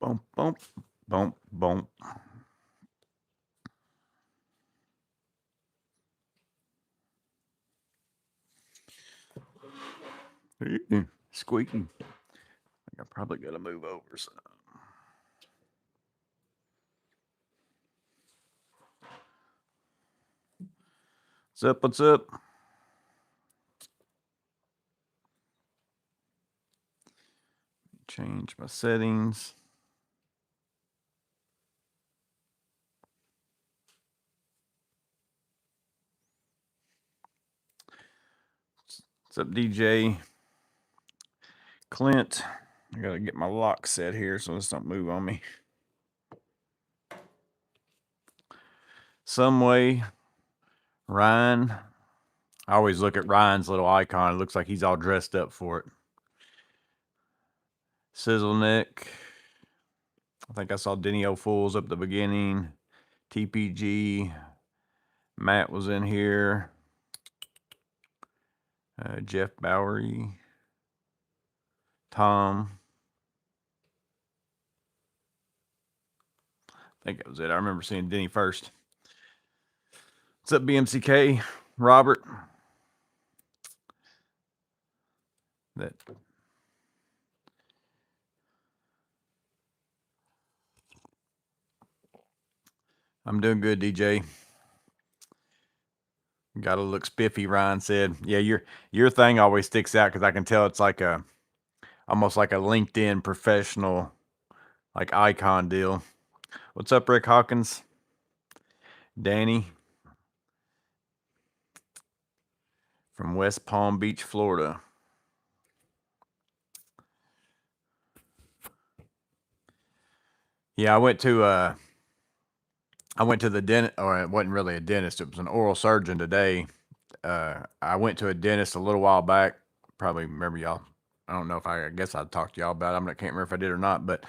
Bump, bump, bump, bump. Squeaky. I think I probably got to move over some. What's up? What's up? Change my settings. What's up, DJ? Clint. I got to get my lock set here so this don't move on me. Some way, Ryan. I always look at Ryan's little icon. It looks like he's all dressed up for it. Sizzleneck. I think I saw Denny O'Fools up at the beginning. TPG. Matt was in here. Jeff Bowery. Tom. I think that was it. I remember seeing Denny first. What's up, BMCK? Robert. That. I'm doing good, DJ. Gotta look spiffy, Ryan said. Yeah, your thing always sticks out because I can tell it's like almost like a LinkedIn professional like icon deal. What's up, Rick Hawkins? Danny from West Palm Beach, Florida. Yeah, I went to the dentist, or it wasn't really a dentist. It was an oral surgeon today. I went to a dentist a little while back. Probably remember y'all. I don't know if I guess I talked to y'all about it. I can't remember if I did or not, but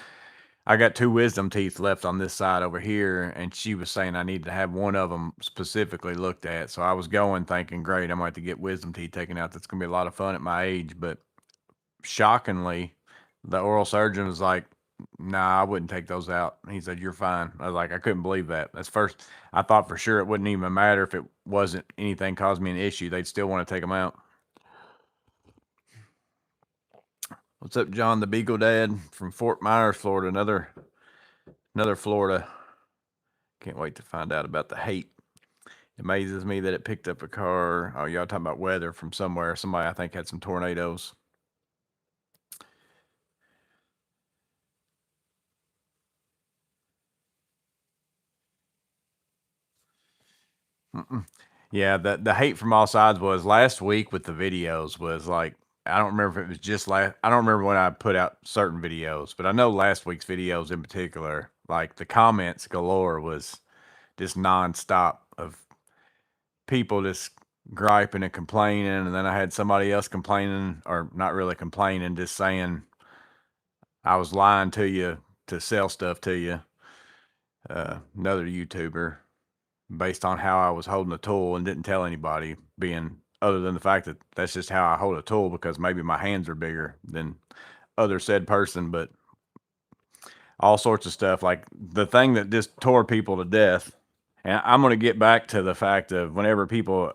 I got 2 wisdom teeth left on this side over here, and she was saying I need to have one of them specifically looked at. So I was going thinking, great, I might have to get wisdom teeth taken out. That's going to be a lot of fun at my age. But shockingly, the oral surgeon was like, nah, I wouldn't take those out. He said, you're fine. I was like, I couldn't believe that. That's first. I thought for sure it wouldn't even matter if it wasn't anything causing me an issue. They'd still want to take them out. What's up, John, the Beagle Dad from Fort Myers, Florida? Another Florida. Can't wait to find out about the hate. It amazes me that it picked up a car. Oh, y'all talking about weather from somewhere. Somebody I think had some tornadoes. Yeah, the hate from all sides was last week with the videos was like, I don't remember if it was just last. I don't remember when I put out certain videos, but I know last week's videos in particular, like the comments galore was just nonstop of people just griping and complaining, and then I had somebody else complaining, or not really complaining, just saying I was lying to you to sell stuff to you. Another YouTuber, based on how I was holding a tool and didn't tell anybody, being other than the fact that that's just how I hold a tool because maybe my hands are bigger than other said person, but all sorts of stuff. Like the thing that just tore people to death. And I'm going to get back to the fact of whenever people,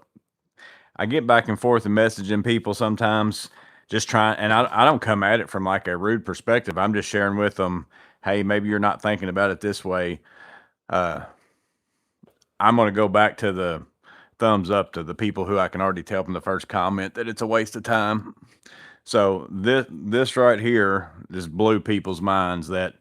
I get back and forth and messaging people sometimes just trying, and I don't come at it from like a rude perspective. I'm just sharing with them, hey, maybe you're not thinking about it this way. I'm going to go back to the thumbs up to the people who I can already tell from the first comment that it's a waste of time. So this right here just blew people's minds that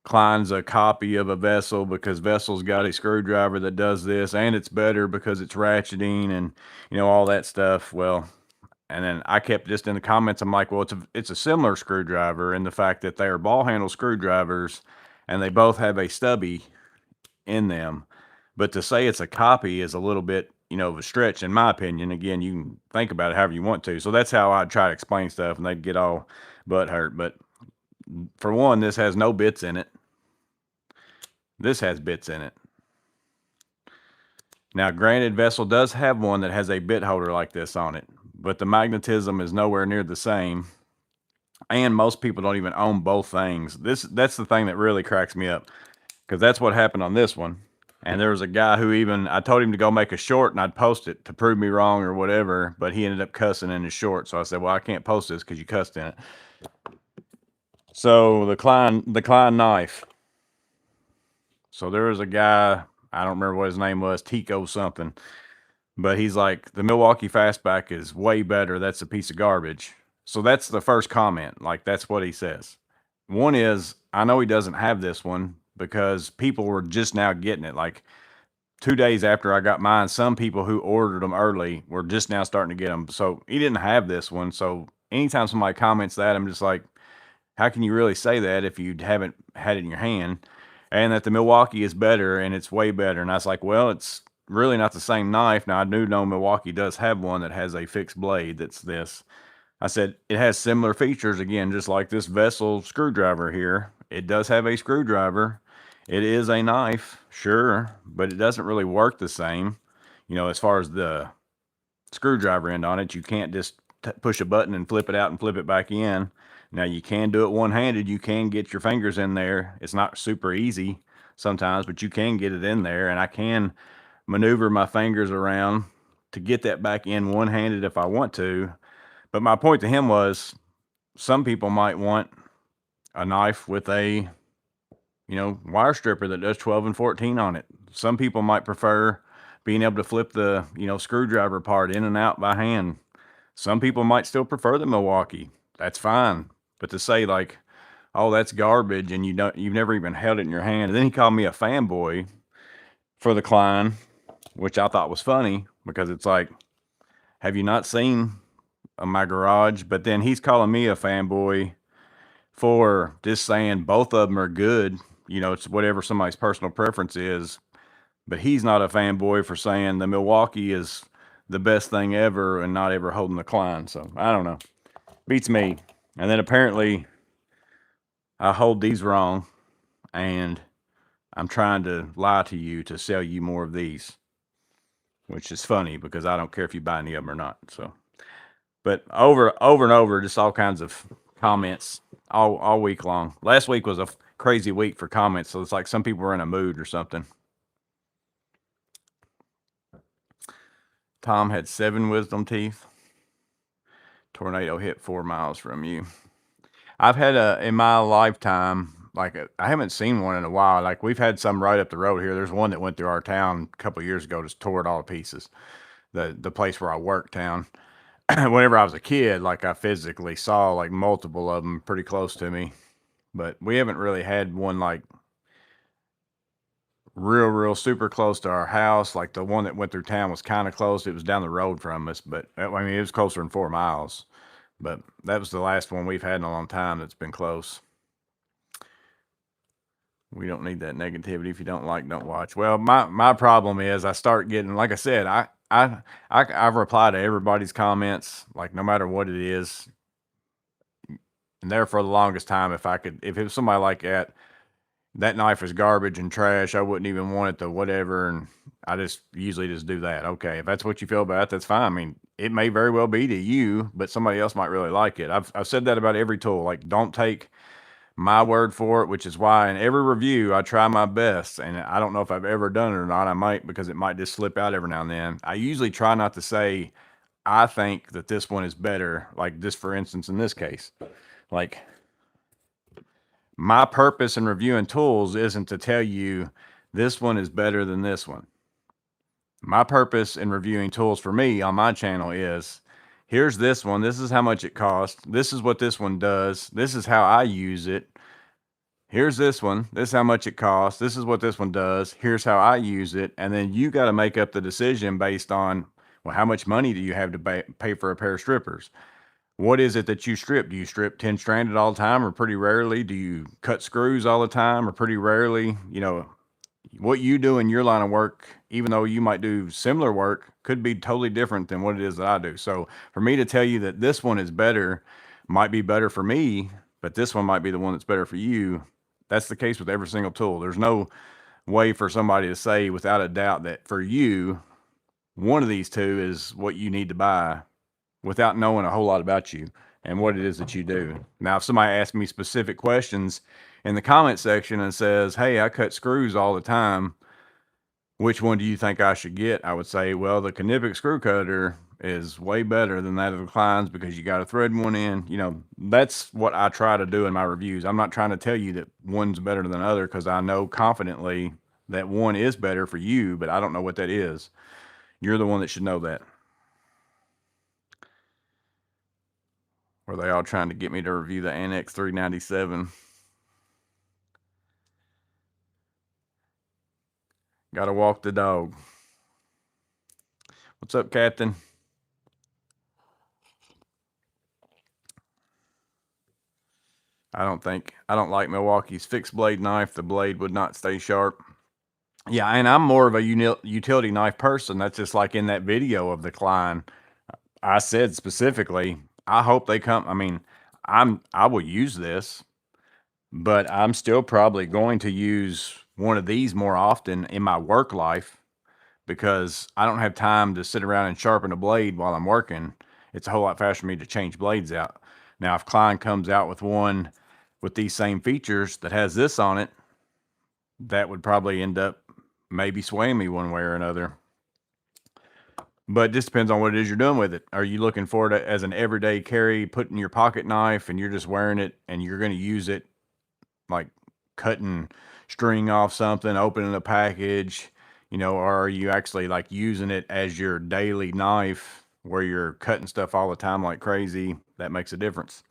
Klein's a copy of a Vessel because Vessel's got a screwdriver that does this, and it's better because it's ratcheting and all that stuff. Well, and then I kept just in the comments, I'm like, well, it's a similar screwdriver in the fact that they are ball handle screwdrivers and they both have a stubby in them. But to say it's a copy is a little bit, of a stretch, in my opinion. Again, you can think about it however you want to. So that's how I'd try to explain stuff, and they'd get all butt hurt. But for one, this has no bits in it. This has bits in it. Now, granted, Vessel does have one that has a bit holder like this on it, but the magnetism is nowhere near the same. And most people don't even own both things. That's the thing that really cracks me up, because that's what happened on this one. And there was a guy who even, I told him to go make a short and I'd post it to prove me wrong or whatever, but he ended up cussing in his short. So I said, well, I can't post this because you cussed in it. So the Klein knife. So there was a guy, I don't remember what his name was, Tico something, but he's like, the Milwaukee Fastback is way better. That's a piece of garbage. So that's the first comment. Like, that's what he says. One is, I know he doesn't have this one because people were just now getting it. Like 2 days after I got mine, some people who ordered them early were just now starting to get them. So he didn't have this one. So anytime somebody comments that, I'm just like, how can you really say that if you haven't had it in your hand? And that the Milwaukee is better and it's way better. And I was like, well, it's really not the same knife. Now I do know Milwaukee does have one that has a fixed blade that's this. I said it has similar features, again, just like this Vessel screwdriver here. It does have a screwdriver. It is a knife, sure, but it doesn't really work the same. You know, as far as the screwdriver end on it, you can't just push a button and flip it out and flip it back in. Now you can do it one-handed. You can get your fingers in there. It's not super easy sometimes, but you can get it in there, and I can maneuver my fingers around to get that back in one-handed if I want to. But my point to him was, some people might want a knife with a, wire stripper that does 12 and 14 on it. Some people might prefer being able to flip the, screwdriver part in and out by hand. Some people might still prefer the Milwaukee. That's fine. But to say like, oh, that's garbage, and you've never even held it in your hand. And then he called me a fanboy for the Klein, which I thought was funny because it's like, have you not seen my garage? But then he's calling me a fanboy for just saying both of them are good. It's whatever somebody's personal preference is. But he's not a fanboy for saying the Milwaukee is the best thing ever and not ever holding the Klein. So I don't know. Beats me. And then apparently I hold these wrong, and I'm trying to lie to you to sell you more of these, which is funny because I don't care if you buy any of them or not. So, but over and over, just all kinds of comments all week long. Last week was a crazy week for comments, so it's like some people were in a mood or something. Tom had 7 wisdom teeth. Tornado hit 4 miles from you. I've had in my lifetime, like I haven't seen one in a while. Like we've had some right up the road here. There's one that went through our town a couple of years ago, just tore it all to pieces. The place where I work town. Whenever I was a kid, like I physically saw like multiple of them pretty close to me, but we haven't really had one like real super close to our house. Like the one that went through town was kind of close. It was down the road from us, but I mean, it was closer than 4 miles. But that was the last one we've had in a long time that's been close. We don't need that negativity. If you don't like, don't watch. Well, my problem is I start getting, like I said, I reply to everybody's comments, like no matter what it is. And there for the longest time, if it was somebody like that knife is garbage and trash, I wouldn't even want it to whatever. And I just usually just do that. Okay, if that's what you feel about it, that's fine. I mean, it may very well be to you, but somebody else might really like it. I've said that about every tool. Like, don't take my word for it, which is why in every review I try my best. And I don't know if I've ever done it or not. I might, because it might just slip out every now and then. I usually try not to say, I think that this one is better. Like this, for instance, in this case, like my purpose in reviewing tools isn't to tell you this one is better than this one. My purpose in reviewing tools for me on my channel is, here's this one. This is how much it costs. This is what this one does. This is how I use it. Here's this one. This is how much it costs. This is what this one does. Here's how I use it. And then you got to make up the decision based on, well, how much money do you have to pay for a pair of strippers? What is it that you strip? Do you strip 10 stranded all the time, or pretty rarely? Do you cut screws all the time, or pretty rarely? What you do in your line of work, even though you might do similar work, could be totally different than what it is that I do. So for me to tell you that this one is better, might be better for me, but this one might be the one that's better for you. That's the case with every single tool. There's no way for somebody to say without a doubt that for you, one of these two is what you need to buy without knowing a whole lot about you. and what it is that you do. Now, if somebody asks me specific questions in the comment section and says, hey, I cut screws all the time, which one do you think I should get? I would say, well, the Knipex screw cutter is way better than that of the Kleins because you got to thread one in. You know, that's what I try to do in my reviews. I'm not trying to tell you that one's better than the other because I know confidently that one is better for you, but I don't know what that is. You're the one that should know that. Or are they all trying to get me to review the Annex 397? Got to walk the dog. What's up, Captain? I don't like Milwaukee's fixed blade knife. The blade would not stay sharp. Yeah, and I'm more of a utility knife person. That's just like in that video of the Klein. I said specifically, I hope they come. I mean, I will use this, but I'm still probably going to use one of these more often in my work life because I don't have time to sit around and sharpen a blade while I'm working. It's a whole lot faster for me to change blades out. Now, if Klein comes out with one with these same features that has this on it, that would probably end up maybe swaying me one way or another. But it just depends on what it is you're doing with it. Are you looking for it as an everyday carry, put in your pocket knife, and you're just wearing it and you're going to use it like cutting string off something, opening a package, you know, or are you actually like using it as your daily knife where you're cutting stuff all the time like crazy? That makes a difference.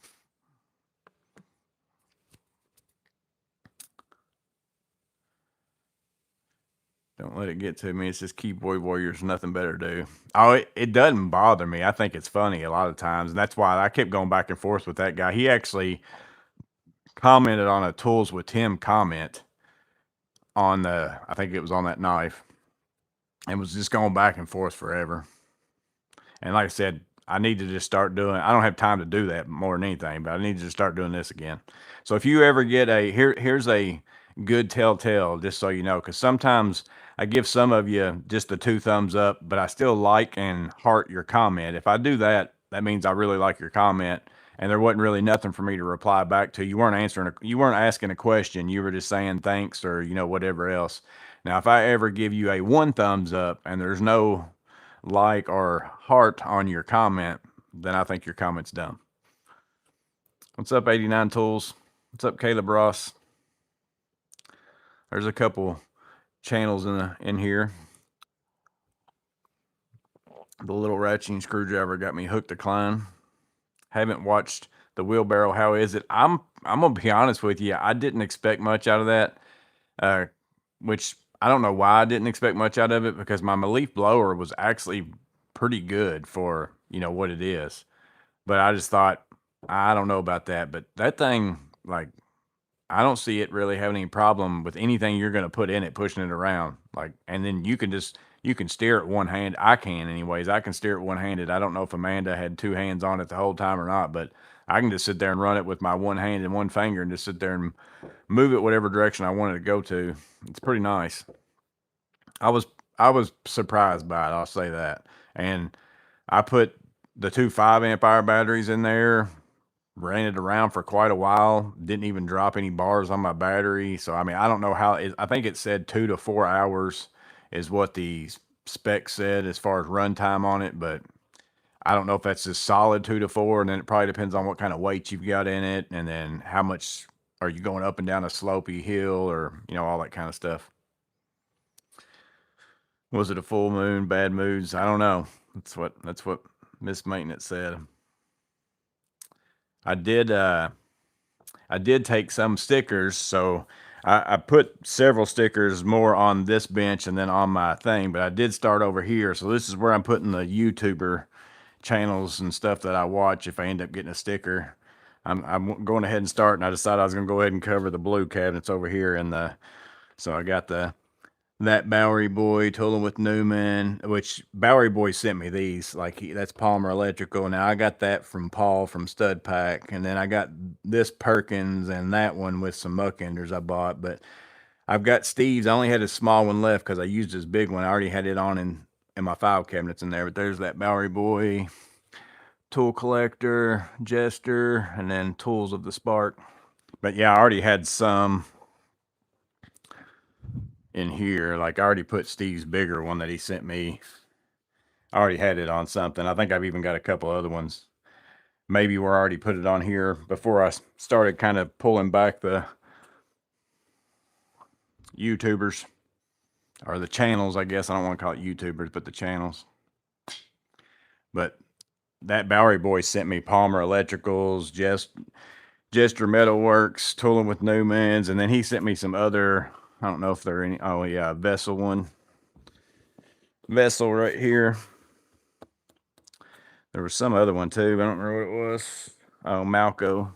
Don't let it get to me. It's just keyboard warriors, nothing better to do. Oh, it doesn't bother me. I think it's funny a lot of times. And that's why I kept going back and forth with that guy. He actually commented on a Tools with Tim comment on I think it was on that knife, and was just going back and forth forever. And like I said, I need to just start doing, I don't have time to do that more than anything, but I need to just start doing this again. So if you ever get here's a good telltale, just so you know, because sometimes I give some of you just the 2 thumbs up, but I still like and heart your comment. If I do that, that means I really like your comment, and there wasn't really nothing for me to reply back to. You weren't asking a question. You were just saying thanks or, you know, whatever else. Now, if I ever give you a 1 thumbs up and there's no like or heart on your comment, then I think your comment's dumb. What's up, 89 Tools? What's up, Caleb Ross? There's a couple channels in here. The little ratcheting screwdriver got me hooked to Klein. Haven't watched the wheelbarrow. How is it? I'm gonna be honest with you. I didn't expect much out of that, which I don't know why I didn't expect much out of it, because my Malif blower was actually pretty good for, you know, what it is. But I just thought, I don't know about that. But that thing, like, I don't see it really having any problem with anything you're going to put in it, pushing it around. Like, and then you can steer it one hand. I can anyways. I can steer it one handed. I don't know if Amanda had 2 hands on it the whole time or not, but I can just sit there and run it with my one hand and one finger and just sit there and move it whatever direction I want it to go to. It's pretty nice. I was surprised by it, I'll say that. And I put the 2 5-amp hour batteries in there, ran it around for quite a while, didn't even drop any bars on my battery. So, I mean, I don't know how I think it said 2 to 4 hours is what the spec said as far as runtime on it, but I don't know if that's just solid 2 to 4, and then it probably depends on what kind of weight you've got in it, and then how much are you going up and down a slopey hill, or, you know, all that kind of stuff. Was it a full moon, bad moods? I don't know. That's what Miss Maintenance said. I did take some stickers, so I put several stickers more on this bench and then on my thing, but I did start over here. So this is where I'm putting the YouTuber channels and stuff that I watch if I end up getting a sticker. I'm going ahead and start, and I decided I was going to go ahead and cover the blue cabinets over here. So I got that Bowery Boy, Tooling with Newman, which Bowery Boy sent me these. Like, that's Palmer Electrical. Now I got that from Paul from Stud Pack, and then I got this Perkins and that one with some muck enders I bought. But I've got Steve's. I only had a small one left because I used his big one. I already had it on in my file cabinets in there. But there's that Bowery Boy, tool collector, Jester, and then tools of the Spark. But yeah, I already had some in here. Like I already put Steve's bigger one that he sent me. I already had it on something. I think I've even got a couple other ones. Maybe we're already put it on here before I started kind of pulling back the YouTubers or the channels, I guess. I don't want to call it YouTubers, but the channels. But that Bowery boy sent me Palmer Electricals, Jester Metalworks, Tooling with Newmans, and then he sent me some other, I don't know if they're any, oh yeah, Vessel one. Vessel right here. There was some other one too, I don't remember what it was. Oh, Malco.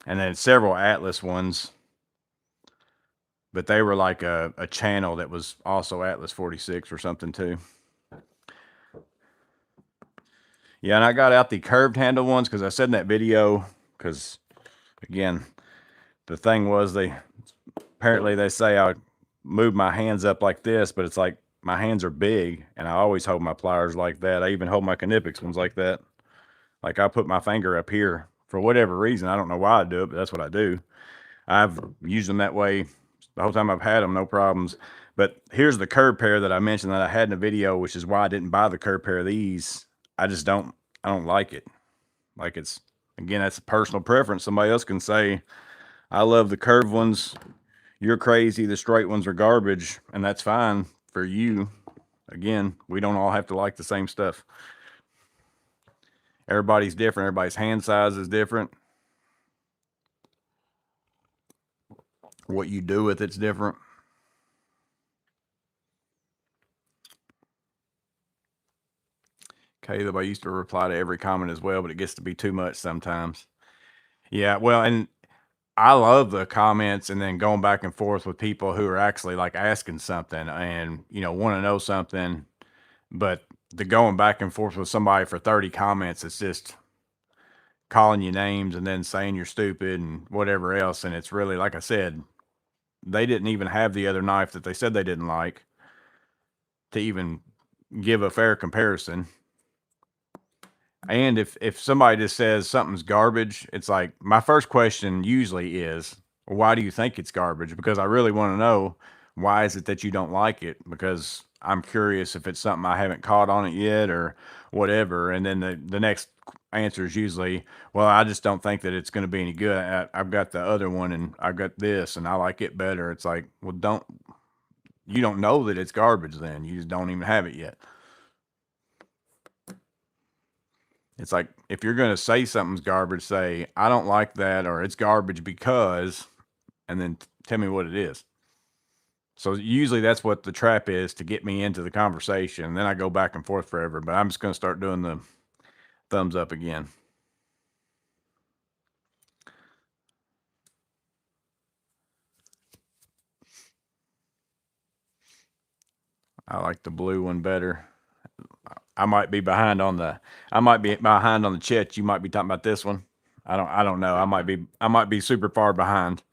And then several Atlas ones. But they were like a channel that was also Atlas 46 or something too. Yeah, and I got out the curved handle ones because I said in that video, because again, the thing was apparently they say I move my hands up like this, but it's like my hands are big and I always hold my pliers like that. I even hold my Knipex ones like that. Like I put my finger up here for whatever reason. I don't know why I do it, but that's what I do. I've used them that way the whole time I've had them, no problems. But here's the curb pair that I mentioned that I had in the video, which is why I didn't buy the curb pair of these. I don't like it. Like it's, again, that's a personal preference. Somebody else can say, I love the curved ones. You're crazy. The straight ones are garbage. And that's fine for you. Again, we don't all have to like the same stuff. Everybody's different. Everybody's hand size is different. What you do with it's different. Caleb, I used to reply to every comment as well, but it gets to be too much sometimes. Yeah, well, and I love the comments and then going back and forth with people who are actually like asking something and, you know, want to know something. But the going back and forth with somebody for 30 comments, it's just calling you names and then saying you're stupid and whatever else. And it's really, like I said, they didn't even have the other knife that they said they didn't like to even give a fair comparison. And if somebody just says something's garbage, it's like my first question usually is, why do you think it's garbage? Because I really want to know, why is it that you don't like it? Because I'm curious if it's something I haven't caught on it yet or whatever. And then the next answer is usually, well, I just don't think that it's going to be any good. I've got the other one and I've got this and I like it better. It's like, well, you don't know that it's garbage then. You just don't even have it yet. It's like, if you're going to say something's garbage, say, I don't like that, or it's garbage because, and then tell me what it is. So usually that's what the trap is to get me into the conversation. And then I go back and forth forever, but I'm just going to start doing the thumbs up again. I like the blue one better. I might be behind on the chat. You might be talking about this one. I don't know. I might be super far behind.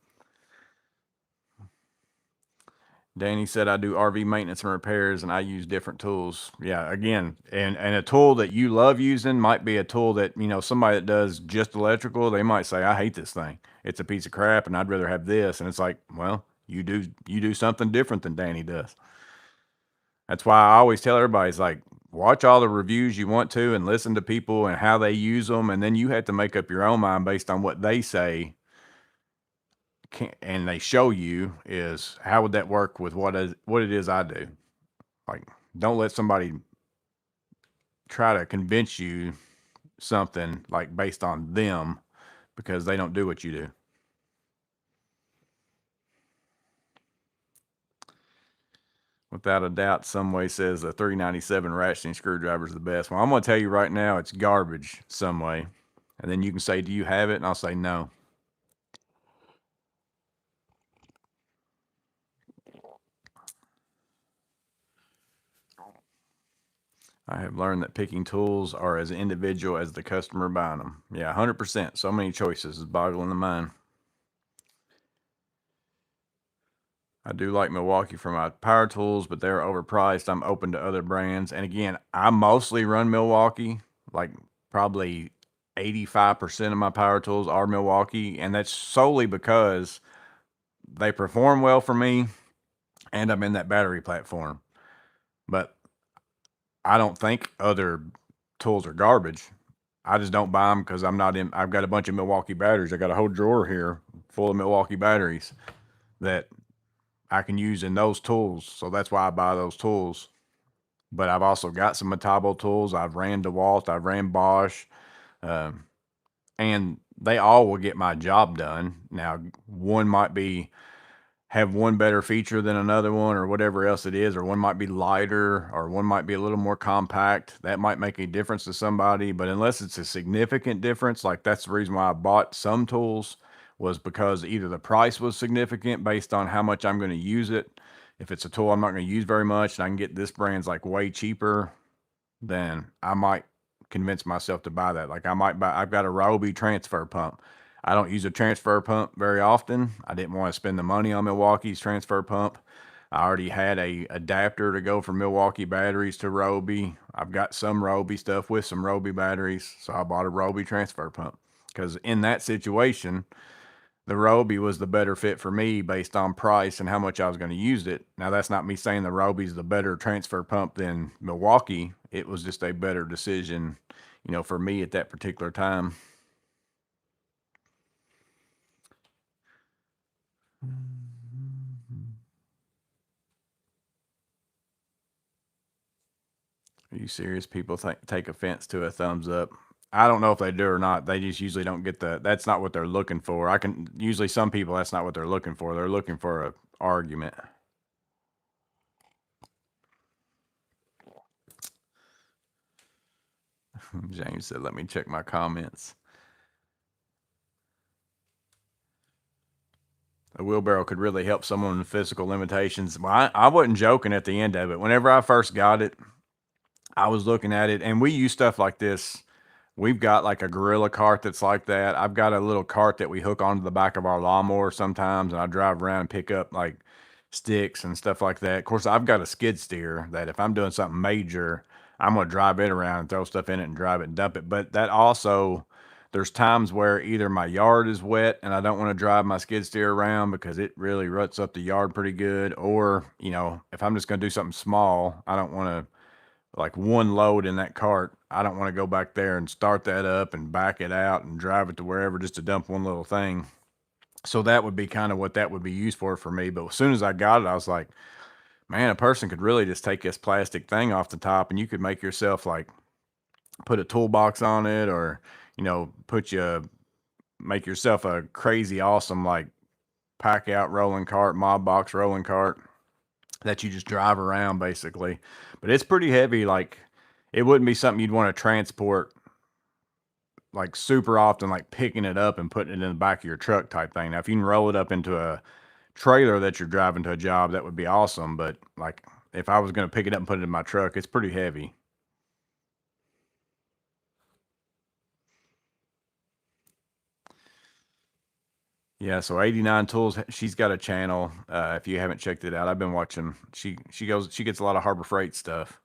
Danny said, I do RV maintenance and repairs and I use different tools. Yeah, again, and a tool that you love using might be a tool that, you know, somebody that does just electrical, they might say, I hate this thing. It's a piece of crap and I'd rather have this. And it's like, well, you do something different than Danny does. That's why I always tell everybody, it's like, watch all the reviews you want to and listen to people and how they use them. And then you have to make up your own mind based on what they say. And they show you is how would that work with what it is I do. Like, don't let somebody try to convince you something like based on them because they don't do what you do. Without a doubt, some way says a 397 ratcheting screwdriver is the best. Well, I'm going to tell you right now, it's garbage some way. And then you can say, do you have it? And I'll say no. I have learned that picking tools are as individual as the customer buying them. Yeah, 100%. So many choices is boggling the mind. I do like Milwaukee for my power tools, but they're overpriced. I'm open to other brands. And again, I mostly run Milwaukee. Like probably 85% of my power tools are Milwaukee. And that's solely because they perform well for me and I'm in that battery platform. But I don't think other tools are garbage. I just don't buy them because I'm not in. I've got a bunch of Milwaukee batteries. I got a whole drawer here full of Milwaukee batteries that I can use in those tools. So that's why I buy those tools. But I've also got some Metabo tools. I've ran DeWalt, I've ran Bosch, um, and they all will get my job done. Now, one might be have one better feature than another one or whatever else it is, or one might be lighter or one might be a little more compact. That might make a difference to somebody, but unless it's a significant difference, like that's the reason why I bought some tools, was because either the price was significant based on how much I'm going to use it. If it's a tool I'm not going to use very much and I can get this brand's like way cheaper, then I might convince myself to buy that. Like I might buy, I've got a Ryobi transfer pump. I don't use a transfer pump very often. I didn't want to spend the money on Milwaukee's transfer pump. I already had a adapter to go from Milwaukee batteries to Ryobi. I've got some Ryobi stuff with some Ryobi batteries, so I bought a Ryobi transfer pump because in that situation, the Ryobi was the better fit for me based on price and how much I was going to use it. Now, that's not me saying the Ryobi's the better transfer pump than Milwaukee. It was just a better decision, for me at that particular time. Are you serious? People take offense to a thumbs up. I don't know if they do or not. They just usually don't get that's not what they're looking for. Usually some people, that's not what they're looking for. They're looking for a argument. James said, let me check my comments. A wheelbarrow could really help someone with physical limitations. Well, I wasn't joking at the end of it. Whenever I first got it, I was looking at it, and we use stuff like this. We've got like a Gorilla cart that's like that. I've got a little cart that we hook onto the back of our lawnmower sometimes, and I drive around and pick up like sticks and stuff like that. Of course, I've got a skid steer that if I'm doing something major, I'm gonna drive it around and throw stuff in it and drive it and dump it. But that also, there's times where either my yard is wet and I don't want to drive my skid steer around because it really ruts up the yard pretty good, or if I'm just gonna do something small, I don't want to like one load in that cart. I don't want to go back there and start that up and back it out and drive it to wherever just to dump one little thing. So that would be kind of what that would be used for me. But as soon as I got it, I was like, man, a person could really just take this plastic thing off the top and you could make yourself like put a toolbox on it, or, make yourself a crazy awesome like pack out rolling cart, mob box rolling cart that you just drive around basically. But it's pretty heavy. Like it wouldn't be something you'd want to transport like super often, like picking it up and putting it in the back of your truck type thing. Now, if you can roll it up into a trailer that you're driving to a job, that would be awesome. But like if I was going to pick it up and put it in my truck, it's pretty heavy. Yeah, so 89 Tools, she's got a channel. If you haven't checked it out, I've been watching. She gets a lot of Harbor Freight stuff.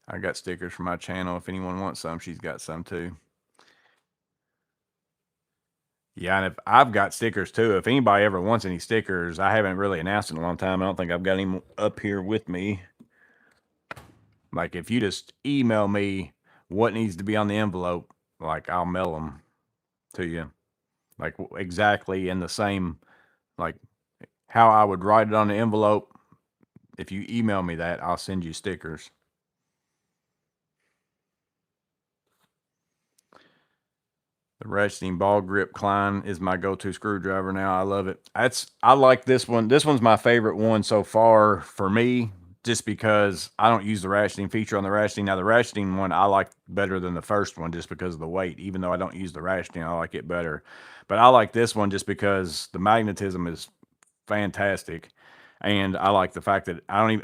I got stickers for my channel. If anyone wants some, she's got some too. Yeah, and if I've got stickers too. If anybody ever wants any stickers, I haven't really announced in a long time. I don't think I've got any up here with me. Like if you just email me what needs to be on the envelope, like I'll mail them to you, like exactly in the same, like how I would write it on the envelope. If you email me that, I'll send you stickers. The ratcheting ball grip Klein is my go-to screwdriver now. I love it. I like this one. This one's my favorite one so far for me, just because I don't use the ratcheting feature on the ratcheting. Now the ratcheting one I like better than the first one just because of the weight. Even though I don't use the ratcheting, I like it better. But I like this one just because the magnetism is fantastic. And I like the fact that I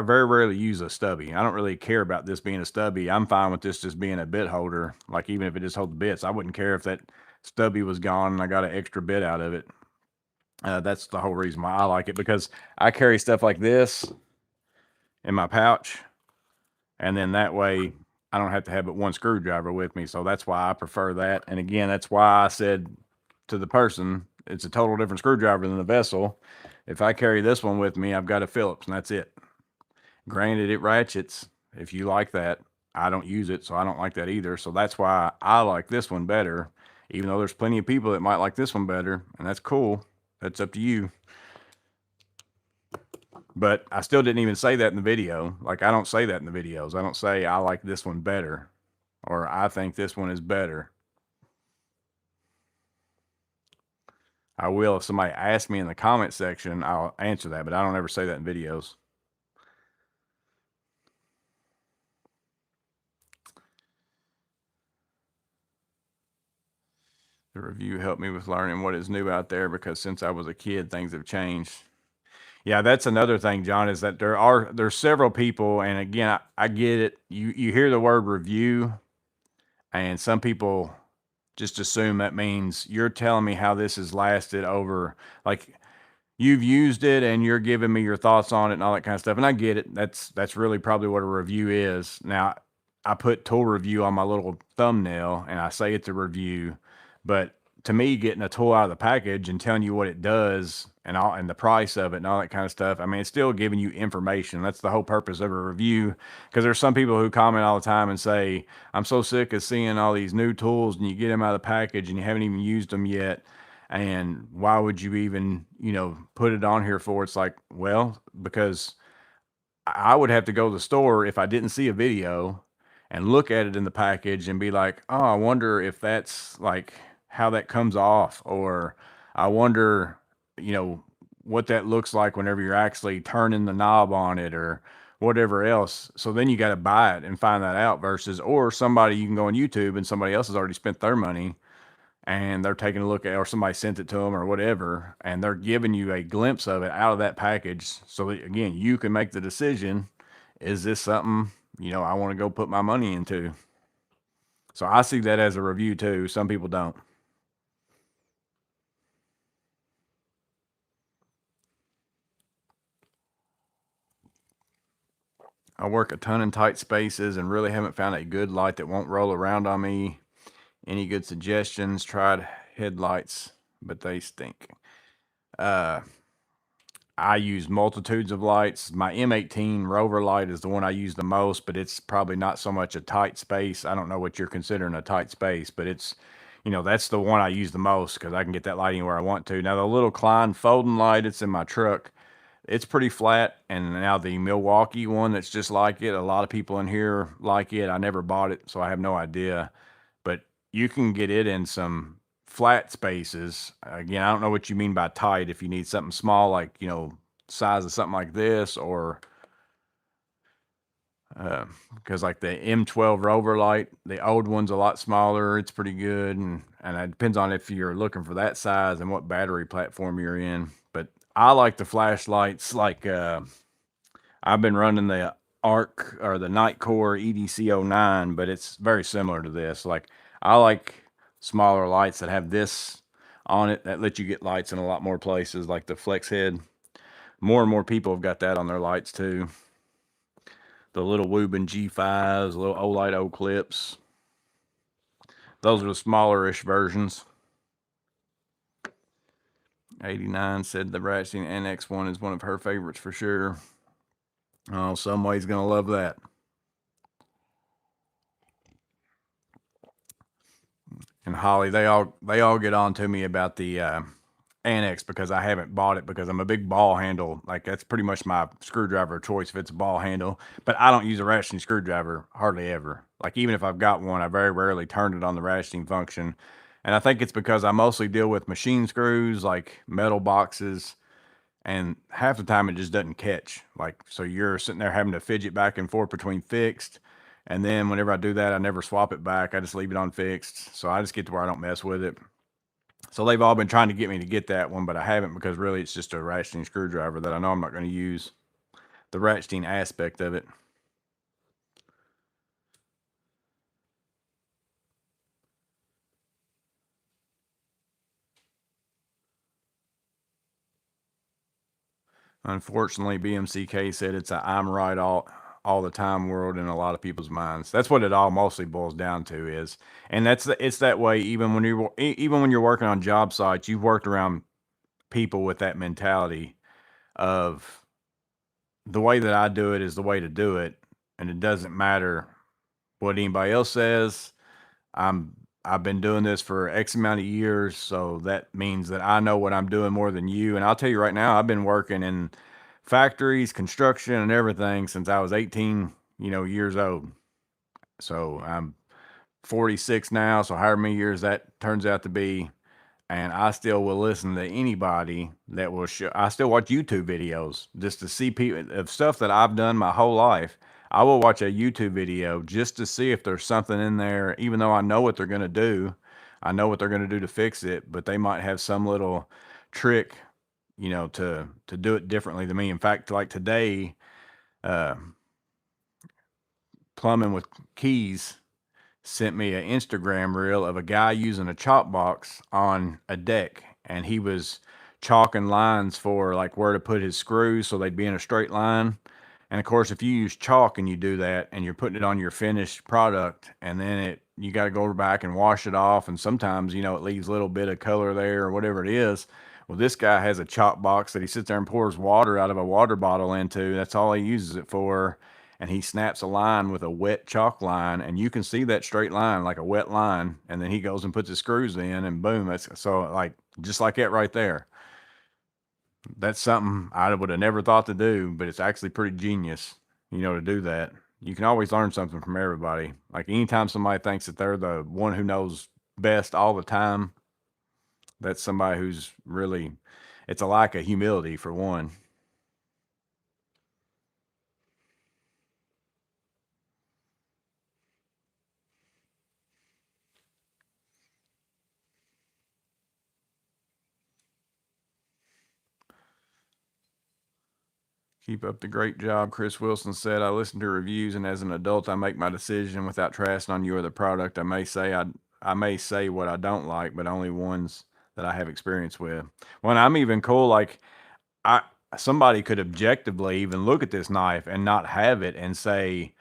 very rarely use a stubby. I don't really care about this being a stubby. I'm fine with this just being a bit holder. Like even if it just holds bits, I wouldn't care if that stubby was gone and I got an extra bit out of it. That's the whole reason why I like it, because I carry stuff like this in my pouch, and then that way I don't have to have but one screwdriver with me. So that's why I prefer that. And again, that's why I said to the person, it's a total different screwdriver than the Vessel. If I carry this one with me, I've got a Phillips, and that's it. Granted, it ratchets. If you like that, I don't use it, so I don't like that either. So that's why I like this one better, even though there's plenty of people that might like this one better, and that's cool. That's up to you. But I still didn't even say that in the video. Like, I don't say that in the videos. I don't say I like this one better or I think this one is better. I will if somebody asks me in the comment section, I'll answer that, but I don't ever say that in videos. The review helped me with learning what is new out there, because since I was a kid, things have changed. Yeah, that's another thing, John, is that there's several people, and again, I get it. You hear the word review, and some people just assume that means you're telling me how this has lasted over, like, you've used it and you're giving me your thoughts on it and all that kind of stuff. And I get it. That's really probably what a review is. Now, I put tool review on my little thumbnail and I say it's a review, but to me, getting a tool out of the package and telling you what it does and all, and the price of it and all that kind of stuff, I mean, it's still giving you information. That's the whole purpose of a review. Because there's some people who comment all the time and say, I'm so sick of seeing all these new tools and you get them out of the package and you haven't even used them yet, and why would you even, put it on here for? It's like, well, because I would have to go to the store if I didn't see a video and look at it in the package and be like, oh, I wonder if that's like how that comes off, or I wonder, you know, what that looks like whenever you're actually turning the knob on it or whatever else. So then you got to buy it and find that out, versus, or somebody, you can go on YouTube and somebody else has already spent their money and they're taking a look at, or somebody sent it to them or whatever, and they're giving you a glimpse of it out of that package. So that, again, you can make the decision, is this something, I want to go put my money into? So I see that as a review too. Some people don't. I work a ton in tight spaces and really haven't found a good light that won't roll around on me. Any good suggestions? Tried headlights, but they stink. I use multitudes of lights. My M18 Rover light is the one I use the most, but it's probably not so much a tight space. I don't know what you're considering a tight space, but it's, that's the one I use the most because I can get that light anywhere I want to. Now, the little Klein folding light, it's in my truck. It's pretty flat. And now the Milwaukee one that's just like it, a lot of people in here like it. I never bought it, so I have no idea. But you can get it in some flat spaces. Again, I don't know what you mean by tight. If you need something small, like, size of something like this, or because like the M12 Rover light, the old one's a lot smaller. It's pretty good, and it depends on if you're looking for that size and what battery platform you're in. But I like the flashlights. Like I've been running the Arc or the Nitecore EDC09, but it's very similar to this. Like, I like smaller lights that have this on it that let you get lights in a lot more places, like the Flex Head. More and more people have got that on their lights too. The little Woobin G5s, little Olight O clips. Those are the smaller-ish versions. 89 said the Ratchet NX one is one of her favorites for sure. Oh, Someway's gonna love that. And Holly, they all get on to me about the Annex because I haven't bought it, because I'm a big ball handle. Like, that's pretty much my screwdriver of choice if it's a ball handle. But I don't use a ratcheting screwdriver hardly ever. Like, even if I've got one, I very rarely turn it on the ratcheting function. And I think it's because I mostly deal with machine screws, like metal boxes, and half the time it just doesn't catch. Like, so you're sitting there having to fidget back and forth between fixed, and then whenever I do that, I never swap it back. I just leave it on fixed. So I just get to where I don't mess with it. So they've all been trying to get me to get that one, but I haven't, because really it's just a ratcheting screwdriver that I know I'm not going to use the ratcheting aspect of it. Unfortunately, BMCK said it's a I'm right all the time world in a lot of people's minds. That's what it all mostly boils down to is, and it's that way even when even when you're working on job sites, you've worked around people with that mentality of the way that I do it is the way to do it, and it doesn't matter what anybody else says. I'm I've been doing this for X amount of years, so that means that I know what I'm doing more than you. And I'll tell you right now, I've been working in factories, construction, and everything since I was 18, years old. So I'm 46 now, so however many years that turns out to be, and I still will listen to anybody that will show. I still watch YouTube videos just to see people of stuff that I've done my whole life. I will watch a YouTube video just to see if there's something in there, even though I know what they're going to do. I know what they're going to do to fix it, but they might have some little trick, to do it differently than me. In fact, like today, uh, Plumbing with Keys sent me an Instagram reel of a guy using a chalk box on a deck, and he was chalking lines for like where to put his screws so they'd be in a straight line. And of course, if you use chalk and you do that and you're putting it on your finished product, and then you got to go back and wash it off, and sometimes it leaves a little bit of color there or whatever it is. Well, this guy has a chalk box that he sits there and pours water out of a water bottle into. That's all he uses it for, and he snaps a line with a wet chalk line, and you can see that straight line like a wet line, and then he goes and puts his screws in, and boom, that's so like just like that right there. That's something I would have never thought to do, but it's actually pretty genius, to do that. You can always learn something from everybody. Like anytime somebody thinks that they're the one who knows best all the time, that's somebody who's really, it's a lack of humility for one. Keep up the great job, Chris Wilson said. I listen to reviews, and as an adult, I make my decision without trashing on you or the product. I may say what I don't like, but only ones that I have experience with. When I'm even cool, like I somebody could objectively even look at this knife and not have it and say,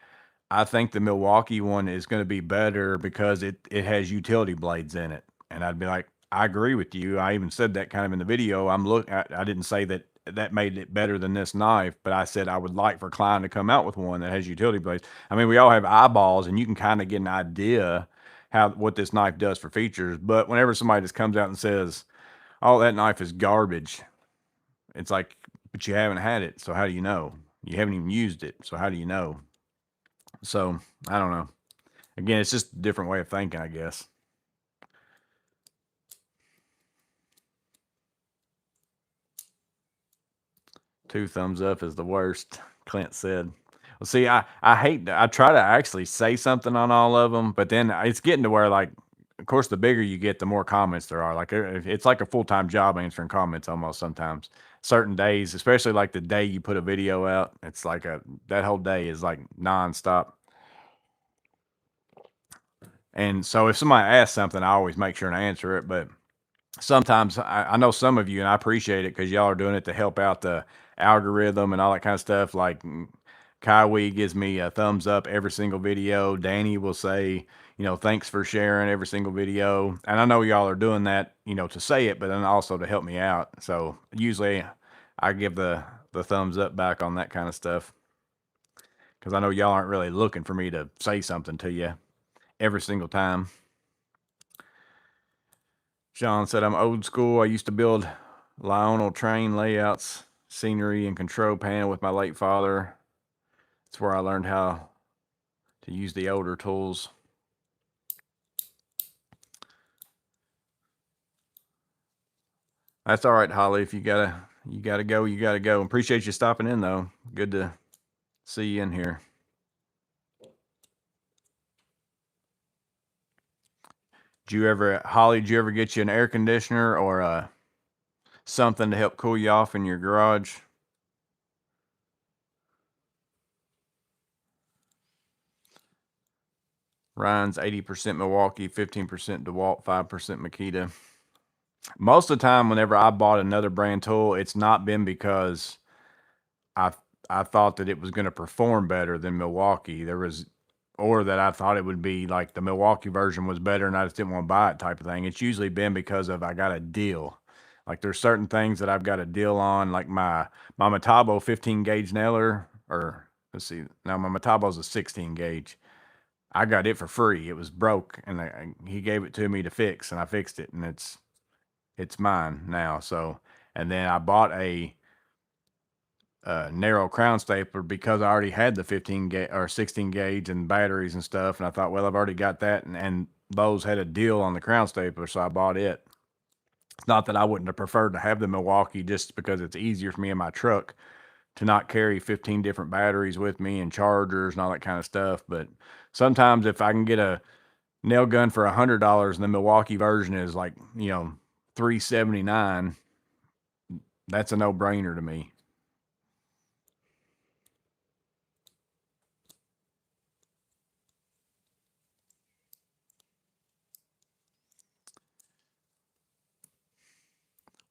I think the Milwaukee one is going to be better because it has utility blades in it. And I'd be like, I agree with you. I even said that kind of in the video. I didn't say that made it better than this knife, but I said I would like for Klein to come out with one that has utility blades. I mean, we all have eyeballs, and you can kind of get an idea what this knife does for features. But whenever somebody just comes out and says, "Oh, that knife is garbage," it's like, but you haven't had it, so how do you know? You haven't even used it, so how do you know? So I don't know. Again, it's just a different way of thinking, I guess. Two thumbs up is the worst, Clint said. Well, see, I hate I try to actually say something on all of them, but then it's getting to where like, of course, the bigger you get, the more comments there are. Like it's like a full time job answering comments almost sometimes. Certain days, especially like the day you put a video out, it's like that whole day is like nonstop. And so if somebody asks something, I always make sure and answer it. But sometimes I know some of you, and I appreciate it because y'all are doing it to help out the algorithm and all that kind of stuff. Like Kaiwi gives me a thumbs up every single video. Danny will say, thanks for sharing every single video. And I know y'all are doing that, to say it, but then also to help me out. So usually I give the thumbs up back on that kind of stuff because I know y'all aren't really looking for me to say something to you every single time. John said, I'm old school. I used to build Lionel train layouts, scenery, and control panel with my late father. It's where I learned how to use the older tools. That's all right, Holly. If you gotta go, you gotta go. Appreciate you stopping in though. Good to see you in here. Holly, did you ever get you an air conditioner or something to help cool you off in your garage? Ryan's 80% Milwaukee, 15% DeWalt, 5% Makita. Most of the time, whenever I bought another brand tool, it's not been because I I thought that it was gonna perform better than Milwaukee. Or that I thought it would be like the Milwaukee version was better and I just didn't want to buy it type of thing. It's usually been because of I got a deal. Like there's certain things that I've got a deal on, like my Metabo 15 gauge nailer, or let's see, now my Metabo's a 16 gauge. I got it for free. It was broke, and he gave it to me to fix, and I fixed it, and it's mine now. So, and then I bought a narrow crown stapler because I already had the 15 gauge or 16 gauge and batteries and stuff. And I thought, well, I've already got that. And Bose had a deal on the crown stapler. So I bought it. It's not that I wouldn't have preferred to have the Milwaukee just because it's easier for me in my truck to not carry 15 different batteries with me and chargers and all that kind of stuff. But sometimes if I can get a nail gun for $100 and the Milwaukee version is like, $379, that's a no brainer to me.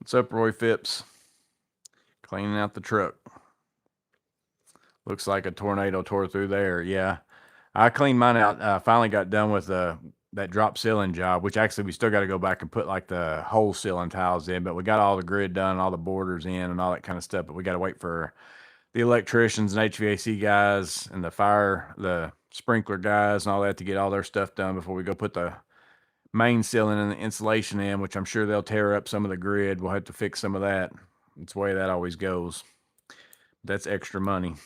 What's up, Roy Phipps? Cleaning out the truck. Looks like a tornado tore through there. Yeah. I cleaned mine out. Finally got done with that drop ceiling job, which actually we still got to go back and put like the whole ceiling tiles in, but we got all the grid done, all the borders in and all that kind of stuff. But we got to wait for the electricians and HVAC guys and the sprinkler guys and all that to get all their stuff done before we go put the main ceiling and the insulation in, which I'm sure they'll tear up some of the grid. We'll have to fix some of that. It's the way that always goes. That's extra money.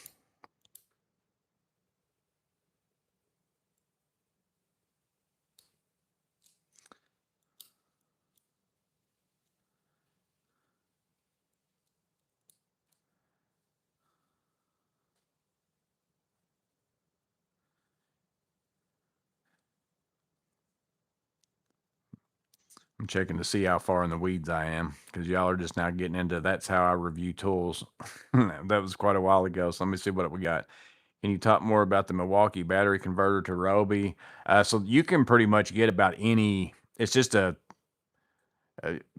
I'm checking to see how far in the weeds I am because y'all are just now getting into that's how I review tools. That was quite a while ago. So let me see what we got. Can you talk more about the Milwaukee battery converter to Ryobi? So you can pretty much get about any. It's just a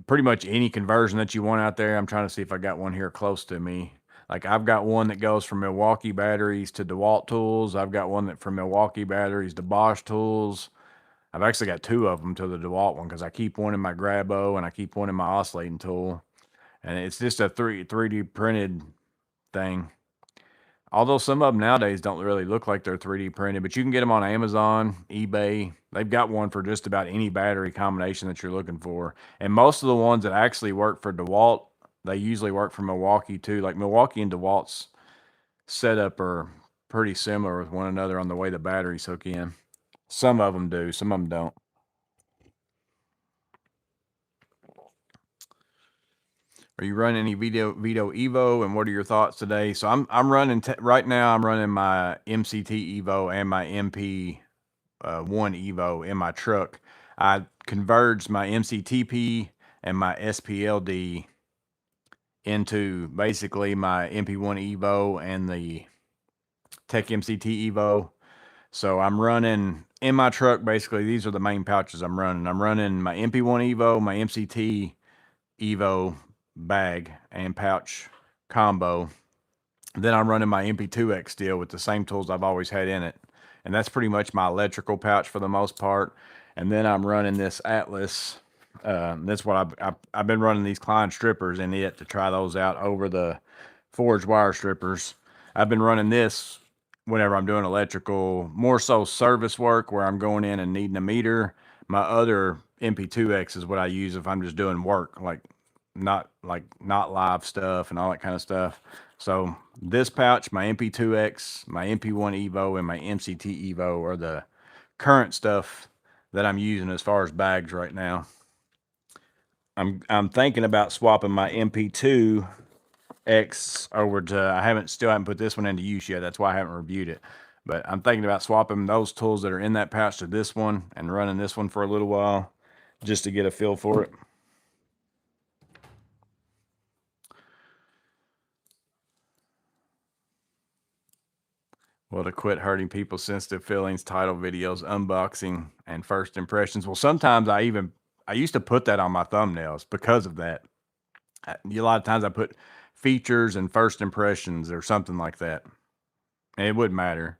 pretty much any conversion that you want out there. I'm trying to see if I got one here close to me. Like I've got one that goes from Milwaukee batteries to DeWalt tools. I've got one that from Milwaukee batteries to Bosch tools. I've actually got two of them to the DeWalt one because I keep one in my Grabo and I keep one in my oscillating tool. And it's just a 3D printed thing. Although some of them nowadays don't really look like they're 3D printed, but you can get them on Amazon, eBay. They've got one for just about any battery combination that you're looking for. And most of the ones that actually work for DeWalt, they usually work for Milwaukee too. Like Milwaukee and DeWalt's setup are pretty similar with one another on the way the batteries hook in. Some of them do, some of them don't. Are you running any Vito Evo, and what are your thoughts today? So I'm running right now. I'm running my MCT Evo and my MP one Evo in my truck. I converged my MCTP and my SPLD into basically my MP1 Evo and the Tech MCT Evo. So I'm running in my truck. Basically, these are the main pouches I'm running. I'm running my MP1 Evo, my MCT Evo bag and pouch combo. Then I'm running my MP2X still with the same tools I've always had in it. And that's pretty much my electrical pouch for the most part. And then I'm running this Atlas. That's what I've been running these Klein strippers in it to try those out over the forged wire strippers. I've been running this whenever I'm doing electrical, more so service work where I'm going in and needing a meter. My other MP2X is what I use if I'm just doing work, like not live stuff and all that kind of stuff. So this pouch, my MP2X, my MP1 Evo, and my MCT Evo are the current stuff that I'm using as far as bags right now. I'm thinking about swapping my MP2X over to, still haven't put this one into use yet. That's why I haven't reviewed it. But I'm thinking about swapping those tools that are in that pouch to this one and running this one for a little while just to get a feel for it. Well, to quit hurting people's sensitive feelings, title videos, unboxing, and first impressions. Well, sometimes I used to put that on my thumbnails because of that. A lot of times I put features and first impressions or something like that. And it wouldn't matter.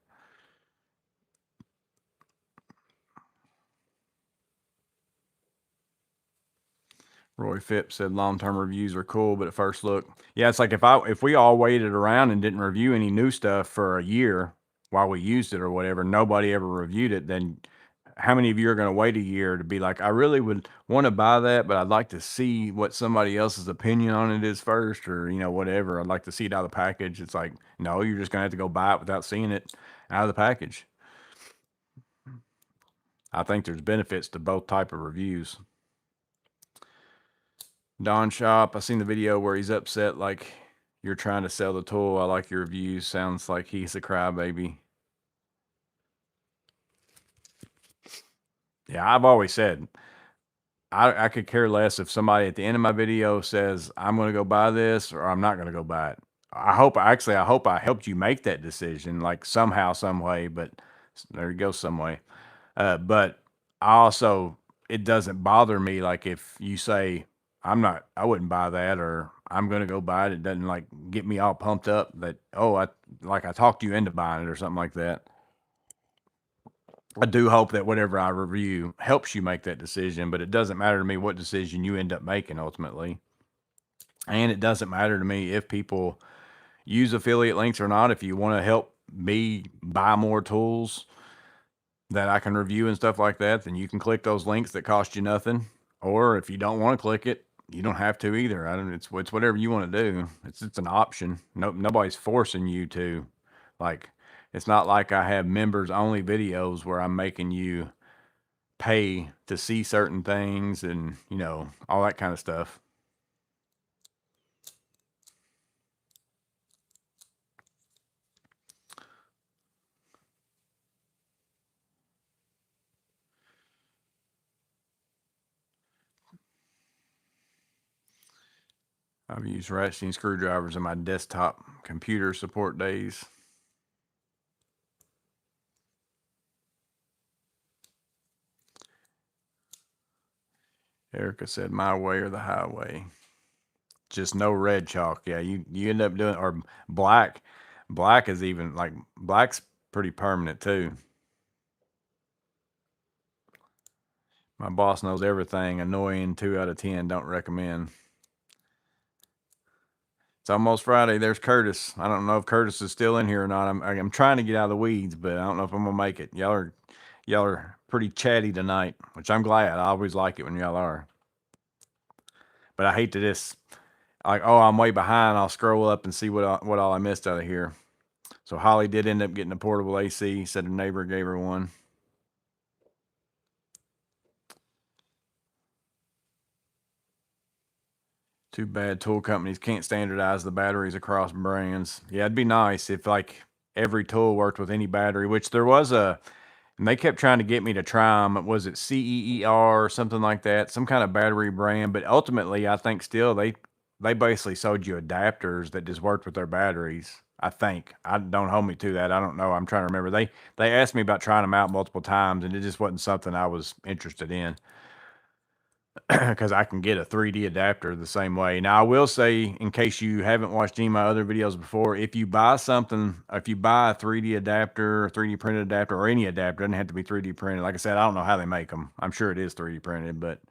Roy Phipps said long-term reviews are cool, but at first look, yeah, it's like if we all waited around and didn't review any new stuff for a year while we used it or whatever, nobody ever reviewed it, then how many of you are going to wait a year to be like, I really would want to buy that, but I'd like to see what somebody else's opinion on it is first, or whatever. I'd like to see it out of the package. It's like, no, you're just gonna have to go buy it without seeing it out of the package. I think there's benefits to both type of reviews. Don Shop, I seen the video where he's upset like you're trying to sell the tool. I like your reviews. Sounds like he's a crybaby. Yeah, I've always said I could care less if somebody at the end of my video says I'm going to go buy this or I'm not going to go buy it. I hope I helped you make that decision, like somehow, some way. But there you go, some way. But I also, it doesn't bother me. Like if you say, I wouldn't buy that, or I'm going to go buy it. It doesn't like get me all pumped up that, oh, I talked you into buying it or something like that. I do hope that whatever I review helps you make that decision, but it doesn't matter to me what decision you end up making ultimately. And it doesn't matter to me if people use affiliate links or not. If you want to help me buy more tools that I can review and stuff like that, then you can click those links that cost you nothing. Or if you don't want to click it, you don't have to either. It's whatever you want to do. It's an option. Nobody's forcing you to. Like, it's not like I have members only videos where I'm making you pay to see certain things and, all that kind of stuff. I've used ratcheting screwdrivers in my desktop computer support days. Erica said, my way or the highway. Just no red chalk. Yeah, you end up doing, or black. Black is even, like, black's pretty permanent too. My boss knows everything. Annoying. 2 out of 10. Don't recommend. It's almost Friday. There's Curtis. I don't know if Curtis is still in here or not. I'm trying to get out of the weeds, but I don't know if I'm gonna make it. Y'all are pretty chatty tonight, which I'm glad. I always like it when y'all are. But I hate to just like, oh, I'm way behind. I'll scroll up and see what all I missed out of here. So Holly did end up getting a portable AC. Said her neighbor gave her one. Too bad tool companies can't standardize the batteries across brands. Yeah, it'd be nice if like every tool worked with any battery, which there was and they kept trying to get me to try them. Was it CEER or something like that? Some kind of battery brand. But ultimately, I think still they basically sold you adapters that just worked with their batteries. I think. I don't hold me to that. I don't know. I'm trying to remember. They asked me about trying them out multiple times, and it just wasn't something I was interested in. Because I can get a 3D adapter the same way. Now, I will say, in case you haven't watched any of my other videos before, if you buy a 3D adapter, 3D printed adapter, or any adapter, it doesn't have to be 3D printed. Like I said, I don't know how they make them. I'm sure it is 3D printed, but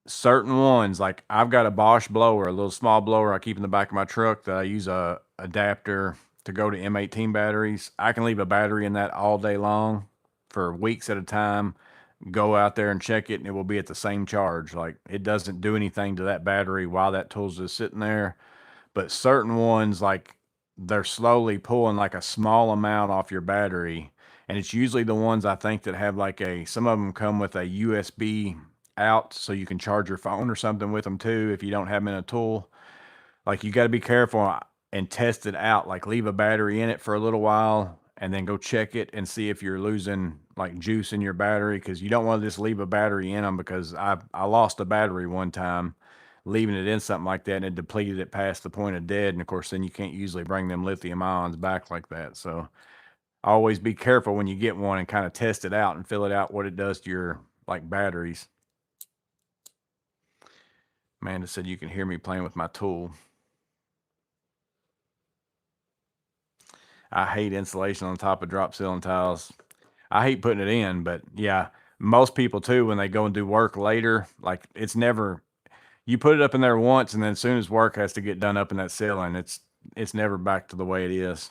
certain ones, like I've got a Bosch blower, a little small blower I keep in the back of my truck that I use a adapter to go to M18 batteries. I can leave a battery in that all day long for weeks at a time. Go out there and check it, and it will be at the same charge. Like, it doesn't do anything to that battery while that tool's just sitting there. But certain ones, like, they're slowly pulling like a small amount off your battery. And it's usually the ones I think that have like some of them come with a USB out so you can charge your phone or something with them too if you don't have them in a tool. Like, you got to be careful and test it out. Like, leave a battery in it for a little while and then go check it and see if you're losing like juice in your battery, because you don't want to just leave a battery in them, because I lost a battery one time leaving it in something like that, and it depleted it past the point of dead. And of course, then you can't usually bring them lithium ions back like that. So always be careful when you get one and kind of test it out and fill it out what it does to your like batteries. Amanda said you can hear me playing with my tool. I hate insulation on top of drop ceiling tiles. I hate putting it in, but yeah, most people too, when they go and do work later, like it's never, you put it up in there once and then as soon as work has to get done up in that ceiling, it's never back to the way it is.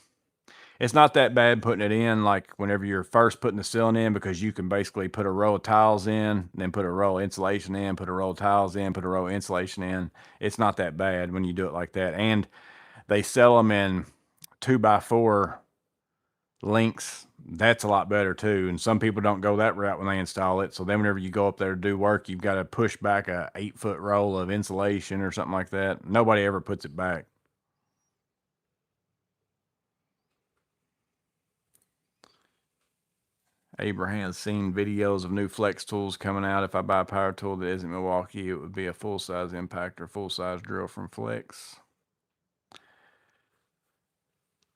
It's not that bad putting it in like whenever you're first putting the ceiling in, because you can basically put a row of tiles in, then put a row of insulation in, put a row of tiles in, put a row of insulation in. It's not that bad when you do it like that. And they sell them in 2x4 links. That's a lot better too. And some people don't go that route when they install it. So then whenever you go up there to do work, you've got to push back a 8-foot roll of insulation or something like that. Nobody ever puts it back. Abraham's seen videos of new flex tools coming out. If I buy a power tool that isn't Milwaukee, it would be a full-size impactor, full-size drill from Flex.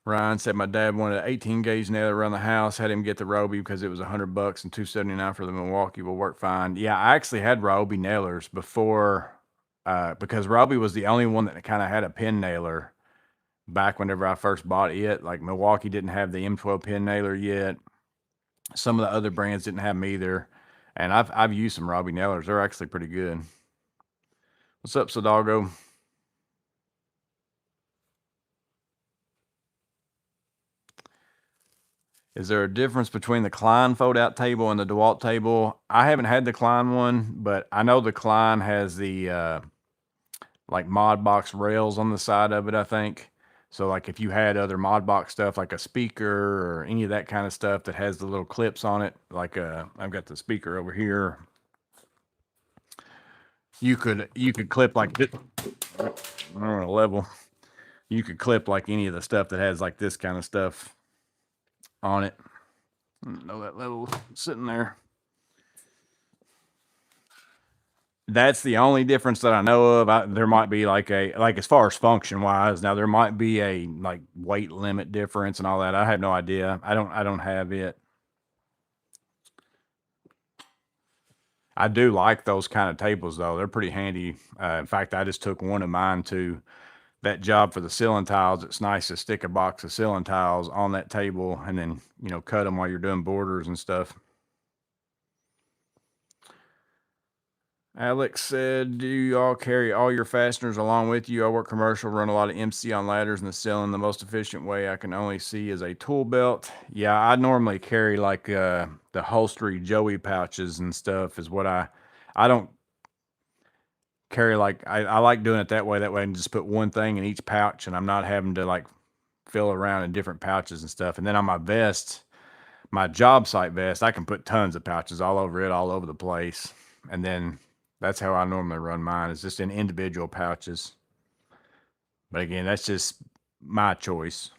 Ryan said my dad wanted an 18 gauge nailer around the house, had him get the Ryobi because it was $100 and $279 for the Milwaukee will work fine. Yeah, I actually had Ryobi nailers before, because Ryobi was the only one that kind of had a pin nailer back whenever I first bought it. Like Milwaukee didn't have the M12 pin nailer yet. Some of the other brands didn't have them either. And I've used some Ryobi nailers. They're actually pretty good. What's up, Sodago? Is there a difference between the Klein fold-out table and the DeWalt table? I haven't had the Klein one, but I know the Klein has the like Modbox rails on the side of it, I think. So like if you had other Modbox stuff like a speaker or any of that kind of stuff that has the little clips on it, like I've got the speaker over here. You could clip like this. I'm on a level. You could clip like any of the stuff that has like this kind of stuff on it. I don't know that level sitting there. That's the only difference that I know of. There might be like as far as function wise, now there might be a like weight limit difference and all that. I have no idea. I don't have it. I do like those kind of tables though. They're pretty handy. In fact, I just took one of mine to that job for the ceiling tiles. It's nice to stick a box of ceiling tiles on that table and then, cut them while you're doing borders and stuff. Alex said, do y'all carry all your fasteners along with you? I work commercial, run a lot of MC on ladders in the ceiling. The most efficient way I can only see is a tool belt. Yeah, I normally carry like the Holstery Joey pouches and stuff is what I don't carry. Like I like doing it that way. That way I can just put one thing in each pouch and I'm not having to like fill around in different pouches and stuff. And then on my vest, my job site vest, I can put tons of pouches all over it, all over the place. And then that's how I normally run mine, is just in individual pouches. But again, that's just my choice.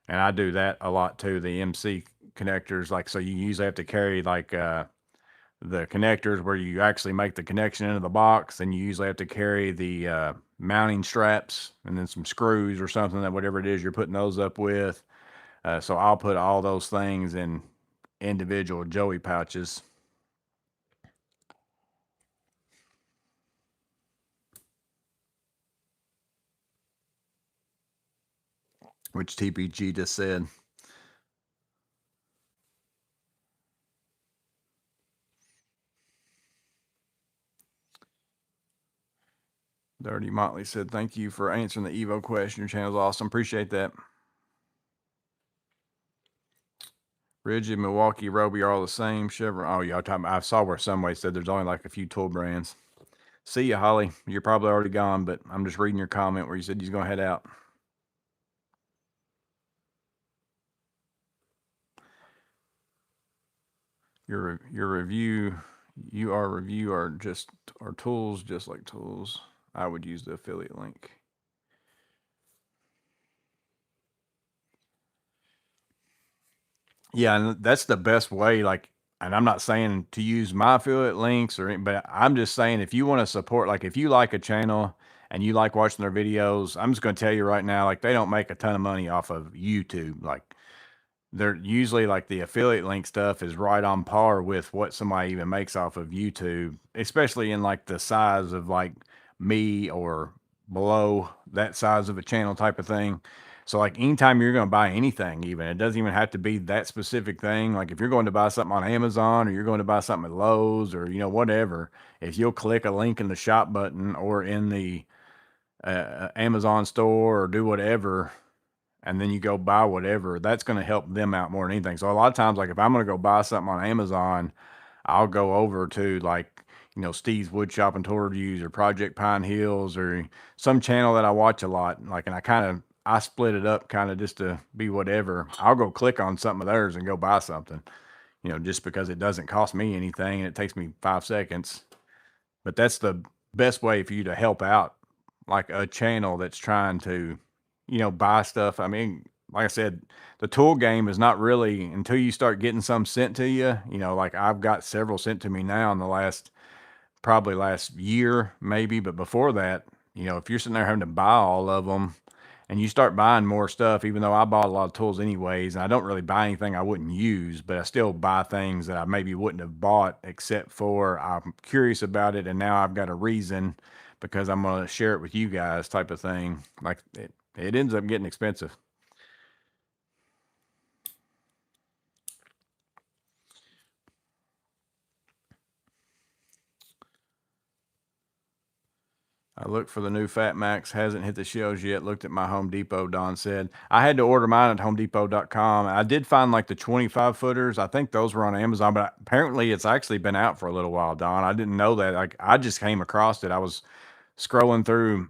And I do that a lot too, the MC connectors. Like, so you usually have to carry like the connectors where you actually make the connection into the box. Then you usually have to carry the mounting straps and then some screws or something, that whatever it is you're putting those up with. So I'll put all those things in individual Joey pouches. Which TPG just said. Dirty Motley said, thank you for answering the Evo question. Your channel's awesome. Appreciate that. Rigid, Milwaukee, Ryobi are all the same. Chevron. Oh, yeah. I saw where Someway said there's only like a few tool brands. See ya, Holly. You're probably already gone, but I'm just reading your comment where you said you're going to head out. Your review are tools, just like tools. I would use the affiliate link. Yeah, and that's the best way. Like, and I'm not saying to use my affiliate links or, but I'm just saying if you want to support, like if you like a channel and you like watching their videos, I'm just going to tell you right now, like they don't make a ton of money off of YouTube. Like they're usually like the affiliate link stuff is right on par with what somebody even makes off of YouTube, especially in like the size of like me or below that size of a channel type of thing. So like anytime you're going to buy anything, even it doesn't even have to be that specific thing. Like if you're going to buy something on Amazon or you're going to buy something at Lowe's or whatever, if you'll click a link in the shop button or in the Amazon store or do whatever, and then you go buy whatever, that's going to help them out more than anything. So a lot of times, like if I'm going to go buy something on Amazon, I'll go over to like, Steve's Wood Shop and Tour Reviews or Project Pine Hills or some channel that I watch a lot. Like, and I split it up kind of just to be whatever. I'll go click on something of theirs and go buy something, just because it doesn't cost me anything and it takes me 5 seconds. But that's the best way for you to help out like a channel that's trying to, buy stuff. I mean, like I said, the tool game is not really until you start getting some sent to you. Like I've got several sent to me now in the probably last year, maybe. But before that, if you're sitting there having to buy all of them and you start buying more stuff, even though I bought a lot of tools anyways, and I don't really buy anything I wouldn't use, but I still buy things that I maybe wouldn't have bought except for I'm curious about it. And now I've got a reason because I'm going to share it with you guys type of thing. Like it ends up getting expensive. I looked for the new Fat Max, hasn't hit the shelves yet. Looked at my Home Depot, Don said. I had to order mine at homedepot.com. I did find like the 25 footers. I think those were on Amazon, but apparently it's actually been out for a little while, Don. I didn't know that. Like I just came across it. I was scrolling through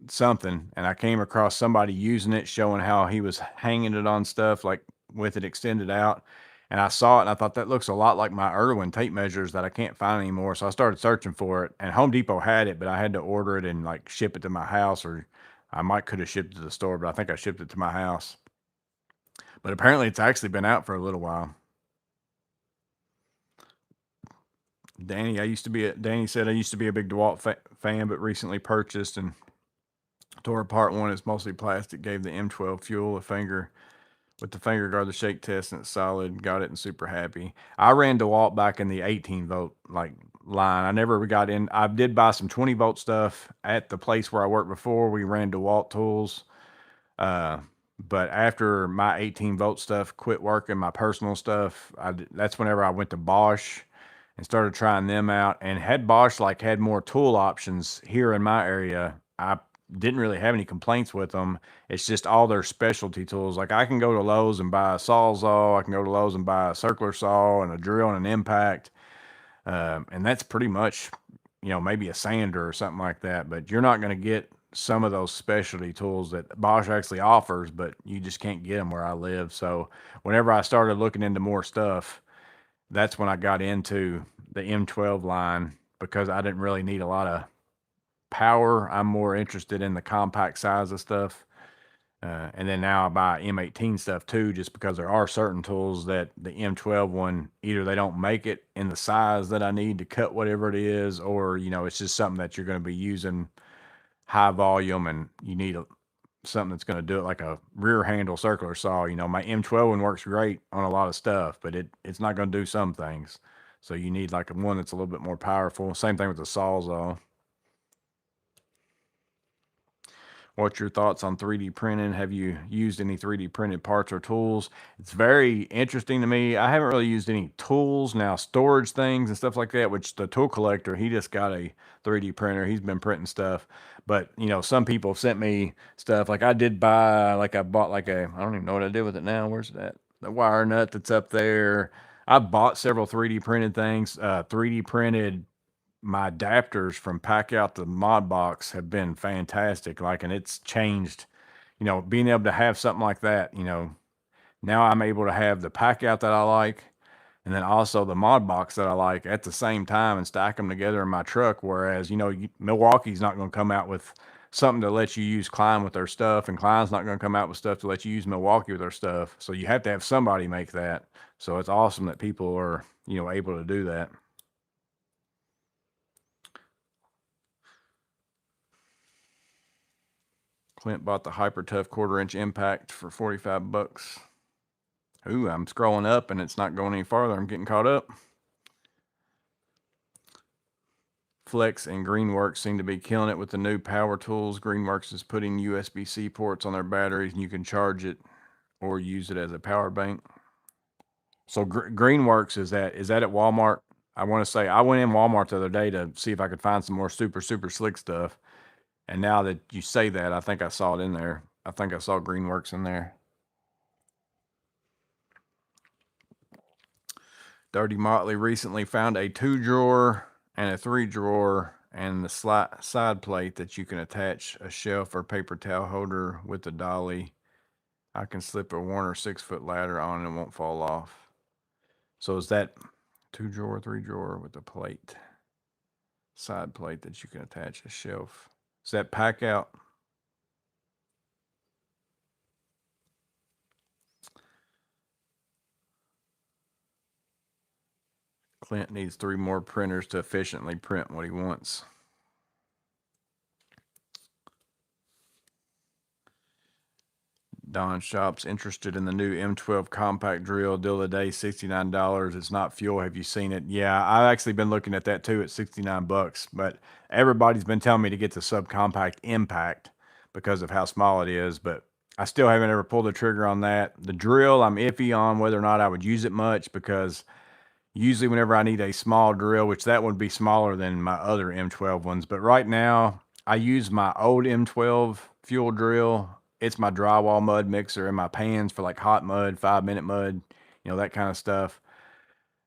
something and I came across somebody using it, showing how he was hanging it on stuff like with it extended out. And I saw it and I thought that looks a lot like my Irwin tape measures that I can't find anymore. So I started searching for it and Home Depot had it, but I had to order it and like ship it to my house, or I might could have shipped it to the store, but I think I shipped it to my house. But apparently it's actually been out for a little while. Danny said I used to be a big DeWalt fan, but recently purchased and tore apart one. It's mostly plastic. Gave the M12 fuel a finger with the finger guard, the shake test, and it's solid. Got it and super happy. I ran DeWalt back in the 18 volt like line. I never got in. I did buy some 20 volt stuff at the place where I worked before. We ran DeWalt tools. But after my 18 volt stuff quit working, my personal stuff, that's whenever I went to Bosch and started trying them out. And had Bosch like had more tool options here in my area, I didn't really have any complaints with them. It's just all their specialty tools. Like I can go to Lowe's and buy a Sawzall. I can go to Lowe's and buy a circular saw and a drill and an impact. And that's pretty much, maybe a sander or something like that. But you're not going to get some of those specialty tools that Bosch actually offers, but you just can't get them where I live. So whenever I started looking into more stuff, that's when I got into the M12 line because I didn't really need a lot of power. I'm more interested in the compact size of stuff. And then now I buy M18 stuff too, just because there are certain tools that the M12 one, either they don't make it in the size that I need to cut whatever it is, or, it's just something that you're going to be using high volume and you need something that's going to do it, like a rear handle circular saw. My M12 one works great on a lot of stuff, but it's not going to do some things. So you need like one that's a little bit more powerful. Same thing with the Sawzall. What's your thoughts on 3D printing? Have you used any 3D printed parts or tools? It's very interesting to me. I haven't really used any tools now, storage things and stuff like that, which the tool collector, he just got a 3D printer. He's been printing stuff. But, some people have sent me stuff. Like I did buy, like I bought like I don't even know what I did with it now. Where's that? The wire nut that's up there. I bought several 3D printed things, 3D printed my adapters from Pack Out the Mod Box have been fantastic. Like, and it's changed, being able to have something like that, now I'm able to have the Pack Out that I like, and then also the Mod Box that I like at the same time and stack them together in my truck. Whereas, Milwaukee's not going to come out with something to let you use Klein with their stuff, and Klein's not going to come out with stuff to let you use Milwaukee with their stuff. So you have to have somebody make that. So it's awesome that people are, able to do that. Clint bought the Hyper Tough 1/4 inch impact for 45 bucks. Ooh, I'm scrolling up and it's not going any farther. I'm getting caught up. Flex and Greenworks seem to be killing it with the new power tools. Greenworks is putting USB-C ports on their batteries, and you can charge it or use it as a power bank. So Greenworks is that at Walmart? I want to say I went in Walmart the other day to see if I could find some more super slick stuff. And now that you say that, I think I saw it in there. I think I saw Greenworks in there. Dirty Motley recently found a 2-drawer and a 3-drawer and the side plate that you can attach a shelf or paper towel holder with the dolly. I can slip a Warner 6-foot ladder on and it won't fall off. So is that 2-drawer, 3-drawer with a plate, side plate that you can attach a shelf? Is that pack out? Clint needs 3 more printers to efficiently print what he wants. Don Shop's interested in the new M12 compact drill. Deal of the day, $69. It's not fuel. Have you seen it? Yeah, I've actually been looking at that too at $69, but everybody's been telling me to get the subcompact impact because of how small it is, but I still haven't ever pulled the trigger on that. The drill, I'm iffy on whether or not I would use it much because usually whenever I need a small drill, which that would be smaller than my other M12 ones, but right now I use my old M12 fuel drill. It's my drywall mud mixer and my pans for like hot mud, 5-minute mud, that kind of stuff.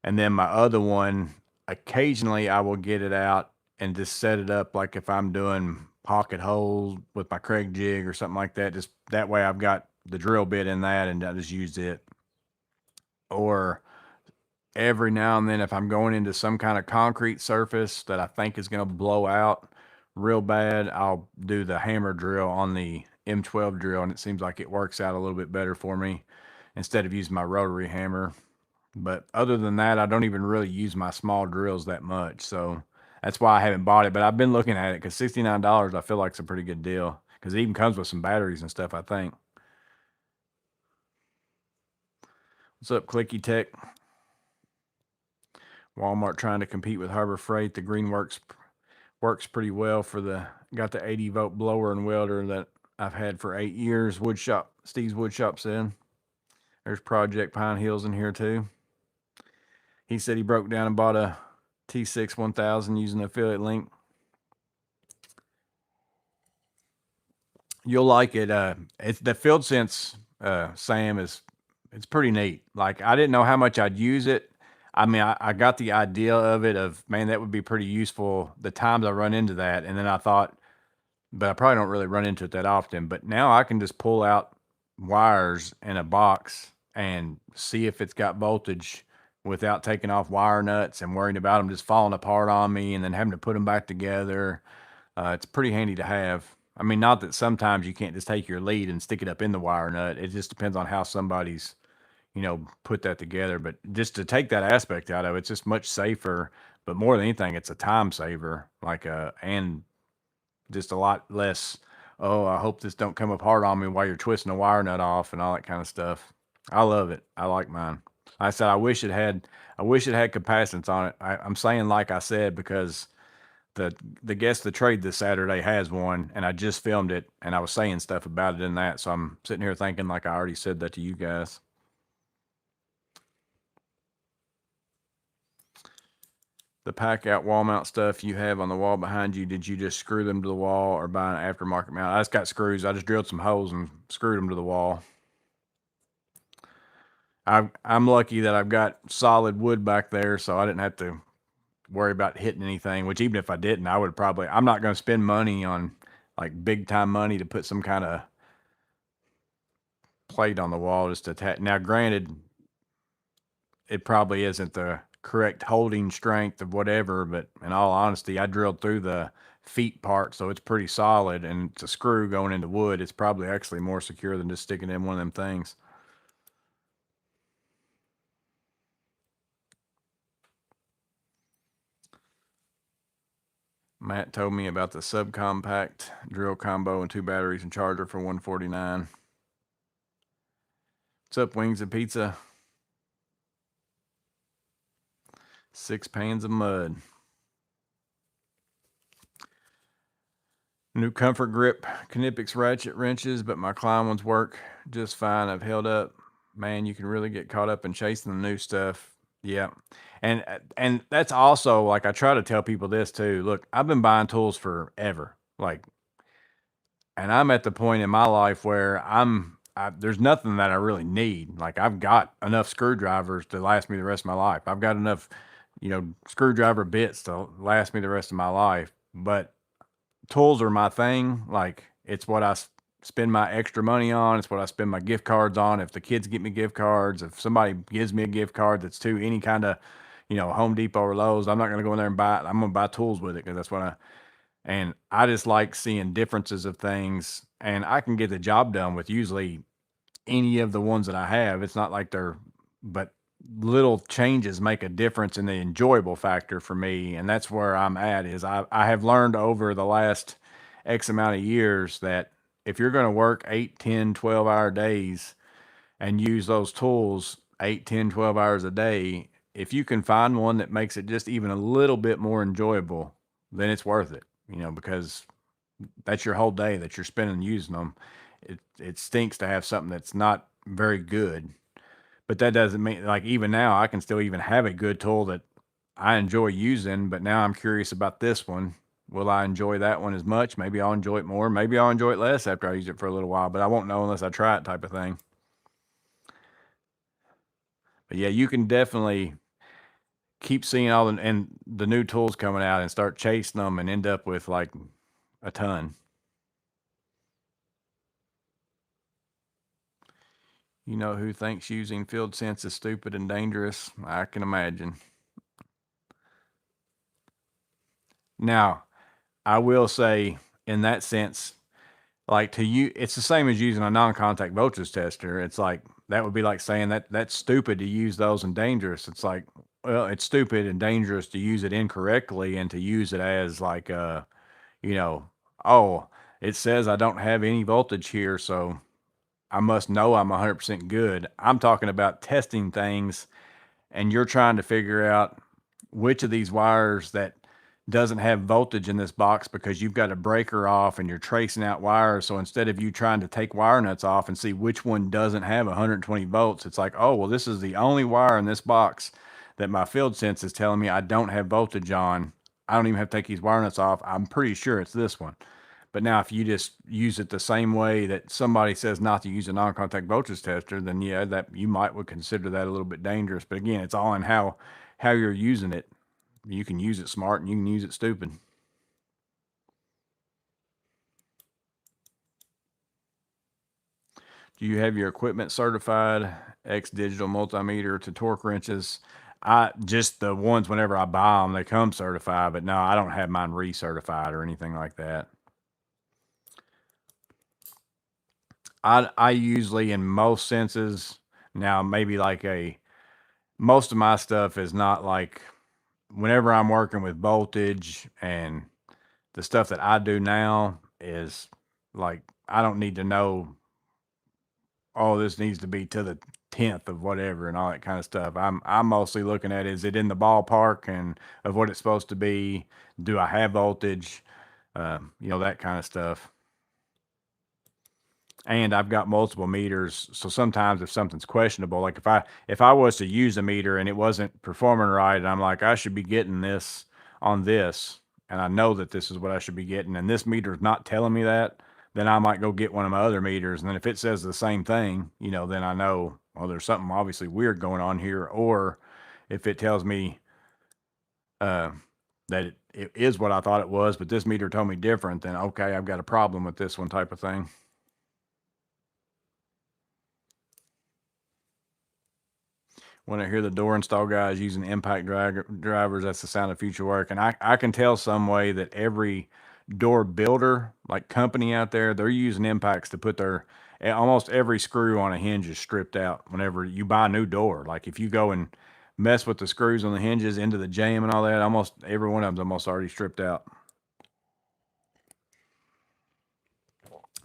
And then my other one, occasionally I will get it out and just set it up like if I'm doing pocket holes with my Kreg jig or something like that. Just that way I've got the drill bit in that and I just use it. Or every now and then if I'm going into some kind of concrete surface that I think is going to blow out real bad, I'll do the hammer drill on the M12 drill, and it seems like it works out a little bit better for me instead of using my rotary hammer. But other than that, I don't even really use my small drills that much, so that's why I haven't bought it. But I've been looking at it because $69 I feel like it's a pretty good deal because it even comes with some batteries and stuff, I think. What's up, Clicky Tech? Walmart trying to compete with Harbor Freight. The Greenworks works pretty well got the 80-volt blower and welder that I've had for 8 years. Steve's Woodshop said. There's Project Pine Hills in here too. He said he broke down and bought a T6 1000 using an affiliate link. You'll like it. It's the FieldSense, Sam, it's pretty neat. Like I didn't know how much I'd use it. I mean, I got the idea of it man, that would be pretty useful the times I run into that. And then I thought, but I probably don't really run into it that often. But now I can just pull out wires in a box and see if it's got voltage without taking off wire nuts and worrying about them just falling apart on me and then having to put them back together. It's pretty handy to have. I mean, not that sometimes you can't just take your lead and stick it up in the wire nut. It just depends on how somebody's, put that together. But just to take that aspect out of it, it's just much safer. But more than anything, it's a time saver, and just a lot less, oh, I hope this don't come apart on me while you're twisting a wire nut off and all that kind of stuff. I love it. I like mine. I said I wish it had capacitance on it. I'm saying like I said because the guest the trade this Saturday has one, and I just filmed it and I was saying stuff about it in that. So I'm sitting here thinking like I already said that to you guys. The pack out wall mount stuff you have on the wall behind you, did you just screw them to the wall or buy an aftermarket mount? I just got screws. I just drilled some holes and screwed them to the wall. I'm lucky that I've got solid wood back there, so I didn't have to worry about hitting anything, which even if I didn't, I'm not going to spend money on like big time money to put some kind of plate on the wall just to attach. Now, granted, it probably isn't the correct holding strength of whatever, but in all honesty, I drilled through the feet part, so it's pretty solid, and it's a screw going into wood. It's probably actually more secure than just sticking in one of them things. Matt told me about the subcompact drill combo and 2 batteries and charger for $149. What's up, Wings and Pizza? 6 pans of mud. New Comfort Grip Knipex ratchet wrenches, but my Klein ones work just fine. I've held up. Man, you can really get caught up in chasing the new stuff. Yeah. And that's also like I try to tell people this too. Look, I've been buying tools forever. Like, and I'm at the point in my life where there's nothing that I really need. Like I've got enough screwdrivers to last me the rest of my life. I've got enough, screwdriver bits to last me the rest of my life. But tools are my thing. Like it's what spend my extra money on. It's what I spend my gift cards on. If the kids get me gift cards, if somebody gives me a gift card that's to any kind of, Home Depot or Lowe's, I'm not going to go in there and buy it. I'm going to buy tools with it because that's what and I just like seeing differences of things, and I can get the job done with usually any of the ones that I have. It's not like but little changes make a difference in the enjoyable factor for me. And that's where I'm at is I have learned over the last X amount of years that if you're going to work 8, 10, 12-hour days and use those tools 8, 10, 12 hours a day, if you can find one that makes it just even a little bit more enjoyable, then it's worth it, because that's your whole day that you're spending using them. It stinks to have something that's not very good, but that doesn't mean like even now I can still even have a good tool that I enjoy using. But now I'm curious about this one. Will I enjoy that one as much? Maybe I'll enjoy it more. Maybe I'll enjoy it less after I use it for a little while, but I won't know unless I try it, type of thing. But yeah, you can definitely keep seeing the new tools coming out and start chasing them and end up with like a ton. You know who thinks using field sense is stupid and dangerous? I can imagine. Now, I will say in that sense, like to you, it's the same as using a non-contact voltage tester. It's like that would be like saying that that's stupid to use those and dangerous. It's like, well, it's stupid and dangerous to use it incorrectly and to use it as like you know, oh, it says I don't have any voltage here, so I must know I'm 100% good. I'm talking about testing things, and you're trying to figure out which of these wires that doesn't have voltage in this box because you've got a breaker off and you're tracing out wires. So instead of you trying to take wire nuts off and see which one doesn't have 120 volts, it's like, oh, well, this is the only wire in this box that my field sense is telling me I don't have voltage on. I don't even have to take these wire nuts off. I'm pretty sure it's this one. But now, if you just use it the same way that somebody says not to use a non-contact voltage tester, then yeah, that you might would consider that a little bit dangerous. But again, it's all in how you're using it. You can use it smart and you can use it stupid. Do you have your equipment certified? X digital multimeter to torque wrenches. I just the ones whenever I buy them, they come certified. But no, I don't have mine recertified or anything like that. I usually in most senses now maybe like a most of my stuff is not like whenever I'm working with voltage and the stuff that I do now is like I don't need to know, oh, this needs to be to the 10th of whatever and all that kind of stuff. I'm mostly looking at, is it in the ballpark and of what it's supposed to be? Do I have voltage? That kind of stuff. And I've got multiple meters, so sometimes if something's questionable, like if I was to use a meter and it wasn't performing right, and I'm like, I should be getting this on this, and I know that this is what I should be getting, and this meter is not telling me that, then I might go get one of my other meters, and then if it says the same thing, then I know, well, there's something obviously weird going on here. Or if it tells me uh, that it is what I thought it was, but this meter told me different, then okay, I've got a problem with this one, type of thing. When I hear the door install guys using impact drivers, that's the sound of future work. And I can tell some way that every door builder, like company out there, they're using impacts to put almost every screw on a hinge is stripped out whenever you buy a new door. Like if you go and mess with the screws on the hinges into the jamb and all that, almost every one of them's almost already stripped out.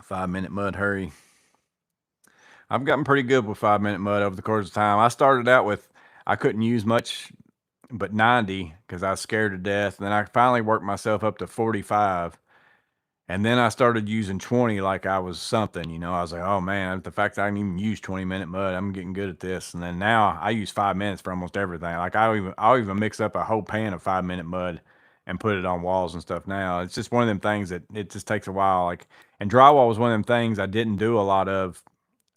5 minute mud hurry. I've gotten pretty good with 5 minute mud over the course of time. I started out with I couldn't use much but 90 because I was scared to death. And then I finally worked myself up to 45. And then I started using 20 like I was something, I was like, oh man, the fact that I can even use 20-minute mud, I'm getting good at this. And then now I use 5 minutes for almost everything. Like I'll even mix up a whole pan of 5-minute mud and put it on walls and stuff now. It's just one of them things that it just takes a while. Like, and drywall was one of them things I didn't do a lot of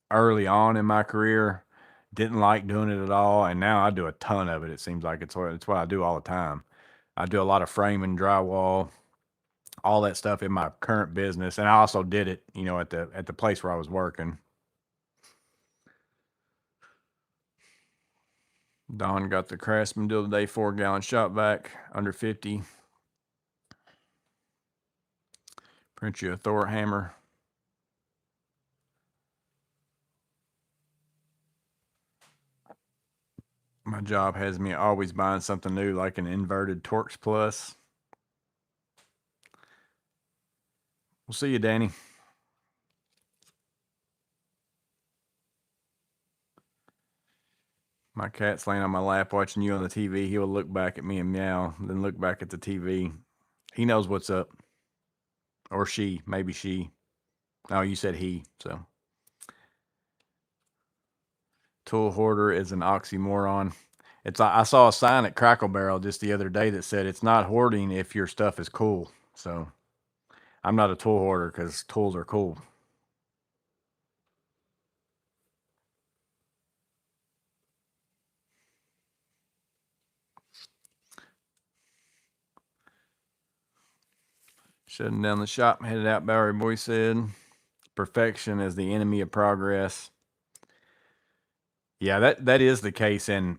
early on in my career. Didn't like doing it at all. And now I do a ton of it. It seems like it's what I do all the time. I do a lot of framing, drywall, all that stuff in my current business, and I also did it, at the place where I was working. Don got the Craftsman deal today, 4-gallon shop vac, under 50. Print you a Thor hammer. My job has me always buying something new, like an inverted Torx Plus. We'll see you, Danny. My cat's laying on my lap watching you on the TV. He will look back at me and meow, then look back at the TV. He knows what's up. Or she, maybe she. Oh, you said he, so. Tool hoarder is an oxymoron. I saw a sign at Crackle Barrel just the other day that said it's not hoarding if your stuff is cool. So I'm not a tool hoarder because tools are cool. Shutting down the shop, headed out, Bowery Boy said. Perfection is the enemy of progress. Yeah, that is the case in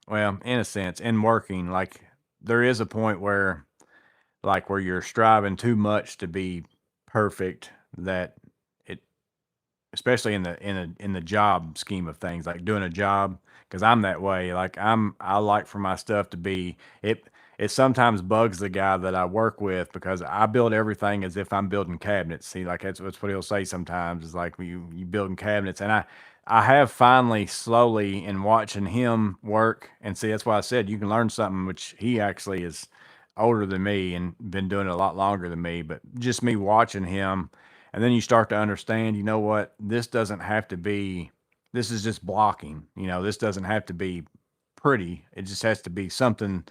a sense, in working. Like, there is a point where you're striving too much to be perfect, that it, especially in the job scheme of things, like doing a job, because I'm that way. Like, I like for my stuff to be it sometimes bugs the guy that I work with because I build everything as if I'm building cabinets. See, like that's what he'll say sometimes, is like, you building cabinets. And I have finally, slowly, in watching him work, and see, that's why I said you can learn something, which he actually is older than me and been doing it a lot longer than me, but just me watching him. And then you start to understand, you know what, this doesn't have to be, this is just blocking, this doesn't have to be pretty. It just has to be something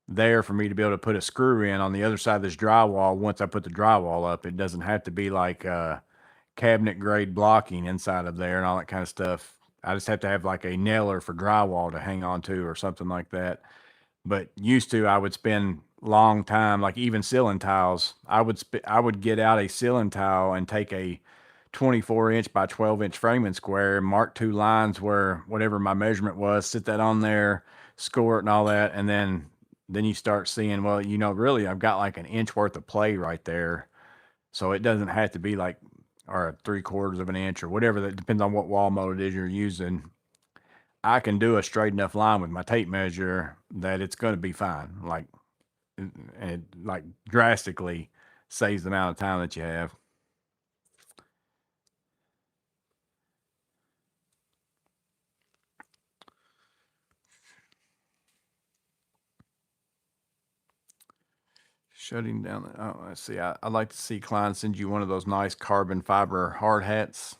there for me to be able to put a screw in on the other side of this drywall. Once I put the drywall up, it doesn't have to be like cabinet grade blocking inside of there and all that kind of stuff. I just have to have like a nailer for drywall to hang on to or something like that. But used to, I would spend long time, like even ceiling tiles. I would get out a ceiling tile and take a 24-inch by 12-inch framing square, mark 2 lines where whatever my measurement was, sit that on there, score it and all that, and then you start seeing, well, really, I've got like an inch worth of play right there. So it doesn't have to be like, or 3/4 of an inch or whatever. That depends on what wall mold it is you're using. I can do a straight enough line with my tape measure that it's going to be fine. Like, and it like drastically saves the amount of time that you have. Shutting down. Let's see. I'd like to see Klein send you one of those nice carbon fiber hard hats.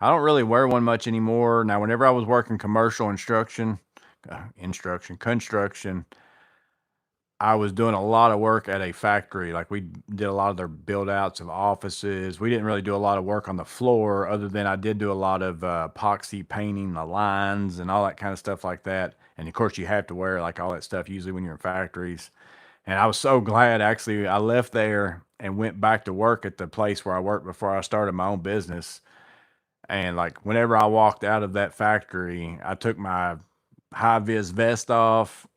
I don't really wear one much anymore. Now, whenever I was working commercial construction, I was doing a lot of work at a factory. Like, we did a lot of their build outs of offices. We didn't really do a lot of work on the floor, other than I did do a lot of epoxy painting the lines and all that kind of stuff like that. And of course, you have to wear like all that stuff usually when you're in factories. And I was so glad, actually, I left there and went back to work at the place where I worked before I started my own business. And like, whenever I walked out of that factory, I took my high vis vest off.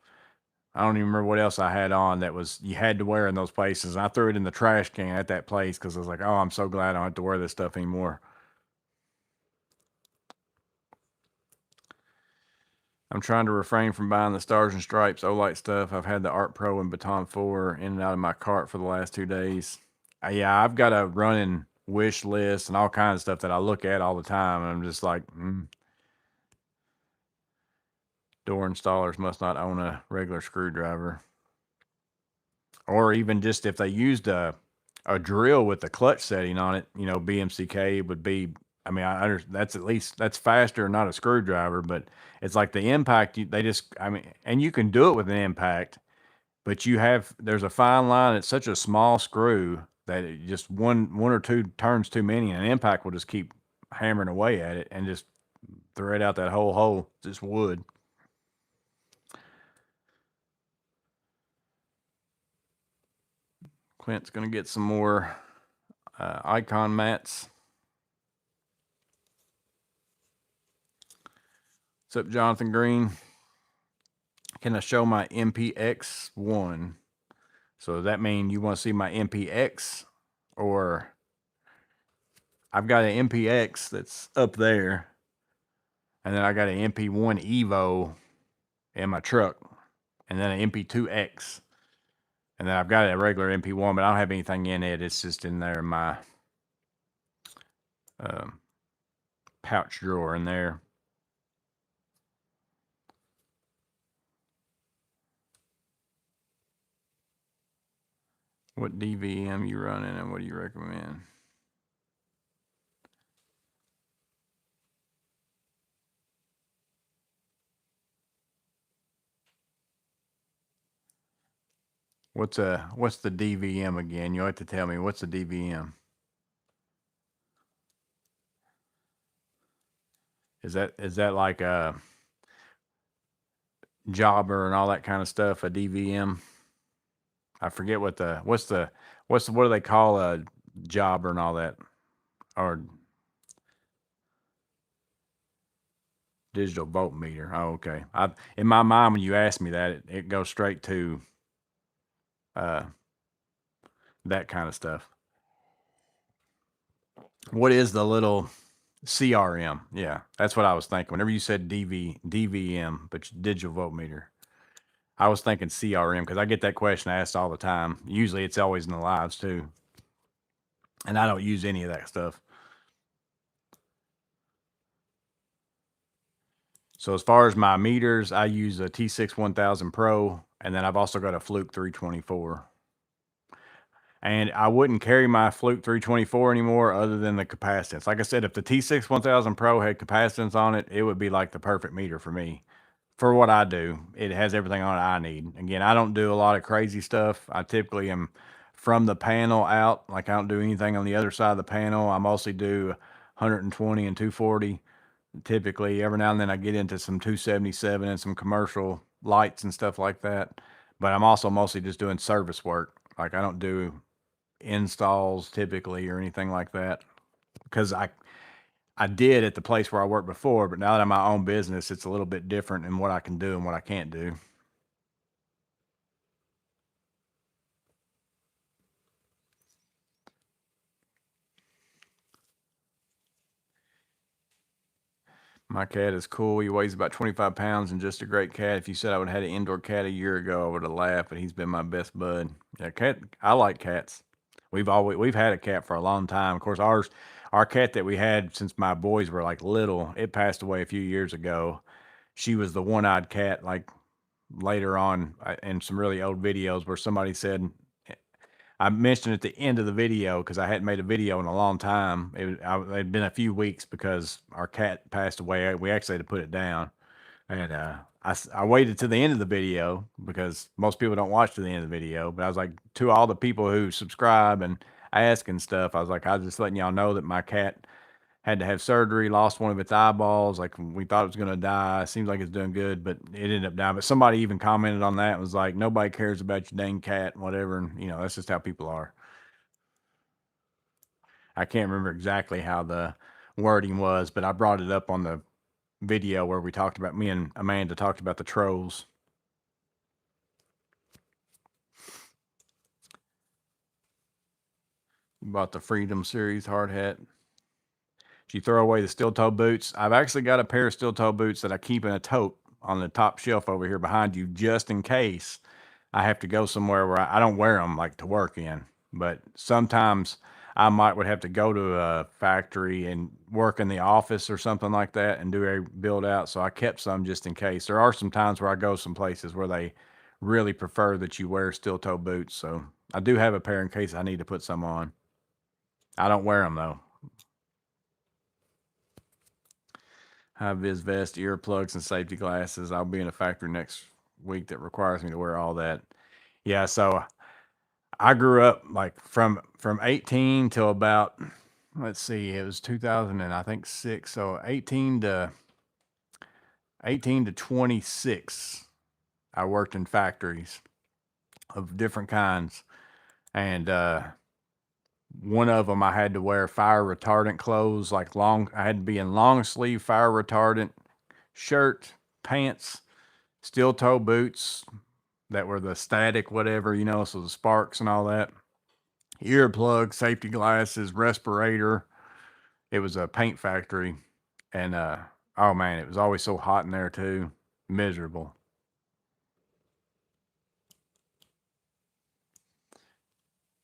I don't even remember what else I had on that was you had to wear in those places. And I threw it in the trash can at that place because I was like, oh, I'm so glad I don't have to wear this stuff anymore. I'm trying to refrain from buying the Stars and Stripes Olight stuff. I've had the Art Pro and Baton 4 in and out of my cart for the last 2 days. Yeah, I've got a running wish list and all kinds of stuff that I look at all the time. And I'm just like, door installers must not own a regular screwdriver. Or even just if they used a a drill with the clutch setting on it, BMCK would be. I mean, that's at least that's faster, not a screwdriver, but it's like the impact. They just, I mean, and you can do it with an impact, but there's a fine line. It's such a small screw that it just one or two turns too many, and an impact will just keep hammering away at it and just thread out that whole hole. Just wood. Clint's gonna get some more icon mats. What's up, Jonathan Green? Can I show my MPX1? So does that mean you want to see my MPX, or I've got an MPX that's up there, and then I got an MP1 Evo in my truck, and then an MP2X, and then I've got a regular MP1, but I don't have anything in it. It's just in there in my pouch drawer in there. What DVM you running, and what do you recommend? What's the DVM again? You have to tell me what's the DVM. Is that like a jobber and all that kind of stuff? A DVM? I forget what do they call a jobber and all that, or digital voltmeter? Oh, okay. In my mind, when you ask me that, it goes straight to that kind of stuff. What is the little CRM? Yeah, that's what I was thinking. Whenever you said DVM, but digital voltmeter, I was thinking CRM because I get that question asked all the time. Usually, it's always in the lives too, and I don't use any of that stuff. So as far as my meters, I use a T6 1000 Pro, and then I've also got a Fluke 324. And I wouldn't carry my Fluke 324 anymore other than the capacitance. Like I said, if the T6 1000 Pro had capacitance on it, it would be like the perfect meter for me. For what I do, it has everything on it I need. Again, I don't do a lot of crazy stuff. I typically am from the panel out. Like I don't do anything on the other side of the panel. I mostly do 120 and 240. Typically, every now and then I get into some 277 and some commercial lights and stuff like that. But I'm also mostly just doing service work. Like I don't do installs typically or anything like that because I did at the place where I worked before, but now that I'm my own business, it's a little bit different in what I can do and what I can't do. My cat is cool. He weighs about 25 pounds and just a great cat. If you said I would have had an indoor cat a year ago, I would have laughed, but he's been my best bud. Yeah, I like cats. We've had a cat for a long time. Of course, our cat that we had since my boys were like little, it passed away a few years ago. She was the one-eyed cat, like later on in some really old videos where somebody said, I mentioned at the end of the video because I hadn't made a video in a long time. It had been a few weeks because our cat passed away. We actually had to put it down, and I waited to the end of the video because most people don't watch to the end of the video. But I was like, to all the people who subscribe and ask and stuff, I was like, I was just letting y'all know that my cat had to have surgery, lost one of its eyeballs. Like we thought it was going to die. Seems like it's doing good, but it ended up dying. But somebody even commented on that and was like, nobody cares about your dang cat and whatever. And that's just how people are. I can't remember exactly how the wording was, but I brought it up on the video where me and Amanda talked about the trolls. You bought the Freedom Series hard hat. Did you throw away the steel toe boots? I've actually got a pair of steel toe boots that I keep in a tote on the top shelf over here behind you, just in case I have to go somewhere where I don't wear them like to work in. But sometimes would have to go to a factory and work in the office or something like that and do a build out. So I kept some just in case. There are some times where I go some places where they really prefer that you wear steel toe boots. So I do have a pair in case I need to put some on. I don't wear them though. High vis vest, earplugs, and safety glasses. I'll be in a factory next week that requires me to wear all that. Yeah, so I grew up like from 18 till about, let's see, it was 2000 and I think 6. So 18 to 26, I worked in factories of different kinds, and one of them I had to wear fire retardant clothes, like I had to be in long sleeve fire retardant shirt, pants, steel toe boots that were the static whatever, so the sparks and all that, earplugs, safety glasses, respirator. It was a paint factory, and oh man, it was always so hot in there too. Miserable.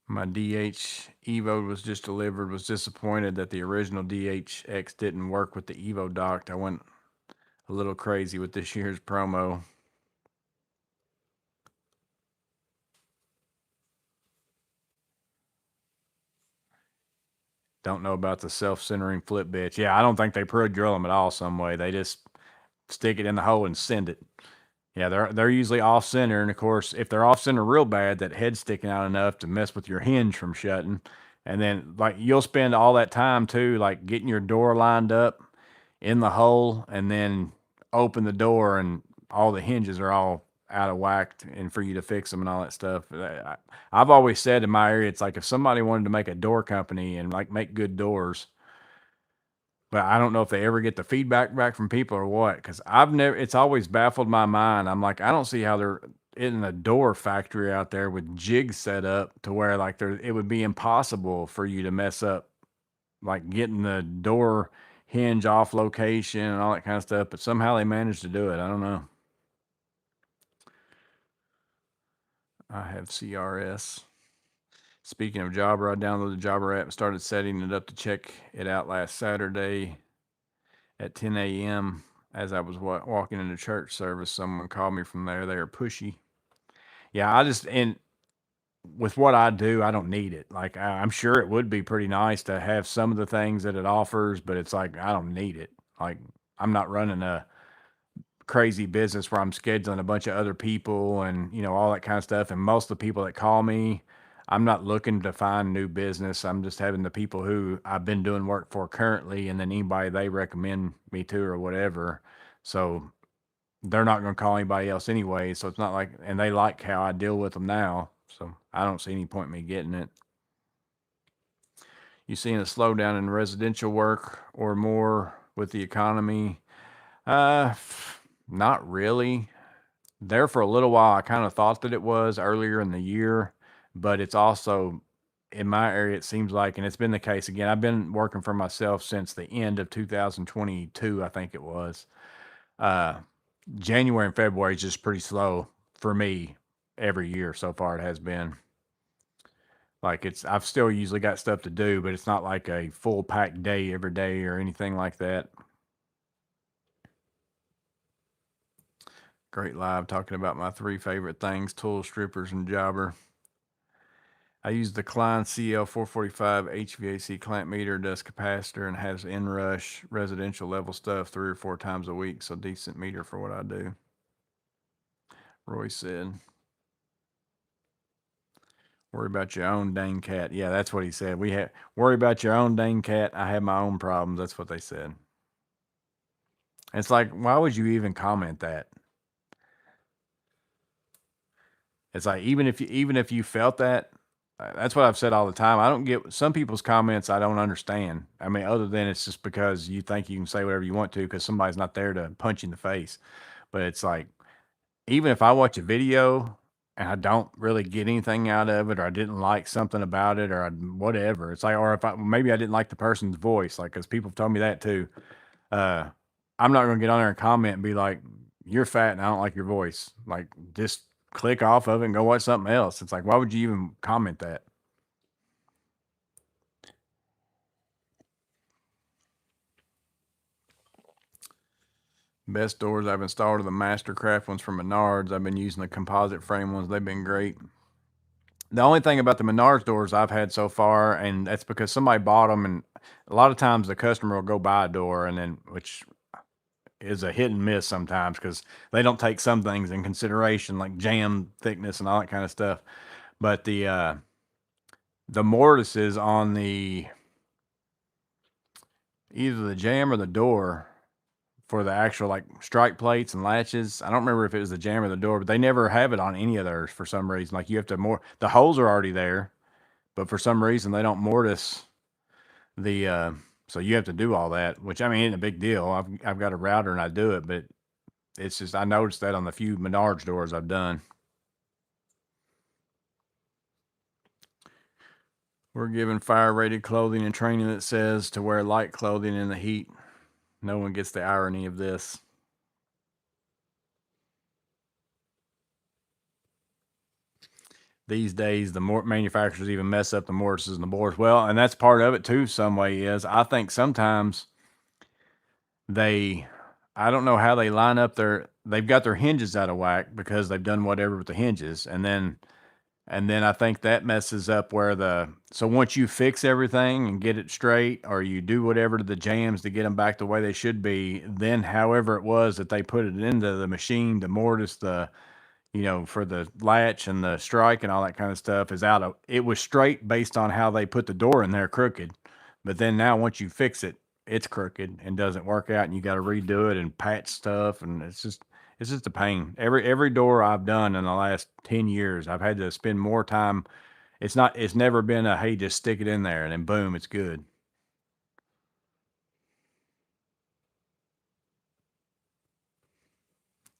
My DH Evo was just delivered. Was disappointed that the original DHX didn't work with the Evo docked. I went a little crazy with this year's promo. Don't know about the self-centering flip bits. Yeah, I don't think they drill them at all some way. They just stick it in the hole and send it. Yeah, they're usually off center, and of course, if they're off center real bad, that head's sticking out enough to mess with your hinge from shutting. And then like you'll spend all that time too, like getting your door lined up in the hole, and then open the door, and all the hinges are all out of whack, and for you to fix them and all that stuff. I've always said in my area, it's like if somebody wanted to make a door company and like make good doors, but I don't know if they ever get the feedback back from people or what, because it's always baffled my mind. I'm like, I don't see how they're in a door factory out there with jigs set up to where like it would be impossible for you to mess up, like getting the door hinge off location and all that kind of stuff. But somehow they managed to do it. I don't know. I have CRS. Speaking of Jobber, I downloaded the Jobber app and started setting it up to check it out last Saturday at 10 a.m. As I was walking into church service. Someone called me from there. They are pushy. Yeah, and with what I do, I don't need it. Like, I'm sure it would be pretty nice to have some of the things that it offers, but it's like, I don't need it. Like, I'm not running a crazy business where I'm scheduling a bunch of other people and, all that kind of stuff. And most of the people that call me, I'm not looking to find new business. I'm just having the people who I've been doing work for currently, and then anybody they recommend me to or whatever. So they're not going to call anybody else anyway. So it's not like, and they like how I deal with them now. So I don't see any point in me getting it. You seeing a slowdown in residential work or more with the economy? Not really. There for a little while, I kind of thought that it was earlier in the year, but it's also in my area, it seems like, and it's been the case again. I've been working for myself since the end of 2022, I think it was. January and February is just pretty slow for me every year so far. It has been like I've still usually got stuff to do, but it's not like a full packed day every day or anything like that. Great live talking about my 3 favorite things: tool strippers and jobber. I use the Klein CL445 HVAC clamp meter, does capacitor, and has inrush residential level stuff 3 or 4 times a week. So decent meter for what I do. Roy said, worry about your own dang cat. Yeah, that's what he said. Worry about your own dang cat. I have my own problems. That's what they said. It's like, why would you even comment that? It's like, even if you felt that, that's what I've said all the time. I don't get some people's comments. I don't understand. I mean, other than it's just because you think you can say whatever you want to because somebody's not there to punch you in the face. But it's like, even if I watch a video and I don't really get anything out of it, or I didn't like something about it, or whatever, it's like, or if maybe I didn't like the person's voice, like, because people have told me that too. Uh, I'm not going to get on there and comment and be like, you're fat and I don't like your voice. Like, just click off of it and go watch something else. It's like, why would you even comment that? Best doors I've installed are the Mastercraft ones from Menards. I've been using the composite frame ones. They've been great. The only thing about the Menards doors I've had so far, and that's because somebody bought them, and a lot of times the customer will go buy a door, and then which is a hit and miss sometimes because they don't take some things in consideration, like jam thickness and all that kind of stuff. But the mortises on the either the jam or the door for the actual like strike plates and latches. I don't remember if it was the jam or the door, but they never have it on any of theirs for some reason. Like you have to the holes are already there, but for some reason they don't mortise the so you have to do all that, which I mean ain't a big deal. I've got a router and I do it, but it's just I noticed that on the few Menards doors I've done. We're given fire rated clothing and training that says to wear light clothing in the heat. No one gets the irony of this. These days, the more manufacturers even mess up the mortises and the bores. Well, and that's part of it too. Some way is I think sometimes I don't know how they line up they've got their hinges out of whack because they've done whatever with the hinges, and then I think that messes up so once you fix everything and get it straight, or you do whatever to the jams to get them back the way they should be, then however it was that they put it into the machine to mortise for the latch and the strike and all that kind of stuff it was straight based on how they put the door in there crooked. But then now once you fix it, it's crooked and doesn't work out and you got to redo it and patch stuff. And it's just a pain. Every door I've done in the last 10 years, I've had to spend more time. It's never been hey, just stick it in there and then boom, it's good.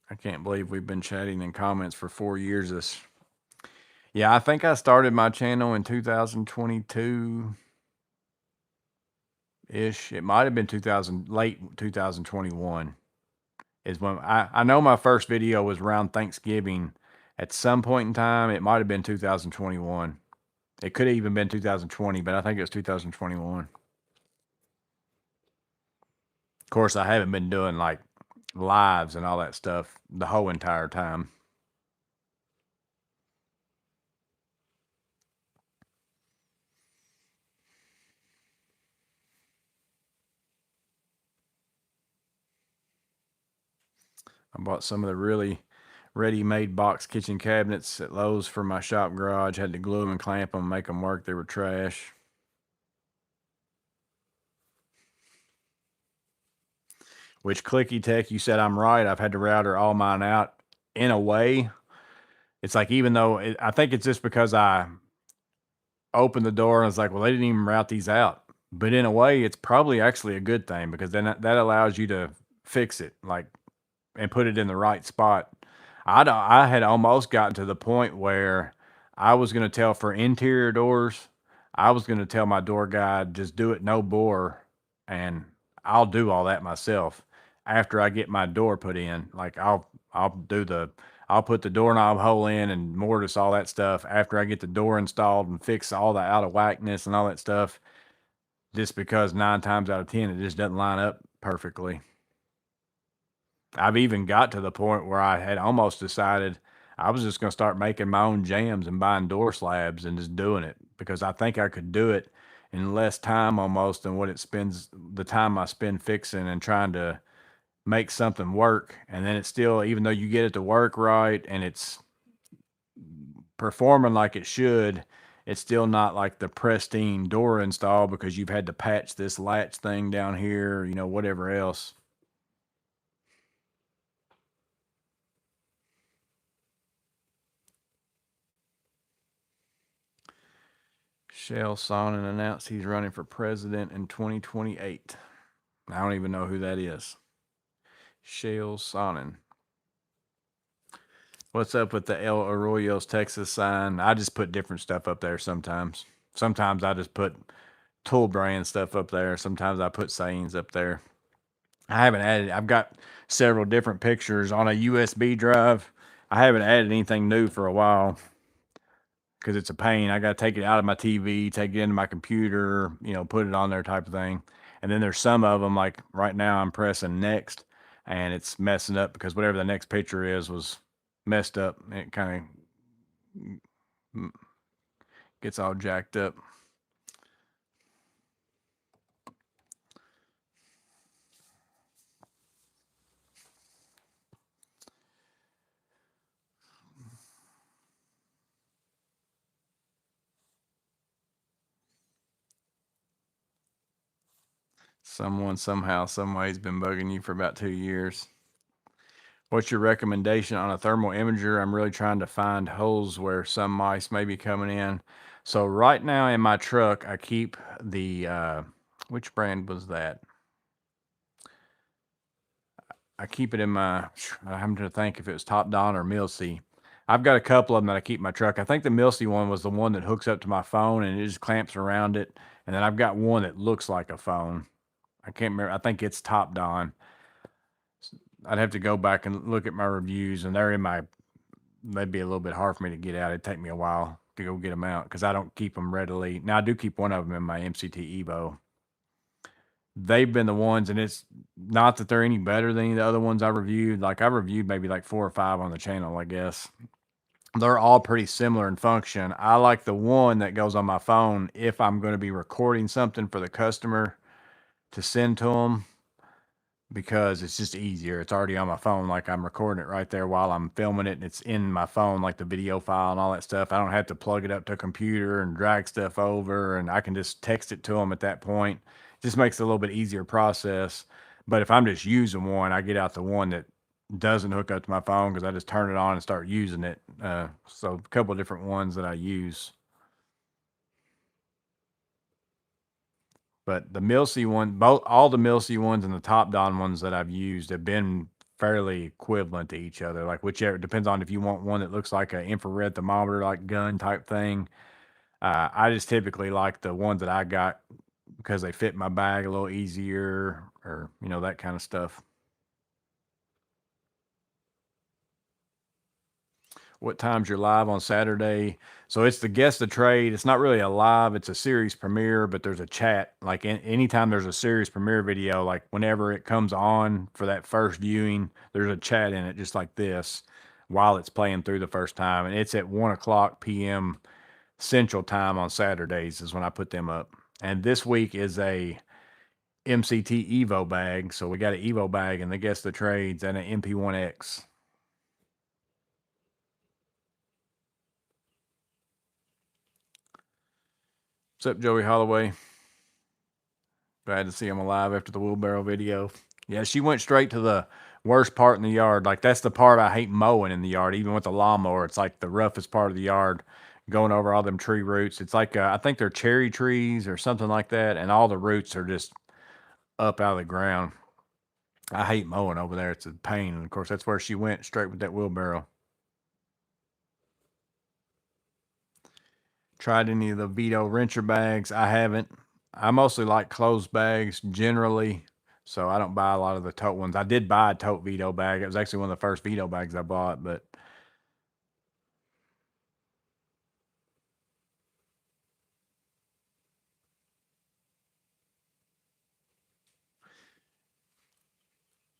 I can't believe we've been chatting in comments for 4 years. Yeah, I think I started my channel in 2022 ish. It might have been late 2021 is when I know my first video was around Thanksgiving. At some point in time, it might have been 2021. It could have even been 2020, but I think it was 2021. Of course, I haven't been doing like lives and all that stuff the whole entire time. I bought some of the really ready-made box kitchen cabinets at Lowe's for my shop garage. Had to glue them and clamp them, make them work. They were trash. Which Clicky Tech, you said I'm right. I've had to router all mine out. In a way, it's like even though I think it's just because I opened the door and it's like, well, they didn't even route these out. But in a way, it's probably actually a good thing because then that allows you to fix it and put it in the right spot. I had almost gotten to the point where I was going to tell for interior doors, I was going to tell my door guy, just do it no bore, and I'll do all that myself after I get my door put in. Like I'll put the doorknob hole in and mortise all that stuff after I get the door installed and fix all the out of whackness and all that stuff. Just because 9 times out of 10 it just doesn't line up perfectly. I've even got to the point where I had almost decided I was just going to start making my own jams and buying door slabs and just doing it because I think I could do it in less time almost than the time I spend fixing and trying to make something work. And then it's still, even though you get it to work right and it's performing like it should, it's still not like the pristine door install because you've had to patch this latch thing down here, whatever else. Chael Sonnen announced he's running for president in 2028. I don't even know who that is. Chael Sonnen. What's up with the El Arroyos, Texas sign? I just put different stuff up there sometimes. Sometimes I just put Tool brand stuff up there. Sometimes I put sayings up there. I've got several different pictures on a USB drive. I haven't added anything new for a while because it's a pain. I got to take it out of my TV, take it into my computer, put it on there type of thing. And then there's some of them, like right now I'm pressing next and it's messing up because whatever the next picture is was messed up. It kind of Gets all jacked up. Someone, somehow, someway's been bugging you for about 2 years. What's your recommendation on a thermal imager? I'm really trying to find holes where some mice may be coming in. So right now in my truck, I keep the, which brand was that? I keep it in my, I'm trying to think if it was Topdon or Milsey. I've got a couple of them that I keep in my truck. I think the Milsey one was the one that hooks up to my phone and it just clamps around it. And then I've got one that looks like a phone. I can't remember. I think it's Topdon. I'd have to go back and look at my reviews, and they're in my. They'd be a little bit hard for me to get out. It'd take me a while to go get them out because I don't keep them readily. Now I do keep one of them in my MCT Evo. They've been the ones, and it's not that they're any better than any of the other ones I reviewed. Like I reviewed maybe like 4 or 5 on the channel, I guess. They're all pretty similar in function. I like the one that goes on my phone if I'm going to be recording something for the customer to send to them, because it's just easier. It's already on my phone. Like I'm recording it right there while I'm filming it, and it's in my phone, like the video file and all that stuff. I don't have to plug it up to a computer and drag stuff over, and I can just text it to them at that point. It just makes it a little bit easier process. But if I'm just using one, I get out the one that doesn't hook up to my phone because I just turn it on and start using it. So a couple of different ones that I use. But the Milsey one, all the Milsey ones and the Topdon ones that I've used have been fairly equivalent to each other. Like whichever, depends on if you want one that looks like an infrared thermometer, like gun type thing. I just typically like the ones that I got because they fit my bag a little easier, or that kind of stuff. What time's your live on Saturday? So it's the guest of trade. It's not really a live, it's a series premiere, but there's a chat. Like anytime there's a series premiere video, like whenever it comes on for that first viewing, there's a chat in it just like this while it's playing through the first time. And it's at 1:00 p.m. Central Time on Saturdays is when I put them up. And this week is a MCT Evo bag. So we got an Evo bag and the guest of trades and an MP1X. What's up, Joey Holloway? Glad to see him alive after the wheelbarrow video. Yeah, she went straight to the worst part in the yard. Like that's the part I hate mowing in the yard, even with the lawnmower. It's like the roughest part of the yard, going over all them tree roots. It's like I think they're cherry trees or something like that, and all the roots are just up out of the ground. I hate mowing over there. It's a pain. And of course, that's where she went, straight with that wheelbarrow. Tried any of the Vito wrencher bags? I haven't. I mostly like closed bags generally, so I don't buy a lot of the tote ones. I did buy a tote Vito bag. It was actually one of the first Vito bags I bought, but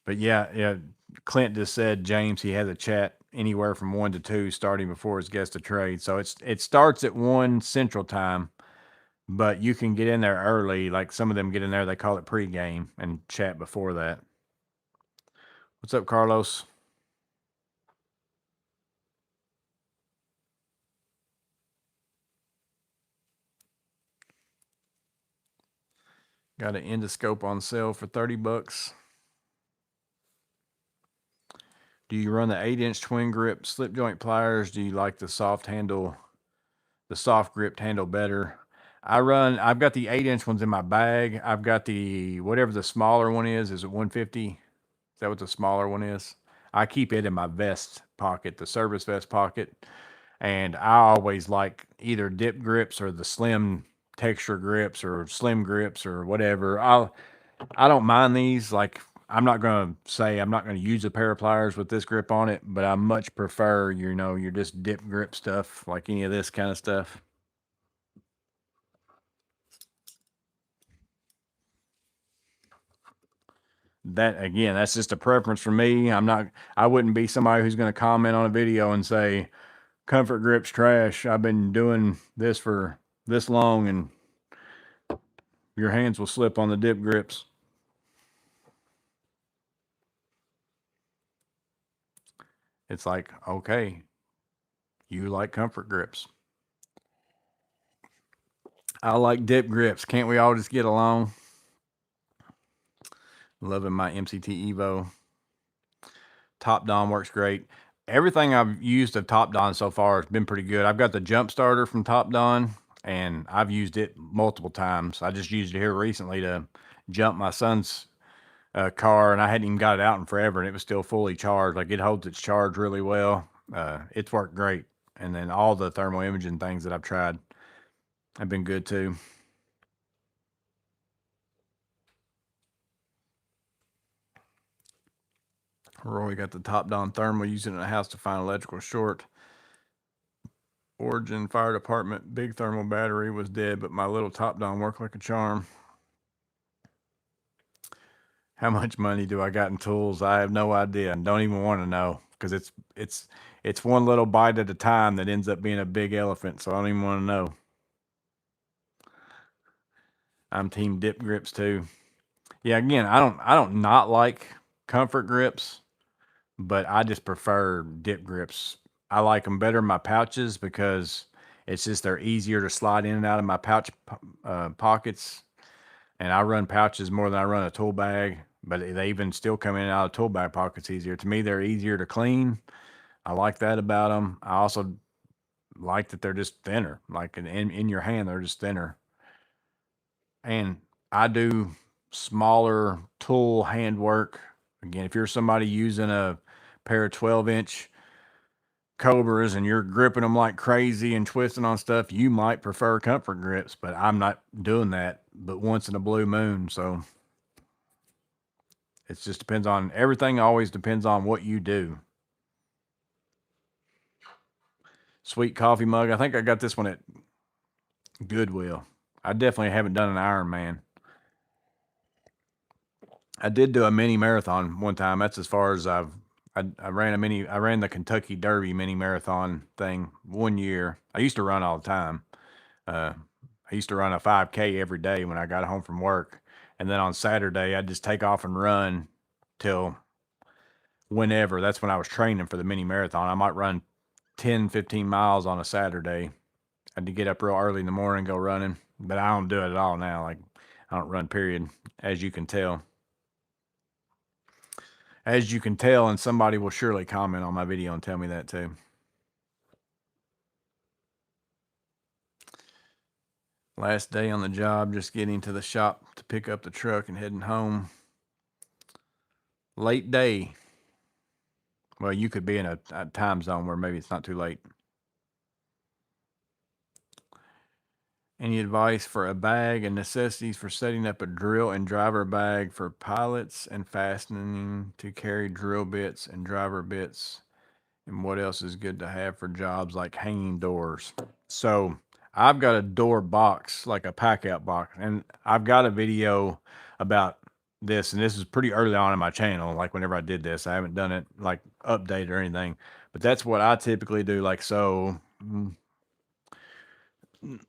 yeah. Clint just said, James, he has a chat anywhere from 1 to 2 starting before his guest of trade. So it starts at 1 Central Time, but you can get in there early. Like some of them get in there, they call it pregame, and chat before that. What's up, Carlos? Got an endoscope on sale for $30. Do you run the 8-inch twin grip slip joint pliers? Do you like the soft gripped handle better? I've got the 8-inch ones in my bag. I've got the, whatever the smaller one is it 150? Is that what the smaller one is? I keep it in my vest pocket, the service vest pocket. And I always like either dip grips or the slim texture grips or slim grips or whatever. I don't mind these. Like I'm not going to say I'm not going to use a pair of pliers with this grip on it, but I much prefer, your just dip grip stuff, like any of this kind of stuff. That again, that's just a preference for me. I wouldn't be somebody who's going to comment on a video and say, Comfort Grips trash. I've been doing this for this long and your hands will slip on the dip grips. It's like, okay, you like Comfort Grips. I like dip grips. Can't we all just get along? Loving my MCT Evo. Topdon works great. Everything I've used of Topdon so far has been pretty good. I've got the jump starter from Topdon and I've used it multiple times. I just used it here recently to jump my son's car, and I hadn't even got it out in forever and it was still fully charged. Like, it holds its charge really well. It's worked great. And then all the thermal imaging things that I've tried have been good too. Roy got the Topdon thermal, using it in a house to find electrical short. Origin Fire Department big thermal battery was dead, but my little Topdon worked like a charm. How much money do I got in tools? I have no idea. I don't even want to know, because it's one little bite at a time that ends up being a big elephant. So I don't even want to know. I'm team dip grips too. Yeah, again, I don't not like Comfort Grips, but I just prefer dip grips. I like them better in my pouches because it's just they're easier to slide in and out of my pouch pockets. And I run pouches more than I run a tool bag, but they even still come in and out of tool bag pockets easier. To me, they're easier to clean. I like that about them. I also like that they're just thinner. Like in your hand, they're just thinner. And I do smaller tool handwork. Again, if you're somebody using a pair of 12-inch Cobras and you're gripping them like crazy and twisting on stuff, you might prefer Comfort Grips, but I'm not doing that but once in a blue moon. So it just depends on, everything always depends on what you do. Sweet coffee mug. I think I got this one at Goodwill. I definitely haven't done an Ironman. I did do a mini marathon one time. That's as far as I ran the Kentucky Derby mini marathon thing one year. I used to run all the time. I used to run a 5K every day when I got home from work. And then on Saturday, I'd just take off and run till whenever. That's when I was training for the mini marathon. I might run 10, 15 miles on a Saturday. I had to get up real early in the morning, go running, but I don't do it at all now. Like, I don't run, period, as you can tell. As you can tell, and somebody will surely comment on my video and tell me that too. Last day on the job, just getting to the shop to pick up the truck and heading home. Late day. Well, you could be in a time zone where maybe it's not too late. Any advice for a bag and necessities for setting up a drill and driver bag for pilots and fastening to carry drill bits and driver bits? And what else is good to have for jobs like hanging doors? So I've got a door box, like a pack out box, and I've got a video about this, and this is pretty early on in my channel. Like, whenever I did this, I haven't done it like update or anything, but that's what I typically do. Like, so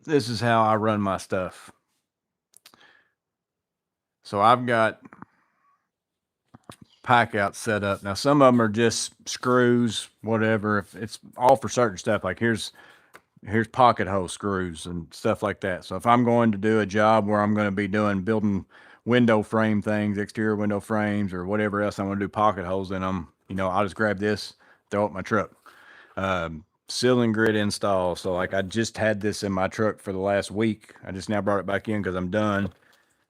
this is how I run my stuff. So I've got pack out set up. Now, some of them are just screws, whatever. If it's all for certain stuff, like here's pocket hole screws and stuff like that. So if I'm going to do a job where I'm going to be building window frame things, exterior window frames, or whatever else I'm going to do pocket holes in them, I'll just grab this, throw it in my truck. Ceiling grid install. So like, I just had this in my truck for the last week. I just now brought it back in because I'm done.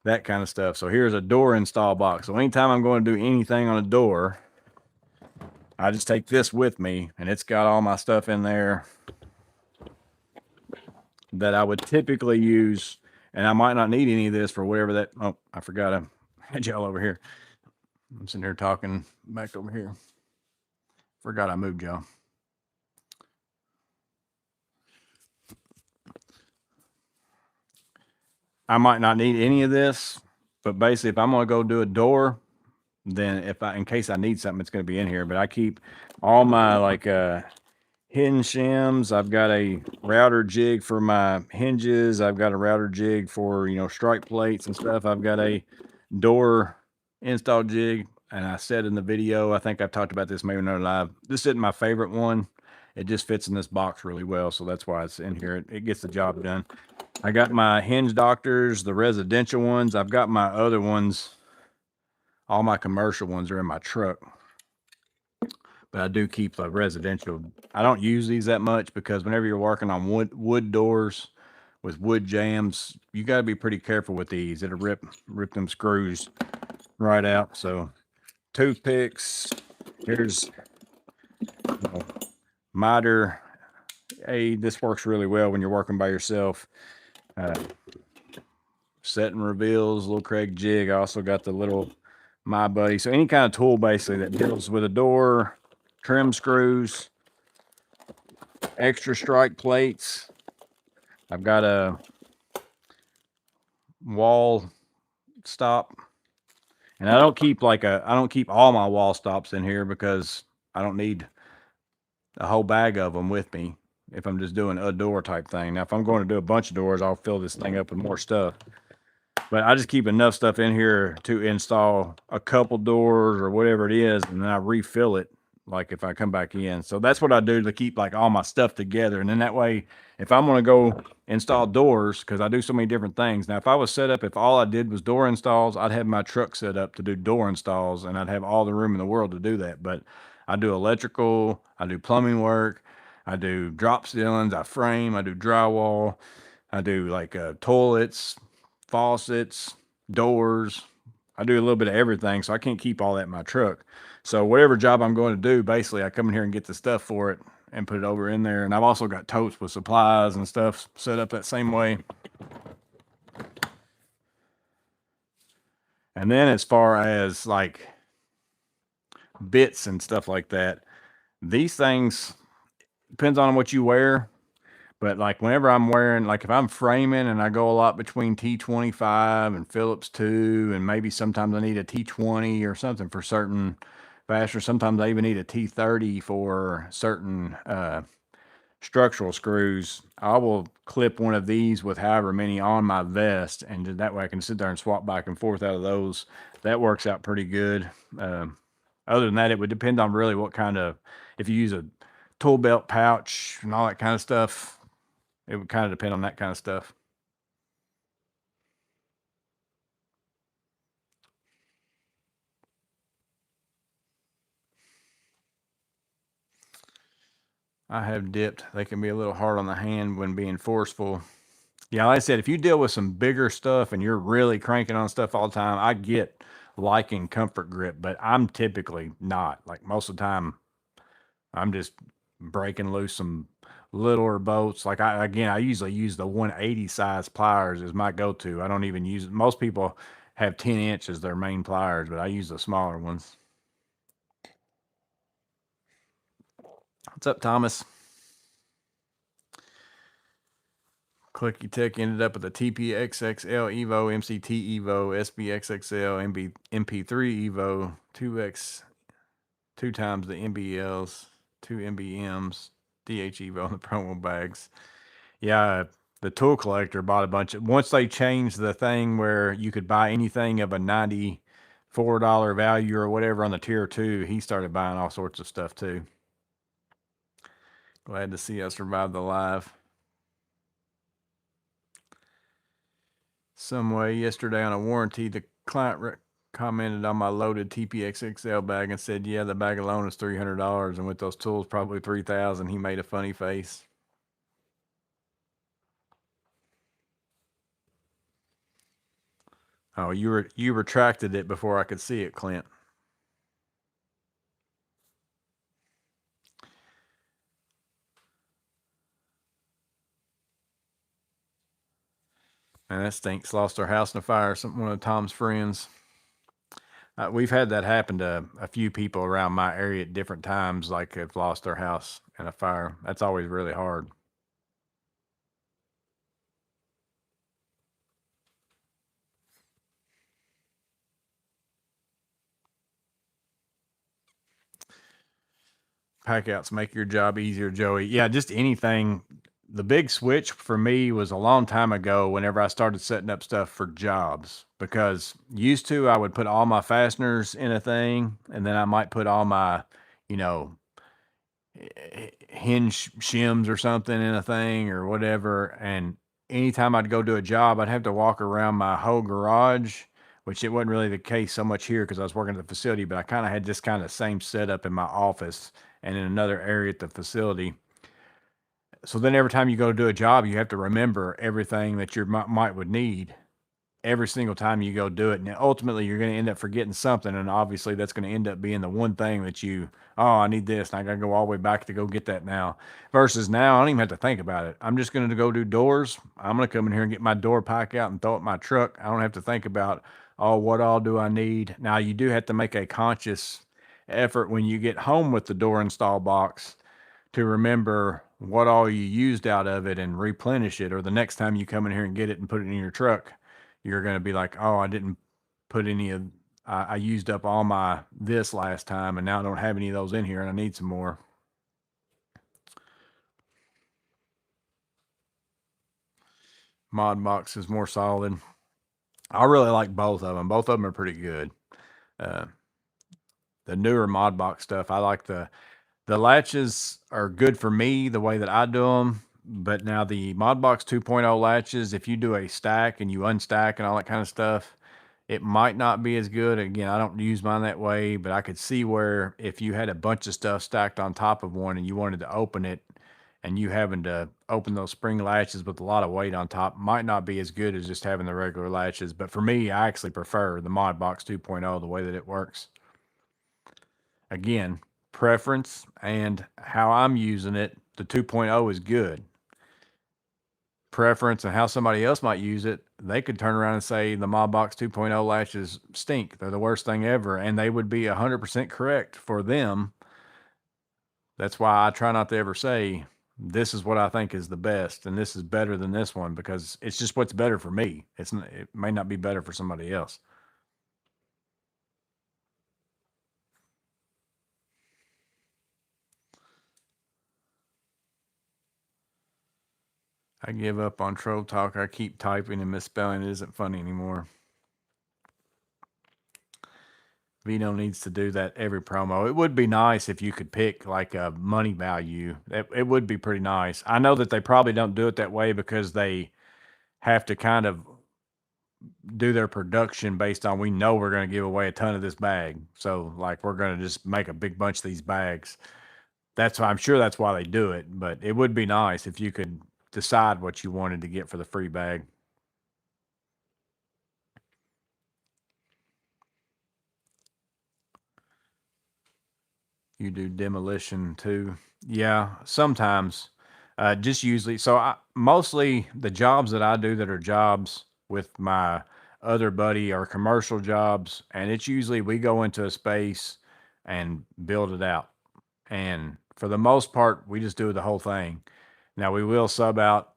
That kind of stuff. So here's a door install box. So anytime I'm going to do anything on a door, I just take this with me, and it's got all my stuff in there that I would typically use, and I might not need any of this for whatever that. Oh, I forgot I had y'all over here. I'm sitting here talking back over here. Forgot I moved y'all. I might not need any of this, but basically, if I'm going to go do a door, then in case I need something, it's going to be in here. But I keep all my like hinge shims. I've got a router jig for my hinges. I've got a router jig for, you know, strike plates and stuff. I've got a door install jig, and I said in the video, I think I've talked about this maybe another live, this isn't my favorite one. It just fits in this box really well, so that's why it's in here. It gets the job done. I got my hinge doctors, the residential ones. I've got my other ones, all my commercial ones are in my truck, but I do keep the residential. I don't use these that much because whenever you're working on wood doors with wood jams, you got to be pretty careful with these. It'll rip them screws right out. So toothpicks, here's, you know, miter aid. This works really well when you're working by yourself. Setting reveals, little Craig jig. I also got the little My Buddy. So any kind of tool basically that deals with a door, trim screws, extra strike plates. I've got a wall stop, and I don't keep all my wall stops in here because I don't need a whole bag of them with me if I'm just doing a door type thing. Now, if I'm going to do a bunch of doors, I'll fill this thing up with more stuff. But I just keep enough stuff in here to install a couple doors or whatever it is, and then I refill it like if I come back in. So that's what I do to keep like all my stuff together. And then that way, if I'm going to go install doors, because I do so many different things. Now, if I was set up, if all I did was door installs, I'd have my truck set up to do door installs, and I'd have all the room in the world to do that. But I do electrical, I do plumbing work, I do drop ceilings, I frame, I do drywall, I do like toilets, faucets, doors. I do a little bit of everything, so I can't keep all that in my truck. So whatever job I'm going to do, basically I come in here and get the stuff for it and put it over in there. And I've also got totes with supplies and stuff set up that same way. And then as far as like bits and stuff like that, these things depends on what you wear. But like whenever I'm wearing, like if I'm framing and I go a lot between T25 and Phillips 2, and maybe sometimes I need a T20 or something for certain fasteners. Sometimes I even need a T30 for certain structural screws. I will clip one of these with however many on my vest, and that way I can sit there and swap back and forth out of those. That works out pretty good. Other than that, it would depend on really what kind of, if you use a tool belt pouch and all that kind of stuff, it would kind of depend on that kind of stuff. I have dipped. They can be a little hard on the hand when being forceful. Yeah, like I said, if you deal with some bigger stuff and you're really cranking on stuff all the time, I get liking comfort grip, but I'm typically not. Like most of the time, I'm just breaking loose some littler bolts. Like I usually use the 180 size pliers as my go-to. I don't even use it. Most people have 10-inch as their main pliers, but I use the smaller ones. What's up, Thomas? Clicky Tech ended up with a TPXXL Evo, MCT Evo, SBXXL, MP3 Evo, 2X, 2 times the MBLs, 2 MBMs, DH Evo, and the promo bags. Yeah, the tool collector bought a bunch of, once they changed the thing where you could buy anything of a $94 value or whatever on the tier 2, he started buying all sorts of stuff too. Glad to see us survive the live. Some way yesterday on a warranty, the client commented on my loaded TPXXL bag and said, yeah, the bag alone is $300, and with those tools, probably $3,000. He made a funny face. Oh, you retracted it before I could see it, Clint. Man, that stinks. Lost our house in a fire. One of Tom's friends. We've had that happen to a few people around my area at different times, like have lost their house in a fire. That's always really hard. Pack outs make your job easier, Joey. Yeah, just anything. The big switch for me was a long time ago whenever I started setting up stuff for jobs because used to I would put all my fasteners in a thing and then I might put all my, you know, hinge shims or something in a thing or whatever. And anytime I'd go do a job, I'd have to walk around my whole garage, which it wasn't really the case so much here because I was working at the facility, but I kind of had this kind of same setup in my office and in another area at the facility. So then every time you go to do a job, you have to remember everything that your might would need every single time you go do it. And ultimately, you're going to end up forgetting something. And obviously, that's going to end up being the one thing that I need this. And I got to go all the way back to go get that now. Versus now, I don't even have to think about it. I'm just going to go do doors. I'm going to come in here and get my door pack out and throw it in my truck. I don't have to think about, oh, what all do I need? Now, you do have to make a conscious effort when you get home with the door install box to remember what all you used out of it and replenish it. Or the next time you come in here and get it and put it in your truck, you're going to be like, oh, I didn't put any of, I used up all my this last time and now I don't have any of those in here and I need some more. Mod Box is more solid. I really like both of them. Both of them are pretty good. The newer Mod Box stuff, I like the latches are good for me the way that I do them. But now the Modbox 2.0 latches, if you do a stack and you unstack and all that kind of stuff, it might not be as good. Again, I don't use mine that way, but I could see where if you had a bunch of stuff stacked on top of one and you wanted to open it and you having to open those spring latches with a lot of weight on top, might not be as good as just having the regular latches. But for me, I actually prefer the Modbox 2.0, the way that it works. Again, preference and how I'm using it, the 2.0 is good. Preference and how somebody else might use it, they could turn around and say the Modbox 2.0 latches stink. They're the worst thing ever. And they would be 100% correct for them. That's why I try not to ever say, this is what I think is the best and this is better than this one, because it's just what's better for me. It may not be better for somebody else. I give up on troll talk. I keep typing and misspelling. It isn't funny anymore. Vino needs to do that every promo. It would be nice if you could pick like a money value. It would be pretty nice. I know that they probably don't do it that way because they have to kind of do their production based on, we know we're going to give away a ton of this bag. So like we're going to just make a big bunch of these bags. That's why I'm sure that's why they do it. But it would be nice if you could decide what you wanted to get for the free bag. You do demolition too? Yeah, sometimes. Just usually. So mostly the jobs that I do that are jobs with my other buddy are commercial jobs, and it's usually we go into a space and build it out. And for the most part, we just do the whole thing. Now we will sub out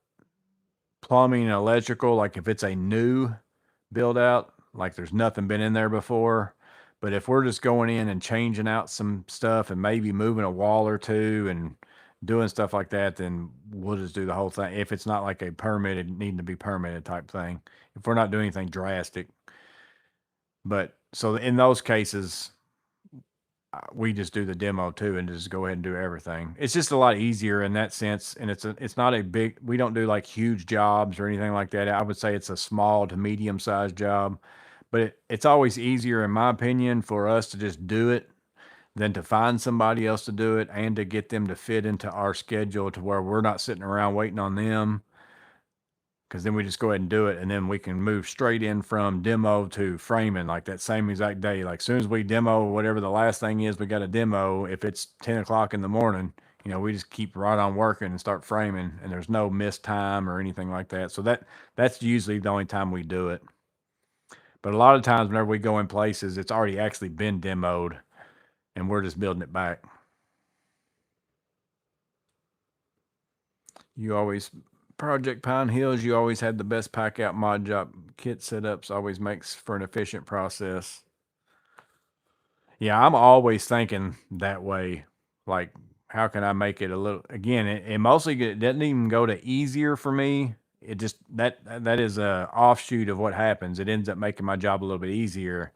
plumbing and electrical, like if it's a new build out, like there's nothing been in there before. But if we're just going in and changing out some stuff and maybe moving a wall or two and doing stuff like that, then we'll just do the whole thing. If it's not like a permitted, needing to be permitted type thing, if we're not doing anything drastic. But so in those cases, we just do the demo too and just go ahead and do everything. It's just a lot easier in that sense. And it's not a big, we don't do like huge jobs or anything like that. I would say it's a small to medium sized job, but it's always easier, in my opinion, for us to just do it than to find somebody else to do it and to get them to fit into our schedule to where we're not sitting around waiting on them. Because then we just go ahead and do it, and then we can move straight in from demo to framing like that same exact day. Like as soon as we demo whatever the last thing is, we got a demo. If it's 10 o'clock in the morning, we just keep right on working and start framing, and there's no missed time or anything like that. So that's usually the only time we do it. But a lot of times whenever we go in places, it's already actually been demoed, and we're just building it back. You always Project Pine Hills, you always had the best pack out mod job kit setups, always makes for an efficient process. Yeah, I'm always thinking that way. Like how can I make it a little, again, it mostly it doesn't even go to easier for me. It just that is a offshoot of what happens. It ends up making my job a little bit easier,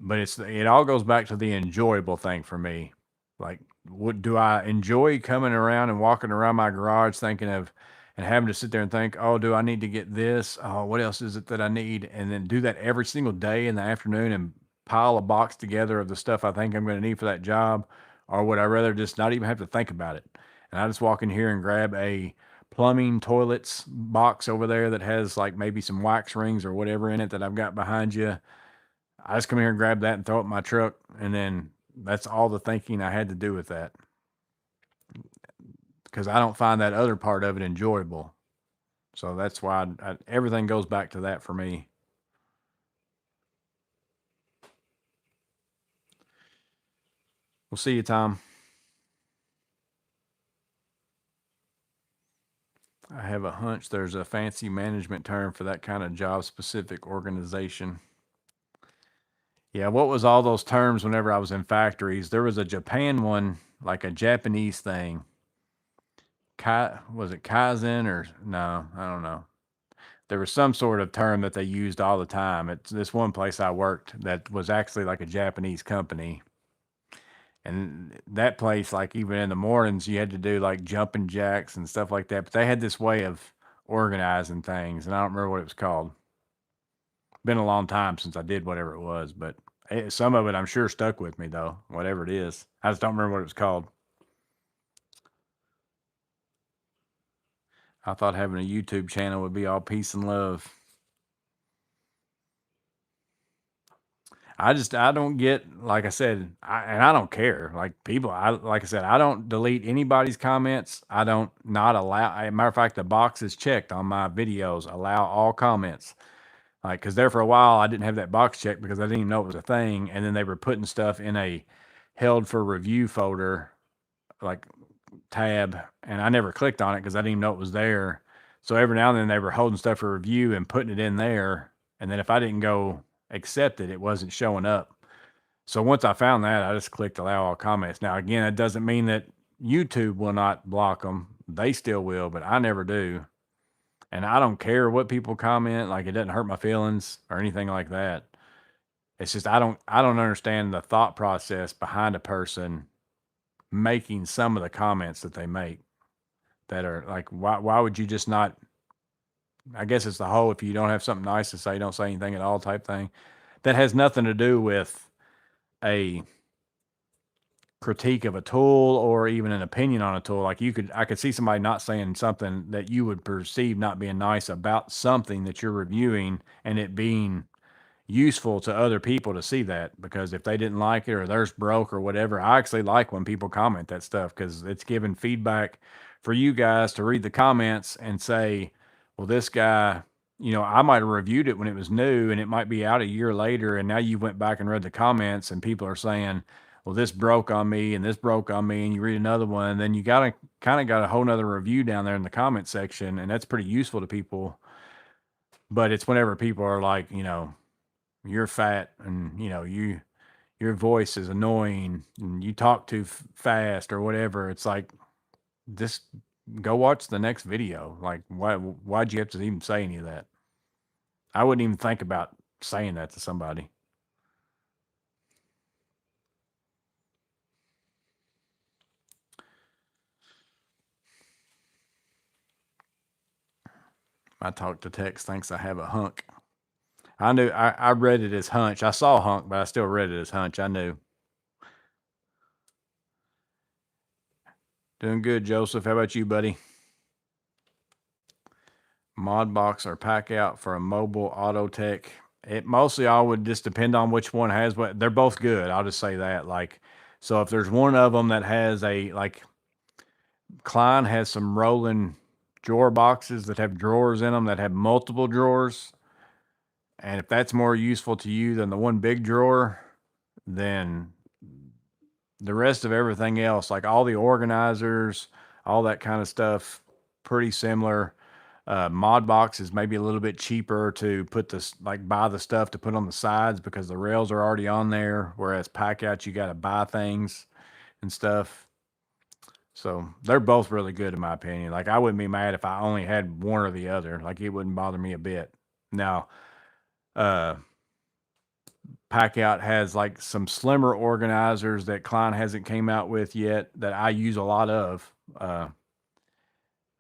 but it all goes back to the enjoyable thing for me. Like, what do I enjoy coming around and walking around my garage thinking of and having to sit there and think, oh, do I need to get this? Oh, what else is it that I need? And then do that every single day in the afternoon and pile a box together of the stuff I think I'm going to need for that job? Or would I rather just not even have to think about it? And I just walk in here and grab a plumbing toilets box over there that has like maybe some wax rings or whatever in it that I've got behind you. I just come here and grab that and throw it in my truck, and then that's all the thinking I had to do with that, because I don't find that other part of it enjoyable. So that's why everything goes back to that for me. We'll see you, Tom. I have a hunch there's a fancy management term for that kind of job specific organization. Yeah, what was all those terms whenever I was in factories? There was a Japan one, like a Japanese thing. Was it Kaizen or no? I don't know. There was some sort of term that they used all the time. It's this one place I worked that was actually like a Japanese company. And that place, like even in the mornings, you had to do like jumping jacks and stuff like that. But they had this way of organizing things, and I don't remember what it was called. Been a long time since I did whatever it was, but some of it I'm sure stuck with me though, whatever it is. I just don't remember what it was called. I thought having a YouTube channel would be all peace and love. I don't get, like I said, and I don't care. Like people, like I said, I don't delete anybody's comments. I don't not allow. Matter of fact, the box is checked on my videos. Allow all comments. Like, because there for a while I didn't have that box checked because I didn't even know it was a thing. And then they were putting stuff in a held for review folder, like tab, and I never clicked on it because I didn't even know it was there. So every now and then they were holding stuff for review and putting it in there. And then if I didn't go accept it, it wasn't showing up. So once I found that, I just clicked allow all comments. Now, again, it doesn't mean that YouTube will not block them. They still will, but I never do. And I don't care what people comment. Like, it doesn't hurt my feelings or anything like that. It's just I don't understand the thought process behind a person making some of the comments that they make that are like, why would you just not, I guess it's the whole, if you don't have something nice to say, don't say anything at all type thing. That has nothing to do with a critique of a tool or even an opinion on a tool. Like I could see somebody not saying something that you would perceive not being nice about something that you're reviewing, and it being useful to other people to see that, because if they didn't like it or theirs broke or whatever, I actually like when people comment that stuff because it's giving feedback for you guys to read the comments and say, well, this guy, I might have reviewed it when it was new and it might be out a year later. And now you went back and read the comments and people are saying, well, this broke on me and this broke on me. And you read another one, and then you got a whole nother review down there in the comment section. And that's pretty useful to people. But it's whenever people are like, you're fat and your voice is annoying and you talk too fast or whatever. It's like, just go watch the next video. Like, why'd you have to even say any of that? I wouldn't even think about saying that to somebody. My talk to text thinks I have a hunk. I knew, I read it as hunch. I saw hunk, but I still read it as hunch. I knew. Doing good, Joseph. How about you, buddy? Mod box or pack out for a mobile auto tech. It mostly all would just depend on which one has what. They're both good. I'll just say that. Like, so if there's one of them that has like Klein has some rolling drawer boxes that have drawers in them that have multiple drawers. And if that's more useful to you than the one big drawer, then the rest of everything else, like all the organizers, all that kind of stuff, pretty similar. Mod box is maybe a little bit cheaper to put this, like buy the stuff to put on the sides because the rails are already on there. Whereas pack out, you got to buy things and stuff. So they're both really good in my opinion. Like I wouldn't be mad if I only had one or the other. Like it wouldn't bother me a bit. Now, uh, Packout has like some slimmer organizers that Klein hasn't came out with yet that I use a lot of.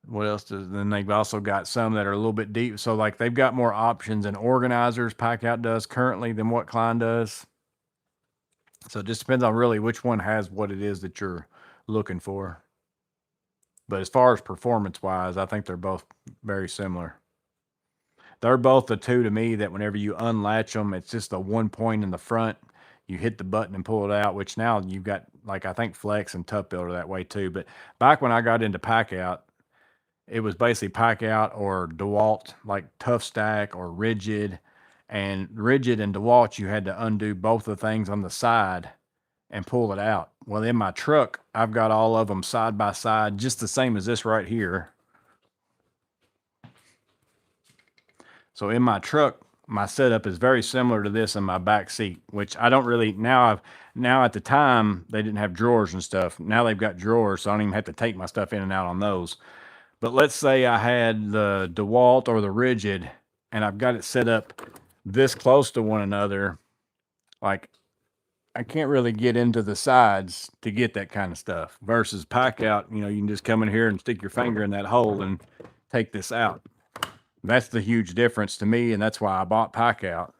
What else does then they've also got some that are a little bit deep. So like they've got more options and organizers Packout does currently than what Klein does. So it just depends on really which one has what it is that you're looking for. But as far as performance wise, I think they're both very similar. They're both the two to me that whenever you unlatch them, it's just the one point in the front. You hit the button and pull it out, which now you've got like I think Flex and Tough Builder that way too. But back when I got into Packout, it was basically Packout or DeWalt, like Tough Stack or Rigid. And Rigid and DeWalt, you had to undo both the things on the side and pull it out. Well, in my truck, I've got all of them side by side, just the same as this right here. So in my truck, my setup is very similar to this in my back seat, which I don't really now at the time they didn't have drawers and stuff. Now they've got drawers, so I don't even have to take my stuff in and out on those. But let's say I had the DeWalt or the Rigid and I've got it set up this close to one another. Like I can't really get into the sides to get that kind of stuff versus Packout. You know, you can just come in here and stick your finger in that hole and take this out. That's the huge difference to me. And that's why I bought Packout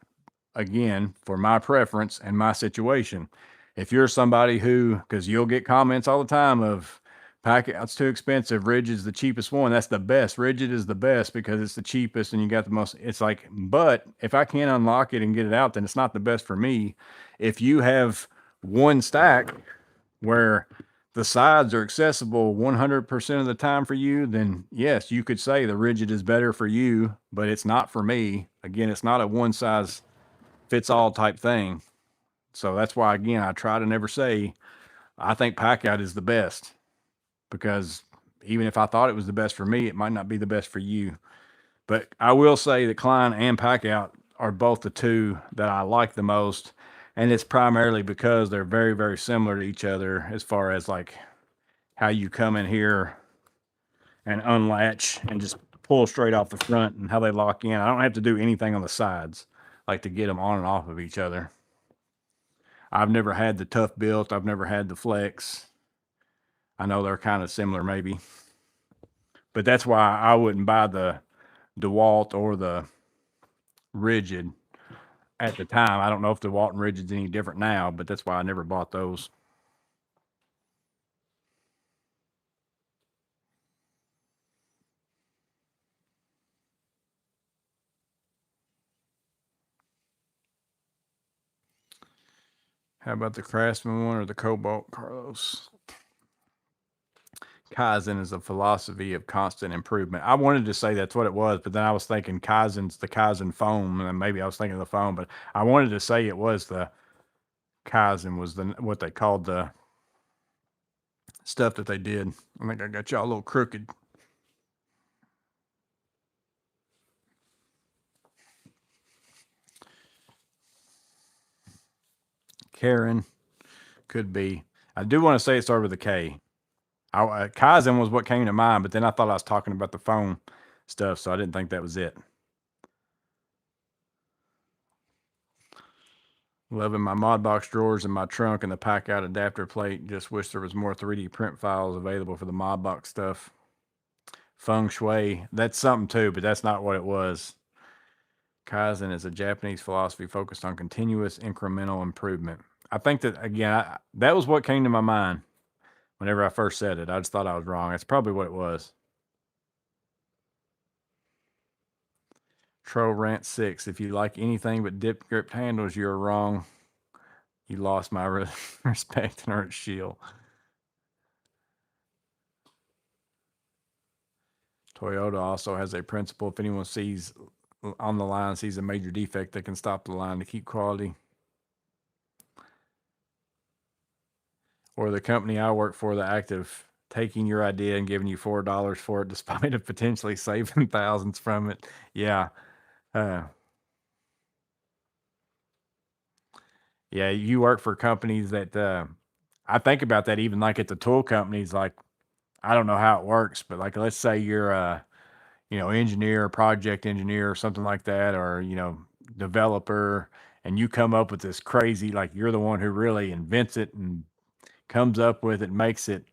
again for my preference and my situation. If you're somebody who, because you'll get comments all the time of Packout's too expensive, Rigid's the cheapest one. That's the best. Rigid is the best because it's the cheapest and you got the most. It's like, but if I can't unlock it and get it out, then it's not the best for me. If you have one stack where the sides are accessible 100% of the time for you, then yes, you could say the Rigid is better for you, but it's not for me. Again, it's not a one size fits all type thing. So that's why, again, I try to never say I think Packout is the best because even if I thought it was the best for me, it might not be the best for you. But I will say that Klein and Packout are both the two that I like the most. And it's primarily because they're very, very similar to each other as far as like how you come in here and unlatch and just pull straight off the front and how they lock in. I don't have to do anything on the sides like to get them on and off of each other. I've never had the Tough Built. I've never had the Flex. I know they're kind of similar maybe, but that's why I wouldn't buy the DeWalt or the Rigid at the time. I don't know if the DeWalt and Rigid's any different now, but that's why I never bought those. How about the Craftsman one or the Cobalt, Carlos? Kaizen is a philosophy of constant improvement. I wanted to say that's what it was, but then I was thinking Kaizen's the Kaizen foam, and maybe I was thinking of the foam, but I wanted to say it was the Kaizen was the what they called the stuff that they did. I think I got y'all a little crooked. Karen could be. I do want to say it started with a K. Kaizen was what came to mind, but then I thought I was talking about the foam stuff, so I didn't think that was it. Loving my Modbox drawers in my trunk and the Packout adapter plate. Just wish there was more 3D print files available for the Modbox stuff. Feng Shui, that's something too, but that's not what it was. Kaizen is a Japanese philosophy focused on continuous incremental improvement. I think that, again, that was what came to my mind whenever I first said it. I just thought I was wrong. That's probably what it was. Troll Rant 6. If you like anything but dip grip handles, you're wrong. You lost my respect and Earth Shield. Toyota also has a principle. If anyone sees on the line, sees a major defect, they can stop the line to keep quality. Or the company I work for, the Active, taking your idea and giving you $4 for it, despite of potentially saving thousands from it. Yeah. Yeah, you work for companies that I think about that even like at the tool companies, like I don't know how it works, but like let's say you're a engineer, project engineer, or something like that, or developer, and you come up with this crazy, like you're the one who really invents it and comes up with it, makes it,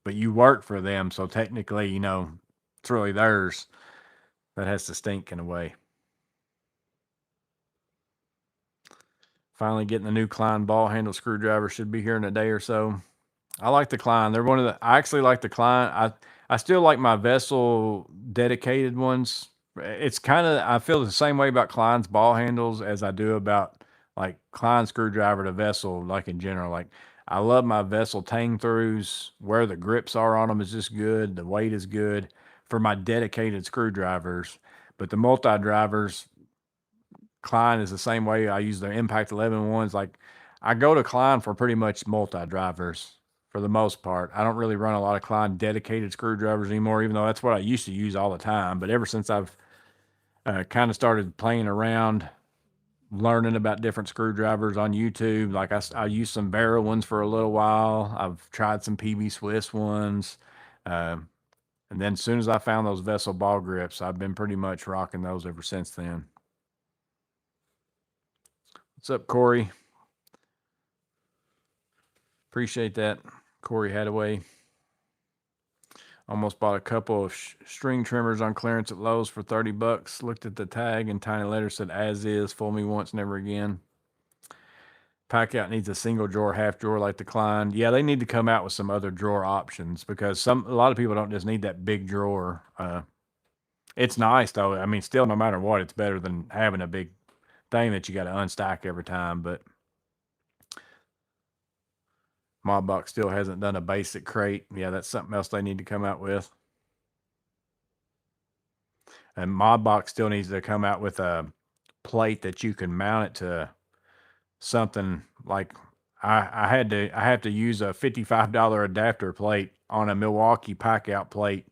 but you work for them, so technically, it's really theirs. That has to stink in a way. Finally getting the new Klein ball handle screwdriver, should be here in a day or so. I like the Klein. They're one of the. I actually like the Klein. I still like my Vessel dedicated ones. It's kind of. I feel the same way about Klein's ball handles as I do about like Klein screwdriver to Vessel. Like in general, like I love my Vessel tang throughs. Where the grips are on them is just good. The weight is good for my dedicated screwdrivers. But the multi drivers, Klein is the same way. I use the Impact 11 ones. Like I go to Klein for pretty much multi drivers for the most part. I don't really run a lot of Klein dedicated screwdrivers anymore, even though that's what I used to use all the time. But ever since I've kind of started playing around, learning about different screwdrivers on YouTube, like I used some Vera ones for a little while. I've tried some PB Swiss ones. Uh, and then as soon as I found those Vessel ball grips, I've been pretty much rocking those ever since then. What's up, Corey? Appreciate that, Corey Hadaway. Almost bought a couple of string trimmers on clearance at Lowe's for $30. Looked at the tag and tiny letters said "as is." Fool me once, never again. Packout needs a single drawer, half drawer like the Klein. Yeah, they need to come out with some other drawer options because a lot of people don't just need that big drawer. It's nice though. I mean, still, no matter what, it's better than having a big thing that you got to unstack every time. But Modbox still hasn't done a basic crate. Yeah, that's something else they need to come out with. And Modbox still needs to come out with a plate that you can mount it to something like I have to use a $55 adapter plate on a Milwaukee pack out plate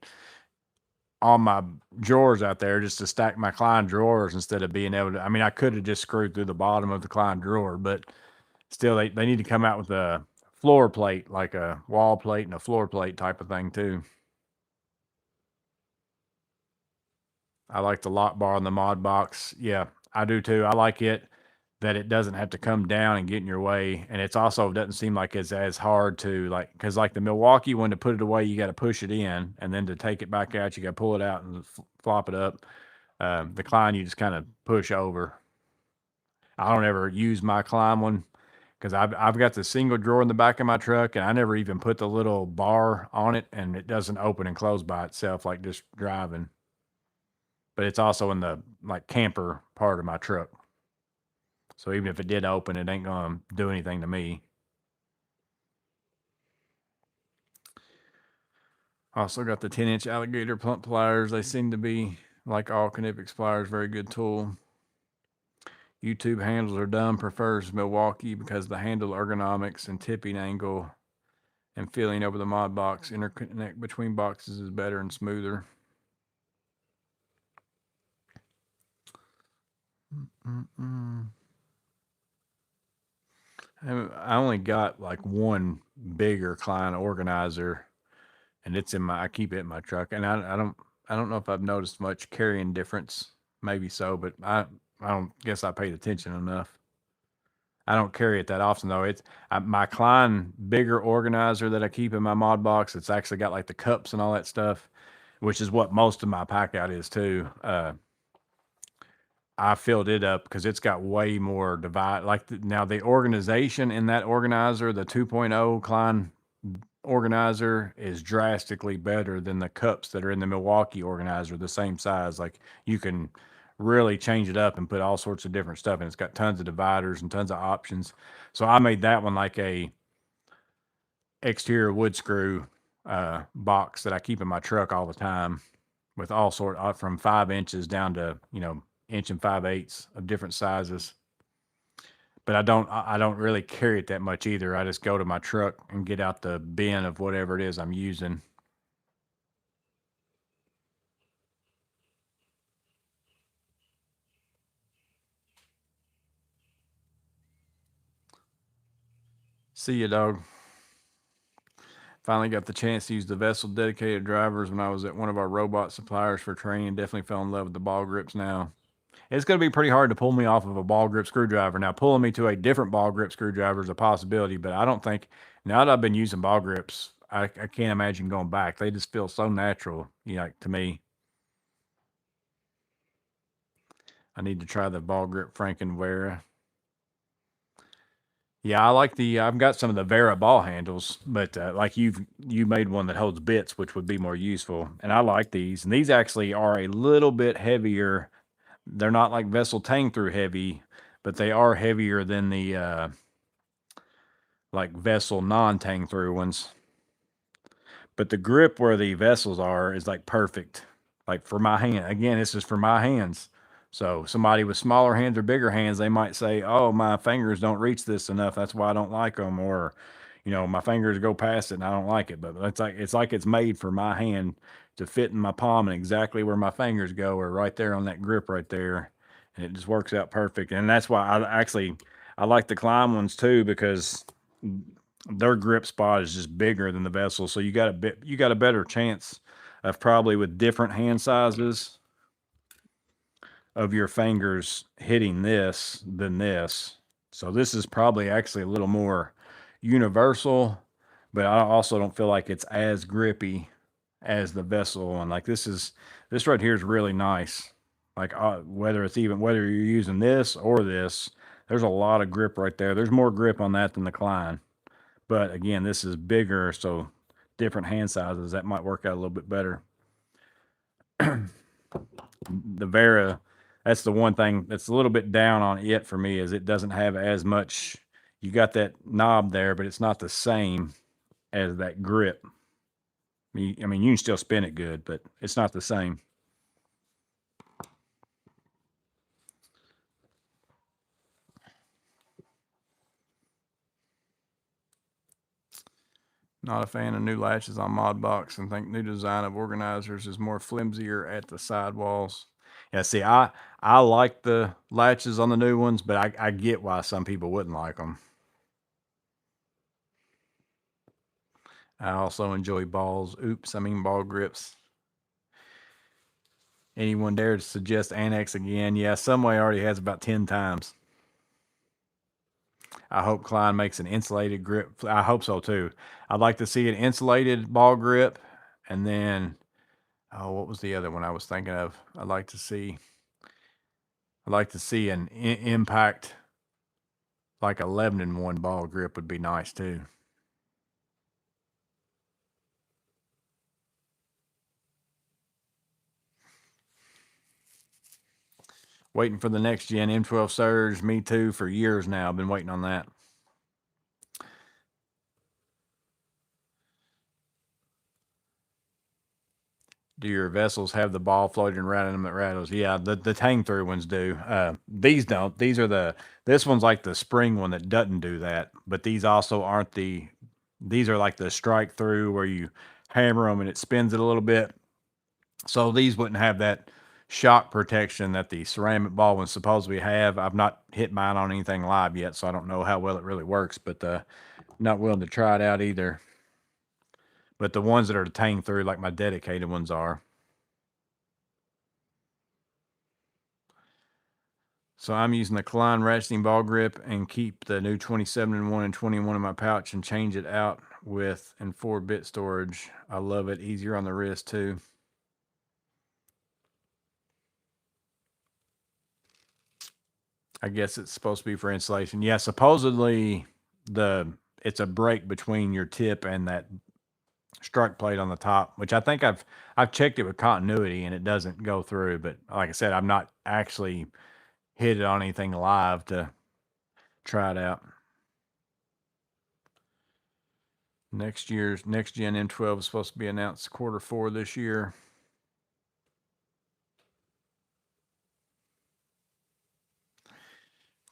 on my drawers out there just to stack my Klein drawers instead of being able to. I mean, I could have just screwed through the bottom of the Klein drawer, but still they need to come out with a floor plate, like a wall plate and a floor plate type of thing too. I like the lock bar on the Modbox. Yeah, I do too. I like it that it doesn't have to come down and get in your way, and it's also doesn't seem like it's as hard to like because like the Milwaukee one, to put it away, you got to push it in, and then to take it back out, you got to pull it out and flop it up. The Klein, you just kind of push over. I don't ever use my Klein one because I've got the single drawer in the back of my truck, and I never even put the little bar on it, and it doesn't open and close by itself like just driving. But it's also in the like camper part of my truck. So even if it did open, it ain't gonna do anything to me. Also got the 10-inch alligator plump pliers. They seem to be, like all Knipex pliers, very good tool. YouTube handles are dumb. Prefers Milwaukee because the handle ergonomics and tipping angle and feeling over the Modbox interconnect between boxes is better and smoother. I only got like one bigger Klein organizer, and it's in my. I keep it in my truck, and I don't know if I've noticed much carrying difference. Maybe so, but I don't guess I paid attention enough. I don't carry it that often though. It's my Klein bigger organizer that I keep in my Modbox. It's actually got like the cups and all that stuff, which is what most of my pack out is too. I filled it up because it's got way more divide. Like now the organization in that organizer, the 2.0 Klein organizer, is drastically better than the cups that are in the Milwaukee organizer, the same size. Like you can really change it up and put all sorts of different stuff, and it's got tons of dividers and tons of options. So I made that one like a exterior wood screw box that I keep in my truck all the time, with all sort from 5 inches down to inch and 5/8 of different sizes. But I don't really carry it that much either. I just go to my truck and get out the bin of whatever it is I'm using. See you, dog. Finally got the chance to use the Vessel dedicated drivers when I was at one of our robot suppliers for training. Definitely fell in love with the ball grips now. It's going to be pretty hard to pull me off of a ball grip screwdriver. Now, pulling me to a different ball grip screwdriver is a possibility, but I don't think, now that I've been using ball grips, I can't imagine going back. They just feel so natural, to me. I need to try the ball grip Franken Vera. Yeah, I like I've got some of the Vera ball handles, but like you made one that holds bits, which would be more useful. And I like these. And these actually are a little bit heavier. They're not like Vessel Tang Through heavy, but they are heavier than the like Vessel non-Tang Through ones. But the grip where the Vessels are is like perfect. Like for my hand. Again, this is for my hands. So somebody with smaller hands or bigger hands, they might say, "Oh, my fingers don't reach this enough. That's why I don't like them." Or, my fingers go past it and I don't like it. But it's like it's made for my hand to fit in my palm and exactly where my fingers go, or right there on that grip right there, and it just works out perfect. And that's why I like the Klein ones too, because their grip spot is just bigger than the Vessel, so you got a better chance of, probably with different hand sizes, of your fingers hitting this than this. So this is probably actually a little more universal, but I also don't feel like it's as grippy as the Vessel one. Like this right here is really nice. Like whether you're using this or this, there's a lot of grip right there. There's more grip on that than the Klein. But again, this is bigger, so different hand sizes, that might work out a little bit better. The Vera, that's the one thing that's a little bit down on it for me, is it doesn't have as much. You got that knob there, but it's not the same as that grip. I mean, you can still spin it good, but it's not the same. Not a fan of new latches on Modbox, and think new design of organizers is more flimsier at the sidewalls. Yeah, see, I like the latches on the new ones, but I get why some people wouldn't like them. I also enjoy balls. Oops, I mean ball grips. Anyone dare to suggest Annex again? Yeah, Someway already has about 10 times. I hope Klein makes an insulated grip. I hope so too. I'd like to see an insulated ball grip, and then, oh, what was the other one I was thinking of? I'd like to see an impact, like 11-in-1 ball grip would be nice too. Waiting for the next gen M12 Surge. Me too, for years now. I've been waiting on that. Do your Vessels have the ball floating around in them that rattles? Yeah, the Tang Through ones do. These don't. This one's like the spring one that doesn't do that, but these also aren't these are like the strike through where you hammer them and it spins it a little bit. So these wouldn't have that shock protection that the ceramic ball ones supposedly have. I've not hit mine on anything live yet, so I don't know how well it really works, but not willing to try it out either. But the ones that are Tang Through, like my dedicated ones are. So I'm using the Klein ratcheting ball grip and keep the new 27-in-1 and 21 in my pouch, and change it out with and 4-bit storage. I love it. Easier on the wrist too. I guess it's supposed to be for insulation. Yeah, supposedly it's a break between your tip and that strike plate on the top, which I think I've checked it with continuity and it doesn't go through. But like I said, I've not actually hit it on anything live to try it out. Next gen M12 is supposed to be announced Q4 this year.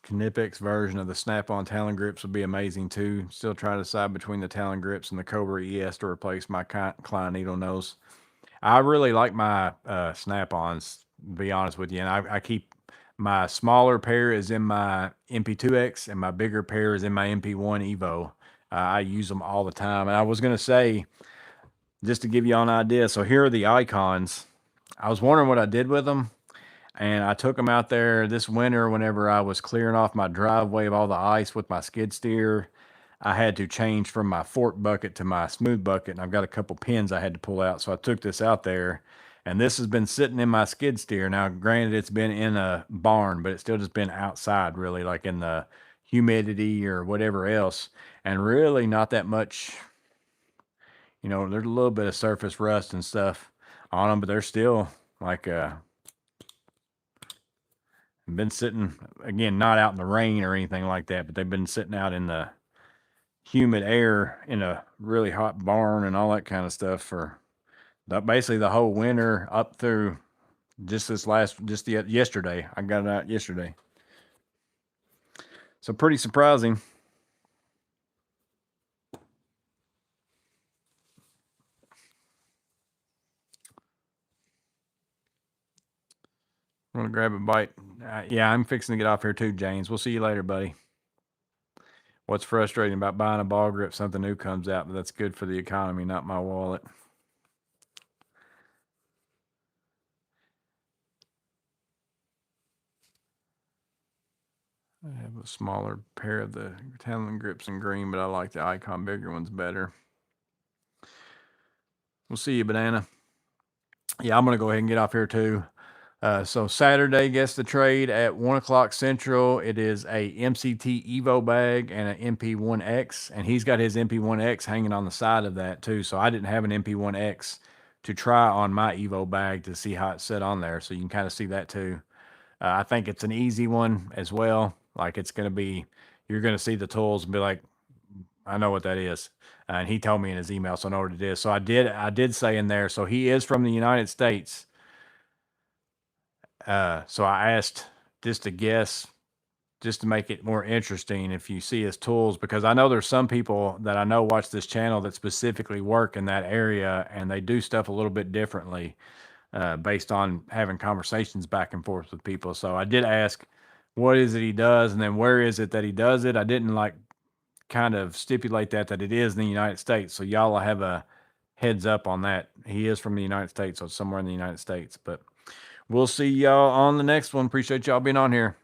Knipex version of the Snap-on Talon grips would be amazing too. Still trying to decide between the Talon grips and the Cobra ES to replace my Klein needle nose. I really like my Snap-ons, to be honest with you, and I keep my smaller pair is in my MP2X and my bigger pair is in my MP1 Evo. I use them all the time. And I was going to say, just to give you all an idea, so here are the icons. I was wondering what I did with them, and I took them out there this winter whenever I was clearing off my driveway of all the ice with my skid steer. I had to change from my fork bucket to my smooth bucket, and I've got a couple pins I had to pull out. So I took this out there, and this has been sitting in my skid steer. Now, granted, it's been in a barn, but it's still just been outside, really, like in the humidity or whatever else, and really not that much. There's a little bit of surface rust and stuff on them, but they're still like been sitting, again, not out in the rain or anything like that, but they've been sitting out in the humid air in a really hot barn and all that kind of stuff for basically the whole winter up through just yesterday. I got it out yesterday. So pretty surprising. I'm gonna grab a bite. Yeah, I'm fixing to get off here too, James. We'll see you later, buddy. What's frustrating about buying a ball grip? Something new comes out, but that's good for the economy, not my wallet. I have a smaller pair of the Talon grips in green, but I like the Icon bigger ones better. We'll see you, Banana. Yeah, I'm going to go ahead and get off here too. So Saturday gets the trade at 1 o'clock Central. It is a MCT Evo bag and an MP1X, and he's got his MP1X hanging on the side of that too. So I didn't have an MP1X to try on my Evo bag to see how it set on there. So you can kind of see that too. I think it's an easy one as well. Like it's going to be, you're going to see the tools and be like, I know what that is. And he told me in his email, so I know what it is. So I did say in there, so he is from the United States. So I asked just to guess, just to make it more interesting, if you see his tools, because I know there's some people that I know watch this channel that specifically work in that area, and they do stuff a little bit differently based on having conversations back and forth with people. So I did ask, what is it he does, and then where is it that he does it? I didn't like kind of stipulate that it is in the United States. So y'all will have a heads up on that. He is from the United States, so it's somewhere in the United States. But we'll see y'all on the next one. Appreciate y'all being on here.